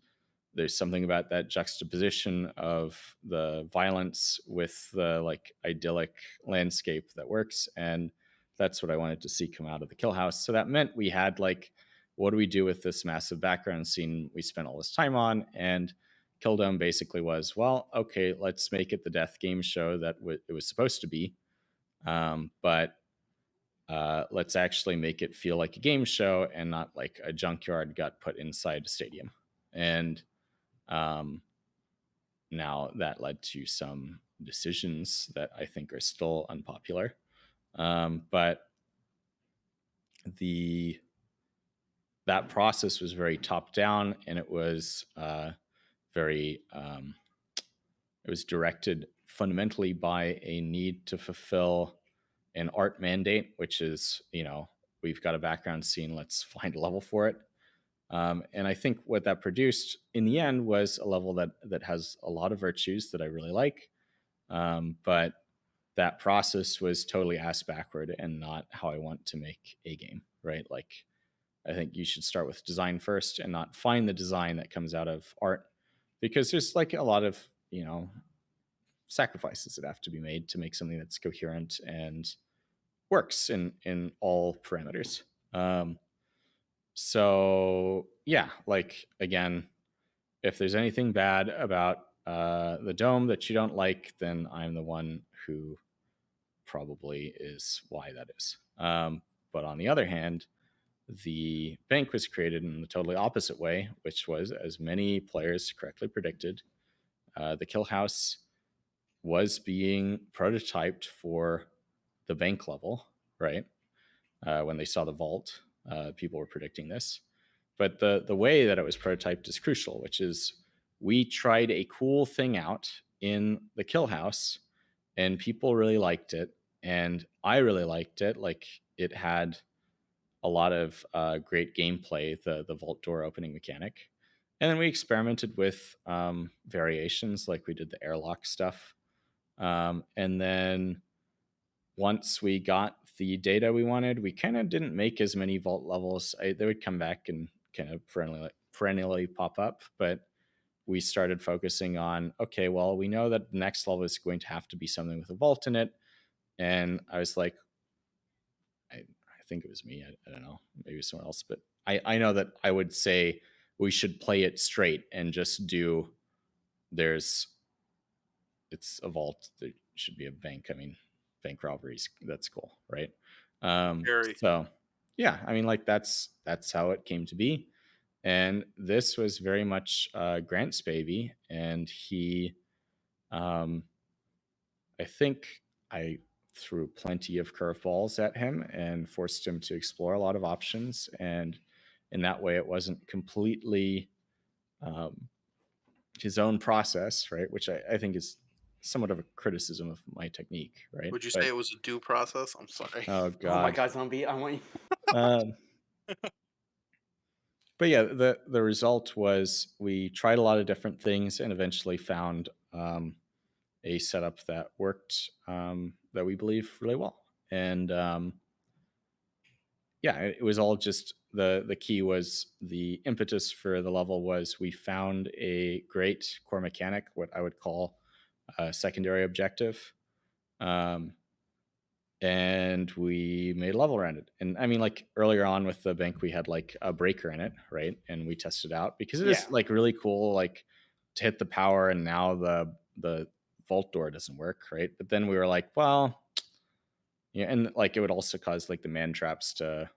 there's something about that juxtaposition of the violence with the like idyllic landscape that works. And that's what I wanted to see come out of the kill house. So that meant we had like, what do we do with this massive background scene we spent all this time on? And Killdome basically was, well, okay, let's make it the death game show that it was supposed to be. But let's actually make it feel like a game show and not like a junkyard got put inside a stadium. And um, now that led to some decisions that I think are still unpopular. But that process was very top down, and it was very it was directed fundamentally by a need to fulfill an art mandate, which is, we've got a background scene, let's find a level for it. And I think what that produced in the end was a level that has a lot of virtues that I really like. But that process was totally ass backward and not how I want to make a game, right? Like, I think you should start with design first and not find the design that comes out of art, because there's like a lot of, sacrifices that have to be made to make something that's coherent and works in all parameters. So yeah, like again, if there's anything bad about the dome that you don't like, then I'm the one who probably is why that is. But on the other hand, the bank was created in the totally opposite way, which was, as many players correctly predicted, the kill house was being prototyped for the bank level, right? When they saw the vault, people were predicting this. But the way that it was prototyped is crucial, which is we tried a cool thing out in the kill house, and people really liked it, and I really liked it. Like, it had a lot of great gameplay, the vault door opening mechanic, and then we experimented with variations, like we did the airlock stuff, and then once we got the data we wanted, we kind of didn't make as many vault levels. They would come back and kind of perennially pop up, but we started focusing on, okay, well, we know that the next level is going to have to be something with a vault in it. And I was like, I think it was me. I don't know, maybe someone else, but I know that I would say we should play it straight and just do, it's a vault. There should be a bank. I mean, bank robberies, that's cool, right? Very. So yeah, I mean, like that's how it came to be. And this was very much Grant's baby. And he, I think I threw plenty of curveballs at him and forced him to explore a lot of options. And in that way, it wasn't completely um, his own process, right? Which I think is somewhat of a criticism of my technique, right? Would you say But it was a due process? I'm sorry. oh Oh my god, God, Zombie! I want you. um, but yeah, the result was we tried a lot of different things and eventually found a setup that worked, that we believe really well. And yeah, it was all just the key was the impetus for the level was we found a great core mechanic, what I would call a secondary objective. Um, and we made a level around it. And I mean, like earlier on with the bank, we had like a breaker in it, right? And we tested out because it Yeah. is like really cool, like to hit the power, and now the vault door doesn't work, right? But then we were like, well, yeah, and like it would also cause like the man traps to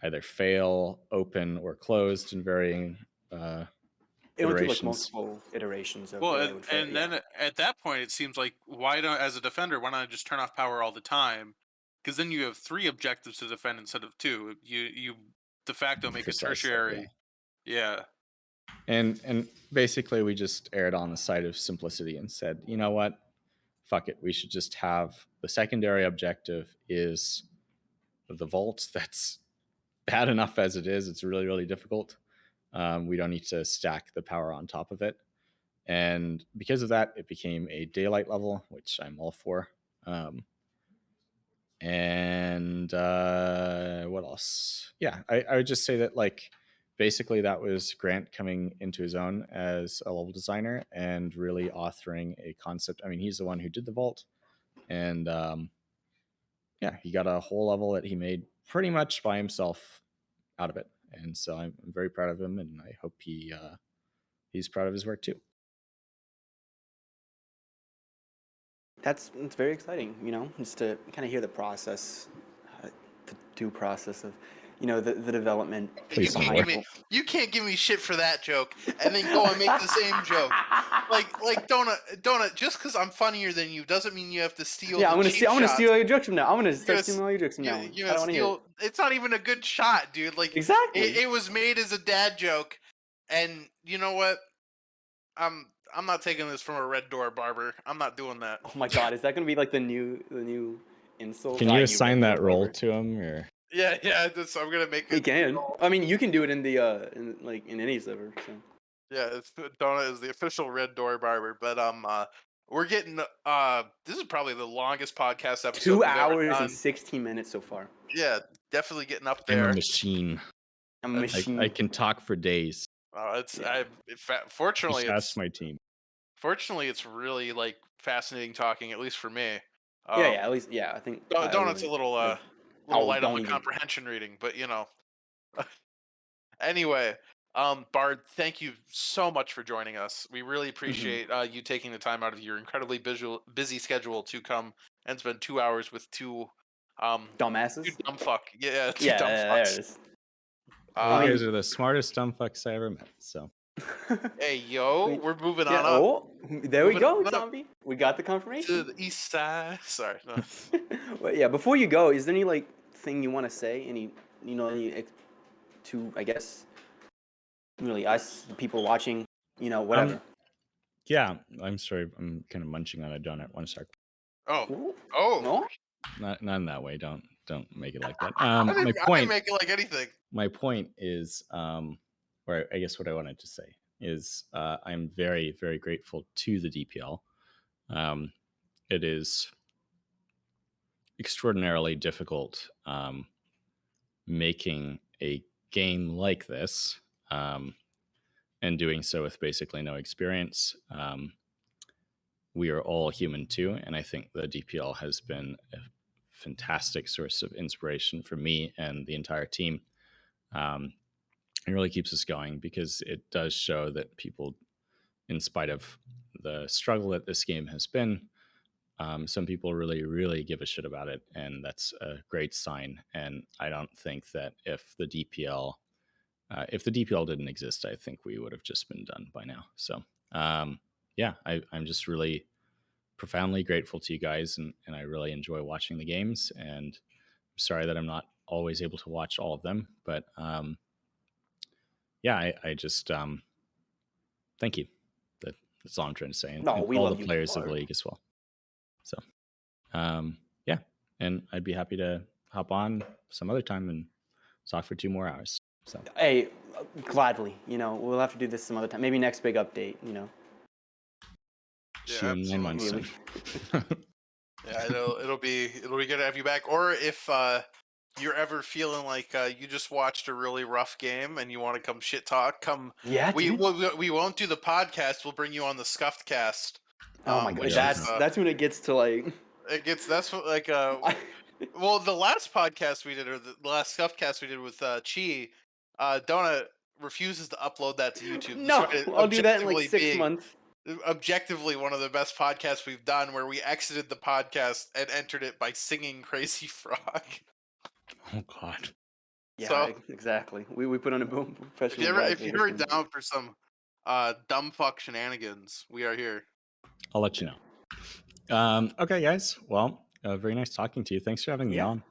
either fail, open, or closed in varying It went through like iterations. multiple iterations of Well, where it would fail. and Yeah. then at that point, it seems like why don't, as a defender, why not just turn off power all the time? Because then you have 3 objectives to defend instead of 2. You de facto make a Precisely, tertiary. Yeah. And basically we just erred on the side of simplicity and said, you know what, fuck it, we should just have the secondary objective is the vault. That's bad enough as it is. It's really, really difficult. We don't need to stack the power on top of it. And because of that, it became a daylight level, which I'm all for. And what else? Yeah, I would just say that, like, basically that was Grant coming into his own as a level designer and really authoring a concept. I mean, he's the one who did the vault, and yeah, he got a whole level that he made pretty much by himself out of it. And so I'm very proud of him, and I hope he's proud of his work too. That's it's very exciting, just to kind of hear the process, the due process of, the development. Please You don't can't, worry. you can't give me shit for that joke and then go and make the same joke. Like Donut, just because I'm funnier than you doesn't mean you have to steal. Yeah, the I'm gonna cheap steal. I'm gonna shots. steal all your jokes from now. I'm gonna You're start gonna stealing all your jokes from now. You're I gonna don't want to hear steal. it. It's not even a good shot, dude. Like Exactly. it was made as a dad joke, and you know what? I'm not taking this from a red door barber. I'm not doing that. Oh my God, is that gonna be like the new insult? Can Ah, you assign red that door role barber. to him, or Yeah. I'm gonna make We it. can. I mean, you can do it in the in any server. So. Yeah, Donut is the official red door barber. But we're getting this is probably the longest podcast episode 2 we've ever hours and done. 16 minutes so far. Yeah, definitely getting up I'm a there. machine. I'm a That's- machine. I can talk for days. Fortunately, Just ask my team. Fortunately, it's really like fascinating talking, at least for me. Yeah, at least, I think. Donut's a little light on don't the even. comprehension reading, but Anyway, Baard, thank you so much for joining us. We really appreciate you taking the time out of your incredibly busy schedule to come and spend 2 hours with two Dumbasses. dumb fuck. Yeah, two Yeah, dumb there fucks. it is. You guys are the smartest dumb fucks I ever met. So Hey, yo, we're moving on up Oh, there we Moving go, on up. zombie. We got the to confirmation. the east side. Sorry. No. Well, yeah, before you go, is there any thing you want to say? Any to, I guess, really us, the people watching, whatever. yeah, I'm sorry. I'm kind of munching on a donut. One sec. Oh, No? Not in that way. Don't make it like that. I My didn't point. make it like anything. My point is, or I guess what I wanted to say is, I'm very, very grateful to the DPL. It is extraordinarily difficult making a game like this, and doing so with basically no experience. We are all human too, and I think the DPL has been a fantastic source of inspiration for me and the entire team. It really keeps us going because it does show that people, in spite of the struggle that this game has been, some people really, really give a shit about it, and that's a great sign. And I don't think that if the DPL didn't exist, I think we would have just been done by now. So yeah, I'm just really profoundly grateful to you guys, and I really enjoy watching the games. And I'm sorry that I'm not always able to watch all of them, but yeah, I just thank you. That's all I'm trying to say. And, No, and we all love the you, players of the Bard. league as well. So yeah, and I'd be happy to hop on some other time and talk for 2 more hours. So Hey, gladly. We'll have to do this some other time. Maybe next big update. Yeah, see you in 9 months. Really. Yeah, it'll be good to have you back. Or if you're ever feeling like you just watched a really rough game and you want to come shit talk, come. Yeah, dude. We won't do the podcast. We'll bring you on the Scuffed Cast. Oh my god, Which Yeah. is that's when it gets to like. that's what like well, the last podcast we did, or the last Scuffcast we did with Chi, Donut refuses to upload that to YouTube. No, despite it I'll do that in like objectively 6 being months. objectively one of the best podcasts we've done, where we exited the podcast and entered it by singing Crazy Frog. Oh God. Yeah, So exactly. We put on a boom if professional. you're ever evaluation. down for some dumb fuck shenanigans, we are here. I'll let you know. Okay, guys. Well, very nice talking to you. Thanks for having me Yeah. on.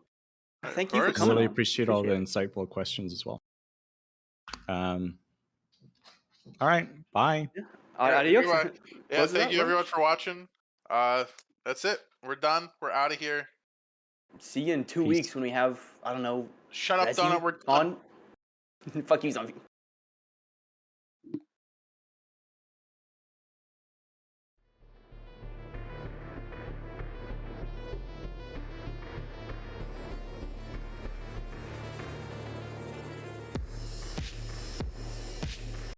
Thank you for course. coming. Really on. appreciate all the insightful questions as well. All right. Bye. Yeah. Yeah, Adios. yeah, Close it thank out, you bro. everyone for watching. That's it. We're done. We're out of here. See you in 2 Peace. weeks when we have, I don't know, Shut up, Jesse Donut. We're done. on. Fuck you, zombie.